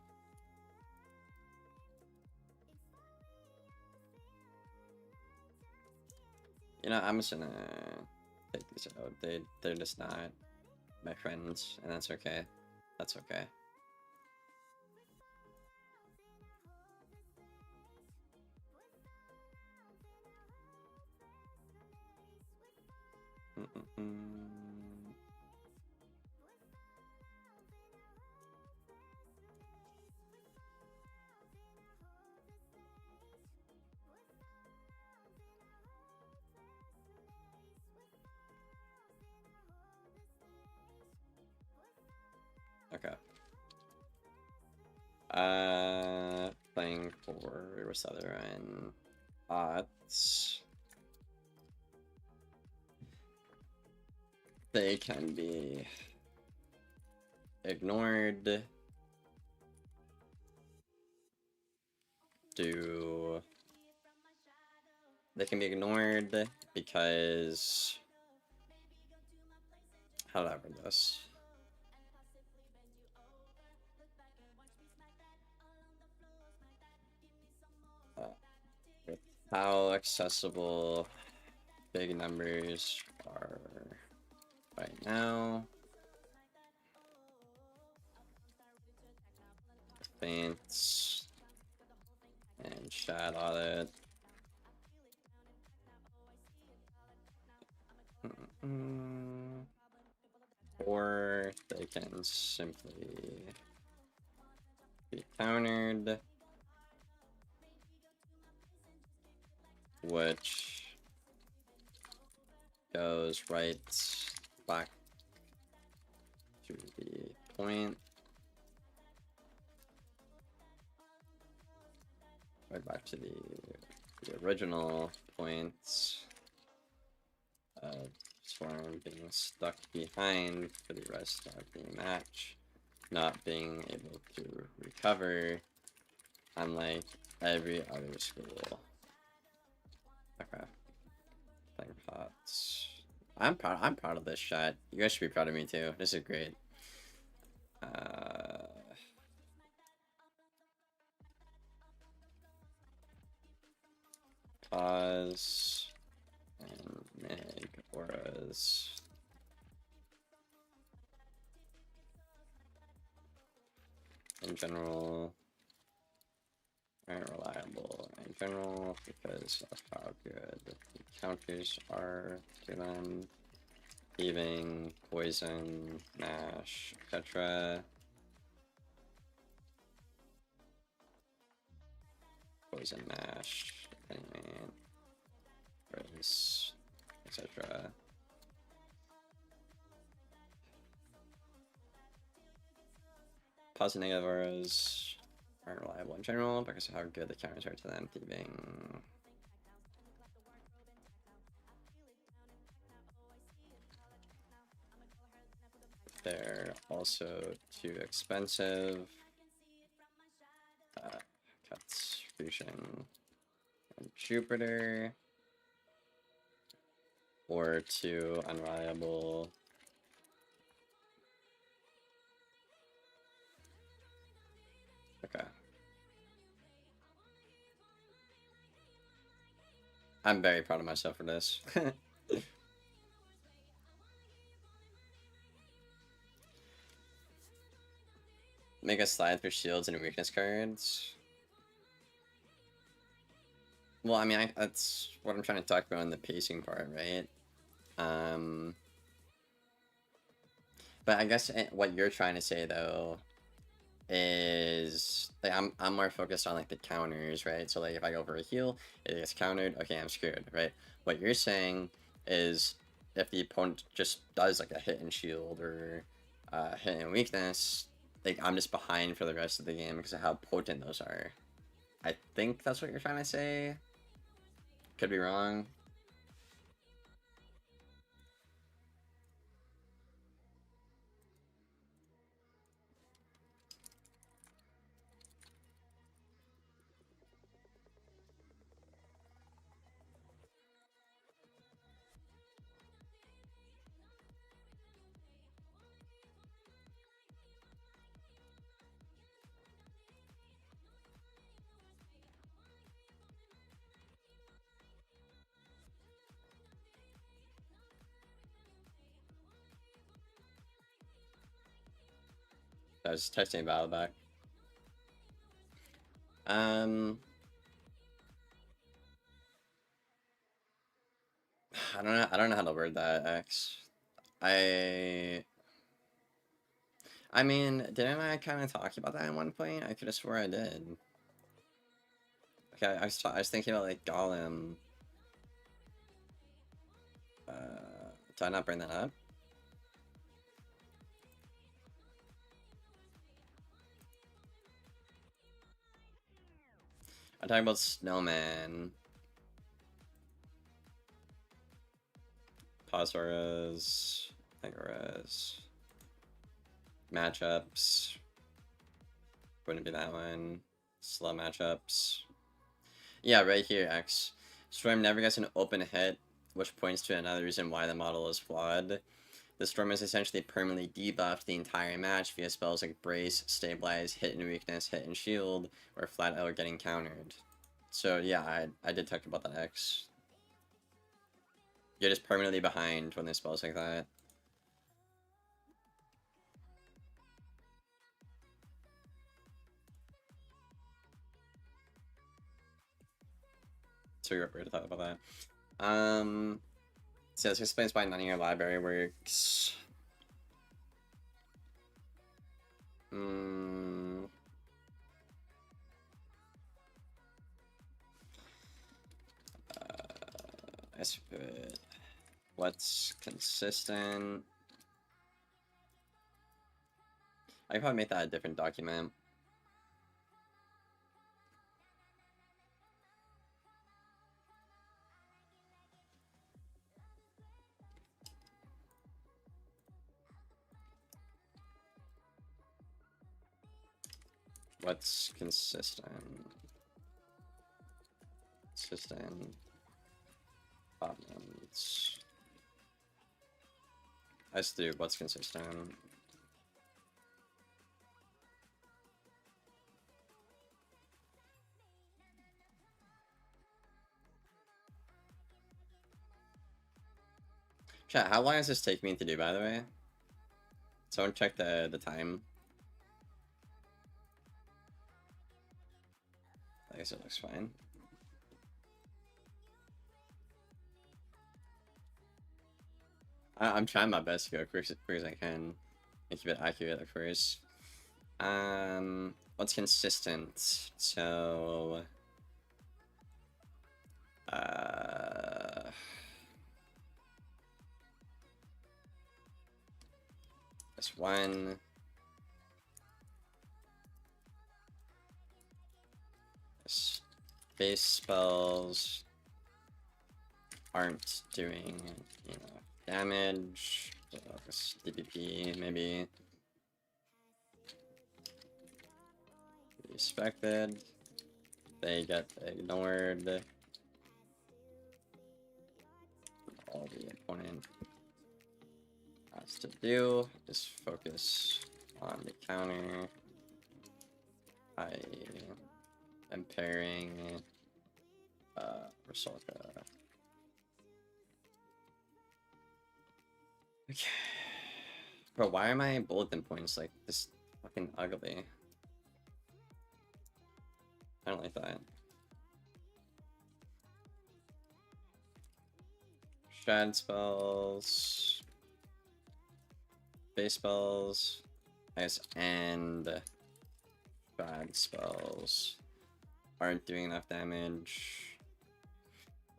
S1: You know, I'm just gonna take these out. They're just not my friends, and that's okay. That's okay. Okay. Playing for what's the other one? Bots. They can be ignored. They can be ignored because how do I word this? With how accessible big numbers are right now. Feints and chat audit. Or they can simply be countered, which goes right back to the point, right back to the original points of Swarm being stuck behind for the rest of the match, not being able to recover, unlike every other school. Okay. Playing pots. I'm proud of this shot. You guys should be proud of me too. This is great. Pause and meg auras. In general, aren't reliable in general because of how good the counters are to them. Thieving, poison, mash, etc. Poison mash, anyway, race, etc. Positive negative auras aren't reliable in general because of how good the counters are to them. Thieving. They're also too expensive. Cuts, fusion, and Jupiter. Or too unreliable. Okay. I'm very proud of myself for this. Make a slide for shields and weakness cards. Well, I mean, that's what I'm trying to talk about in the pacing part, right? But I guess what you're trying to say though is like I'm more focused on like the counters, right? So like if I go for a heal, it gets countered. Okay, I'm screwed, right? What you're saying is if the opponent just does like a hit and shield or hit and weakness, like I'm just behind for the rest of the game because of how potent those are. I think that's what you're trying to say. Could be wrong. I was testing battle back. I don't know how to word that, X. I mean, didn't I kind of talk about that at one point? I could have swore I did. Okay, I was thinking about like Golem. Did I not bring that up? I'm talking about Snowman. Pause auras. Thing auras. Matchups. Wouldn't be that one. Slow matchups. Yeah, right here, X. Storm never gets an open hit, which points to another reason why the model is flawed. The Storm is essentially permanently debuffed the entire match via spells like Brace, Stabilize, Hit and Weakness, Hit and Shield, or flat out getting countered. So yeah, I did talk about that, X. You're just permanently behind when there's spells like that. So you're prepared to talk about that. So this explains why none of your library works. I suppose what's consistent. I could probably make that a different document. What's consistent? Consistent problems. Let's do what's consistent. Chat, how long does this take me to do, by the way? Someone check the time. I guess it looks fine. I'm trying my best to go quick as I can and keep it accurate at first. What's consistent? So, this one. Base spells aren't doing, you know, damage. So this DPP maybe. Respected. They get ignored. All the opponent has to do is focus on the counter. I am pairing Rusalka. Okay. Bro, why are my bulletin points like this fucking ugly? I don't like that. Shad spells. Base spells. I guess, and shad spells aren't doing enough damage.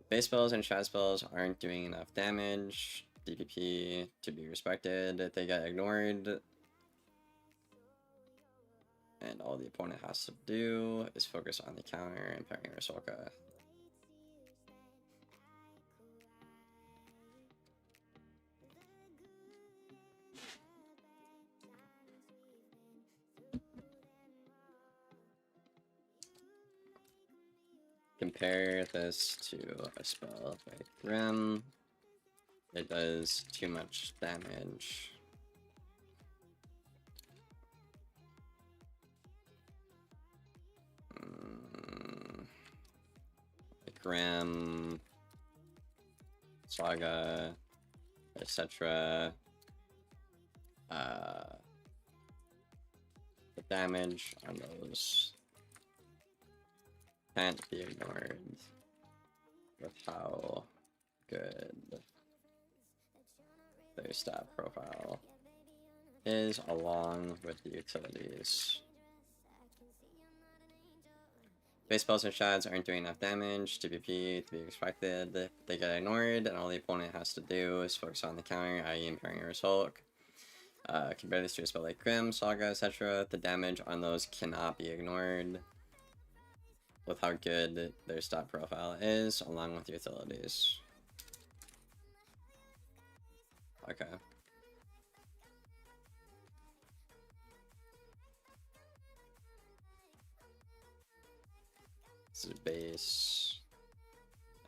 S1: Base spells and shad spells aren't doing enough damage. DPP to be respected. They get ignored. And all the opponent has to do is focus on the counter and pairing Rusalka. Compare this to a spell like Grim. It does too much damage. Grim, Saga, etc. The damage on those can't be ignored with how good their stat profile is, along with the utilities. Base spells and shads aren't doing enough damage. TPP to be expected. They get ignored, and all the opponent has to do is focus on the counter, i.e. impairing your Hulk. Compare this to a spell like Grim, Saga, etc. The damage on those cannot be ignored. with how good their stat profile is, along with utilities. Okay. This is base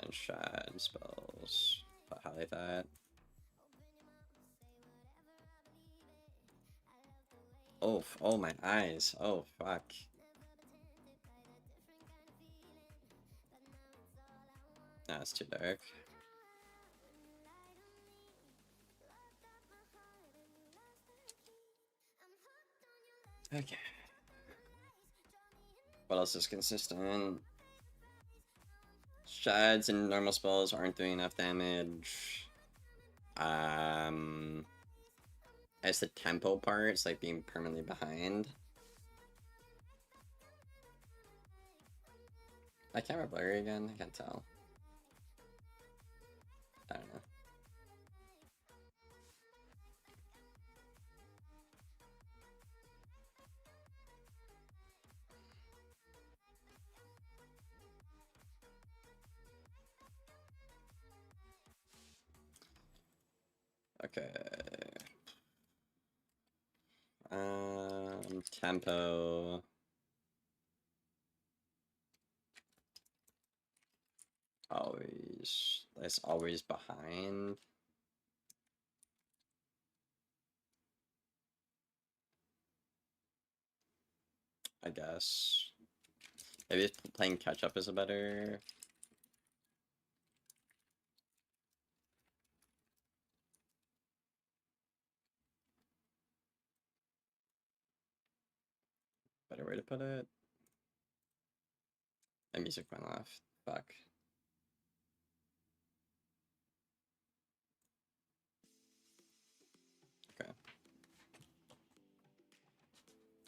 S1: and shad spells. I'll highlight that. Oh my eyes. Oh fuck. That's too dark. Okay. What else is consistent? Shads and normal spells aren't doing enough damage. As the tempo part, it's like being permanently behind. I camera blurry again? I can't tell. I don't know. Okay. Tempo. Always. That's always behind. I guess. Maybe playing catch up is a better. Better way to put it. And music went off. Fuck. Okay.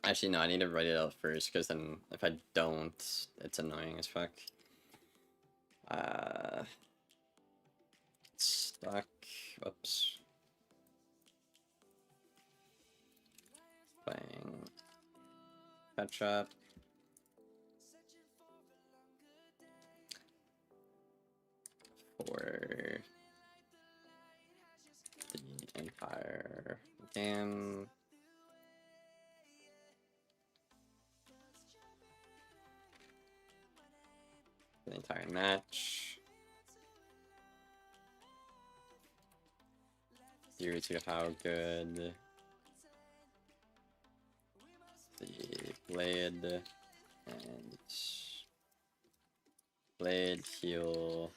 S1: Actually, no, I need to write it out first, because then if I don't, it's annoying as fuck. Stuck. Oops. Playing catch up. For the entire game. The entire match. Due to how good the blade and blade heal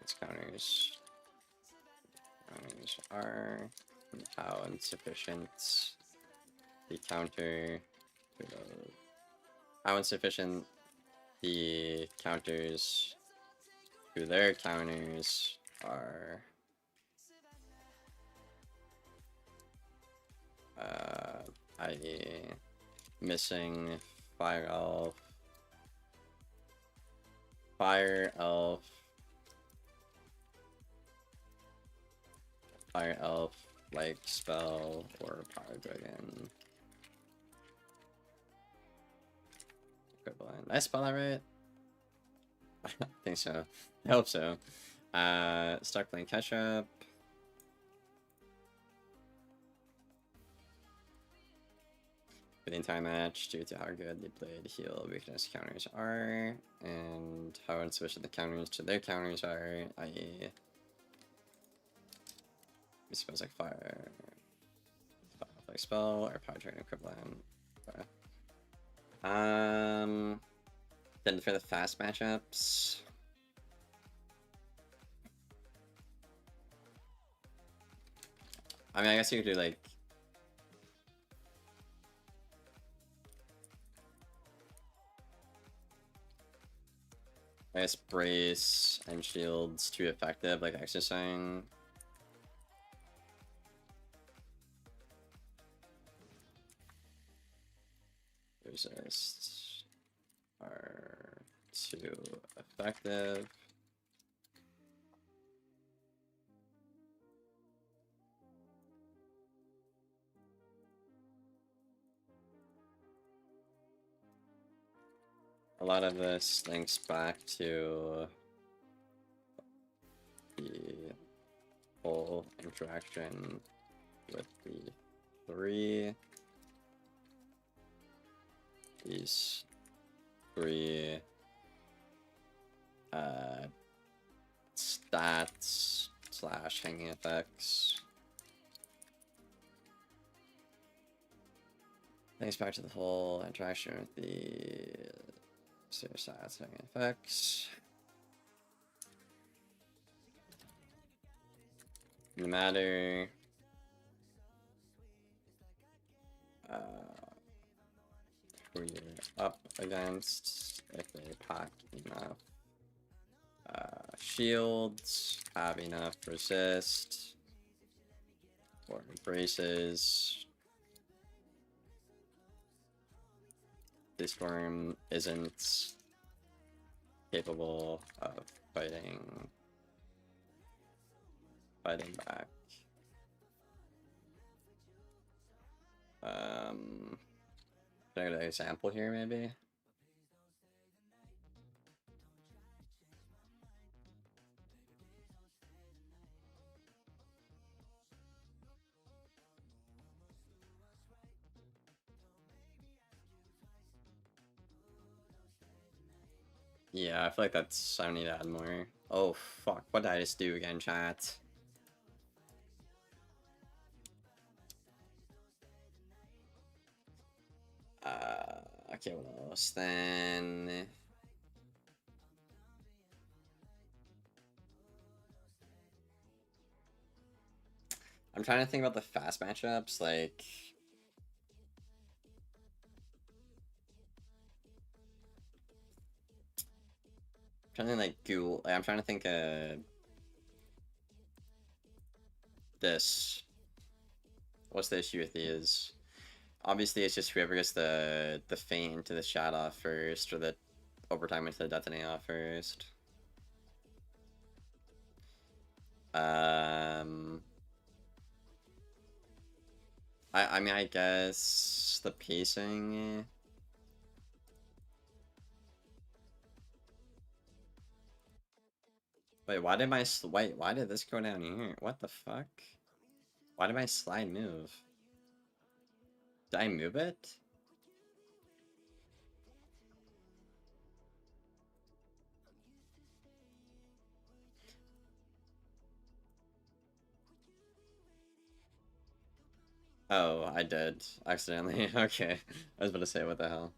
S1: its counters are, and how insufficient the counter, how insufficient the counters to their counters are. I.e. missing Fire Elf, Fire Elf, like spell, or Power Dragon. Equivalent. Did I spell that right? I think so. I hope so. Start playing catch up. For the entire match, due to how good the blade heal weakness counters are, and how insufficient the counters to their counters are, i.e. I suppose like fire like spell or power dragon equivalent. Then for the fast matchups, I mean, I guess you could do like I guess brace and shields too effective, like exercising. Resist are too effective. a lot of this links back to the whole interaction with the these three stats / hanging effects. Thanks back to the whole interaction with the stats hanging effects. No matter who you're up against, if they pack enough shields, have enough resist or braces, this form isn't capable of fighting back. Can I get an example here, maybe? Yeah, I feel like that's... I need to add more. Oh, fuck. What did I just do again, chat? Okay, what else then? I'm trying to think about the fast matchups, like... I'm trying to like Google... I'm trying to think this. What's the issue with these? Obviously, it's just whoever gets the feint into the shot off first, or the overtime into the detonate off first. I mean, I guess the pacing. Wait, why did my why did this go down here? What the fuck? Why did my slide move? Did I move it? Oh, I did accidentally. Okay, I was about to say what the hell.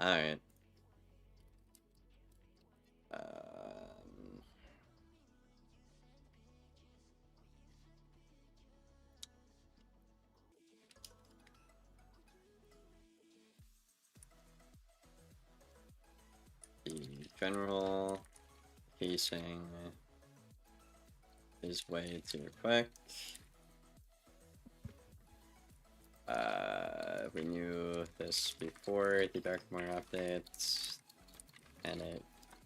S1: All right. The general pacing is way too quick. We knew this before the Darkmoor updates, and it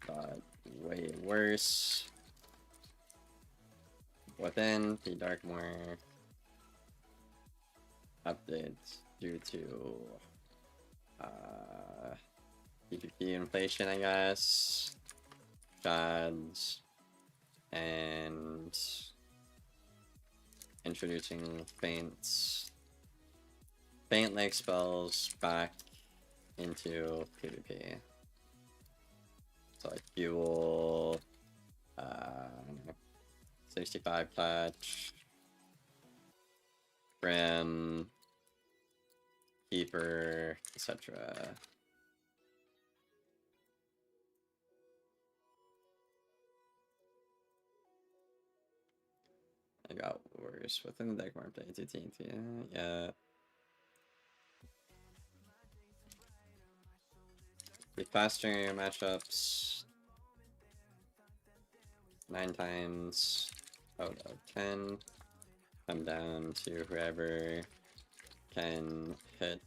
S1: got way worse within the Darkmoor updates due to PvP inflation, I guess, gods, and introducing feint-like spells back into PvP. So like fuel, 65 clutch, brim, keeper, etc. I got worse within the deck more update 18th, yeah. The faster matchups 9 times out of 10 come down to whoever can hit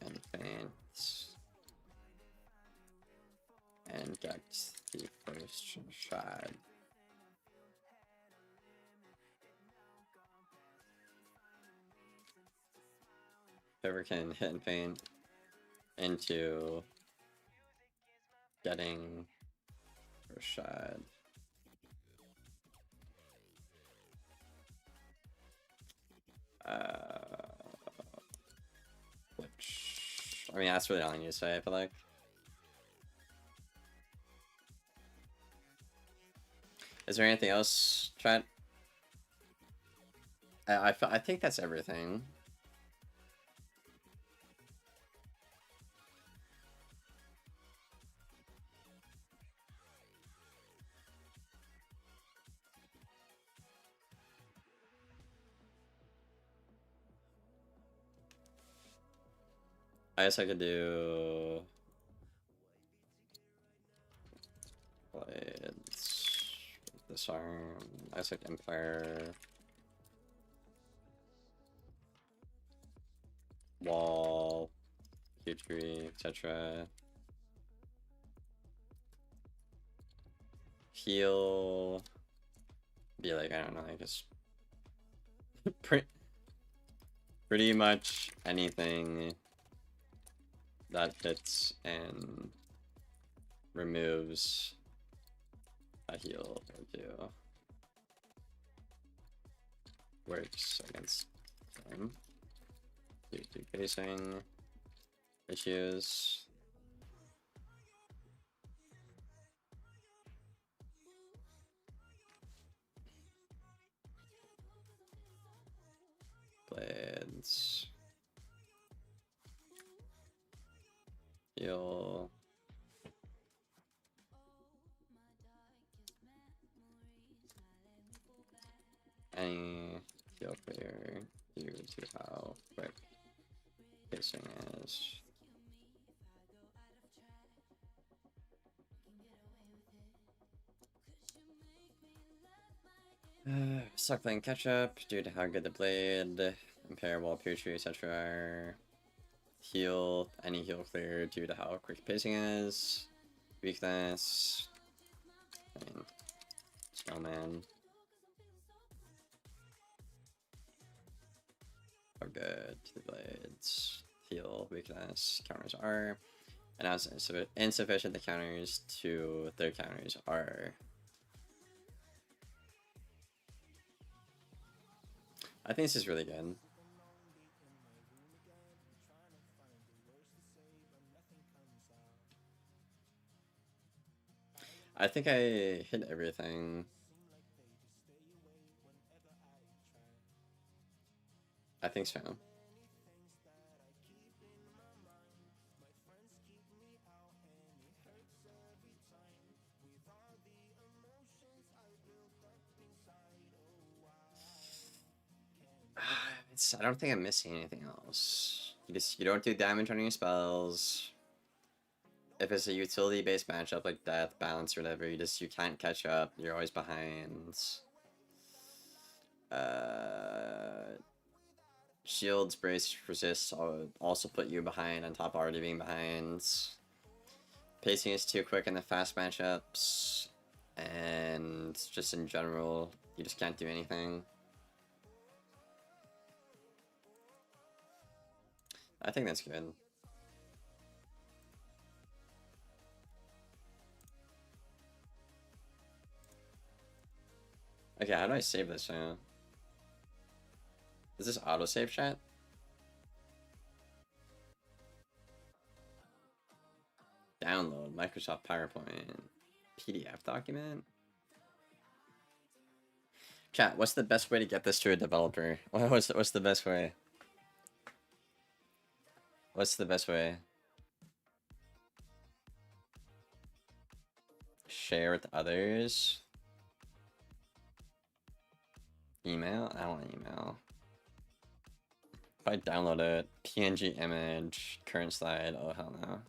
S1: and feint and get the first shot. Whoever can hit and feint into getting first shot. Which, I mean, that's really all I need to say, I feel like. Is there anything else, chat? I think that's everything. I guess I could do blades, disarm, I guess like Empire, wall, Q3, etc. Heal, be like, I don't know, I guess pretty much anything that hits and removes a heal or two works against them. Due to pacing issues. Blades. Heal. Any heal clear due to how quick pacing is. Suck playing catch up due to how good the blade, imperable, Putri, etc. Heal, any heal clear due to how quick pacing is. Weakness. I mean, Snowman. How good to the blades. Heal, weakness, counters are. And as insufficient the counters to their counters are. I think this is really good. I think I hit everything. I think so. I don't think I'm missing anything else. You don't do damage on your spells. If it's a utility based matchup like death, balance, or whatever, you can't catch up. You're always behind. Shields, brace, resist also put you behind on top of already being behind. Pacing is too quick in the fast matchups, and just in general, you just can't do anything. I think that's good. Okay, how do I save this now? Is this autosave chat? Download Microsoft PowerPoint PDF document. Chat, what's the best way to get this to a developer? What's the best way? What's the best way? Share with others. Email? I don't want email. If I download a PNG image, current slide, oh hell no.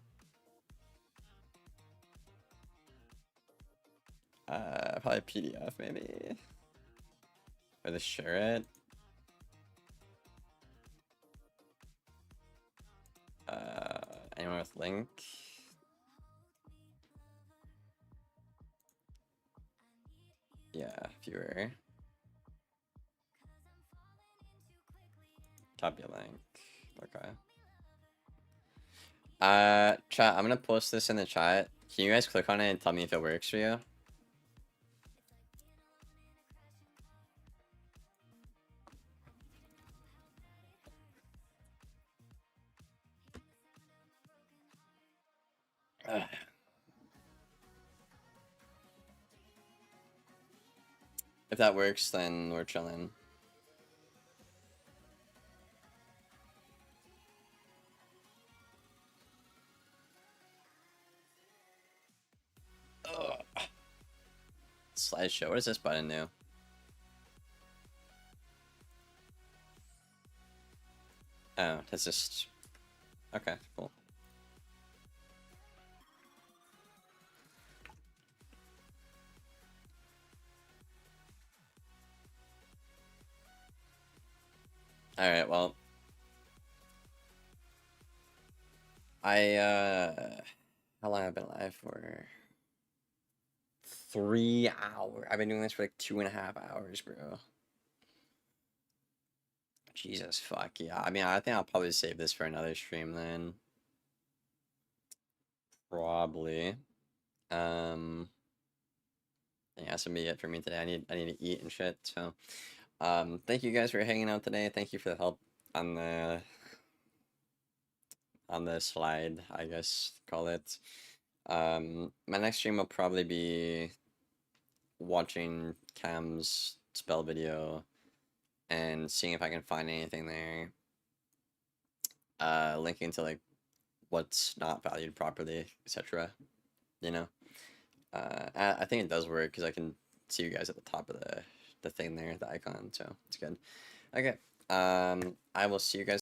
S1: Probably PDF maybe. Or just share it. Anyone with link? Yeah, viewer. Copy a link. Okay. Chat, I'm gonna post this in the chat. Can you guys click on it and tell me if it works for you? Ugh. If that works, then we're chilling. Ugh. Slideshow. What does this button do? Oh, that's just... Okay, cool. Alright, well... How long have I been live for? 3 hours. I've been doing this for like 2.5 hours, bro. Jesus, fuck, yeah. I mean, I think I'll probably save this for another stream then. Probably. Yeah, that's gonna be it for me today. I need to eat and shit, so... thank you guys for hanging out today. Thank you for the help on the slide, I guess, call it. My next stream will probably be watching Cam's spell video and seeing if I can find anything there. Linking to like what's not valued properly, etc. You know. I think it does work because I can see you guys at the top of the thing there, the icon, so it's good. Okay. I will see you guys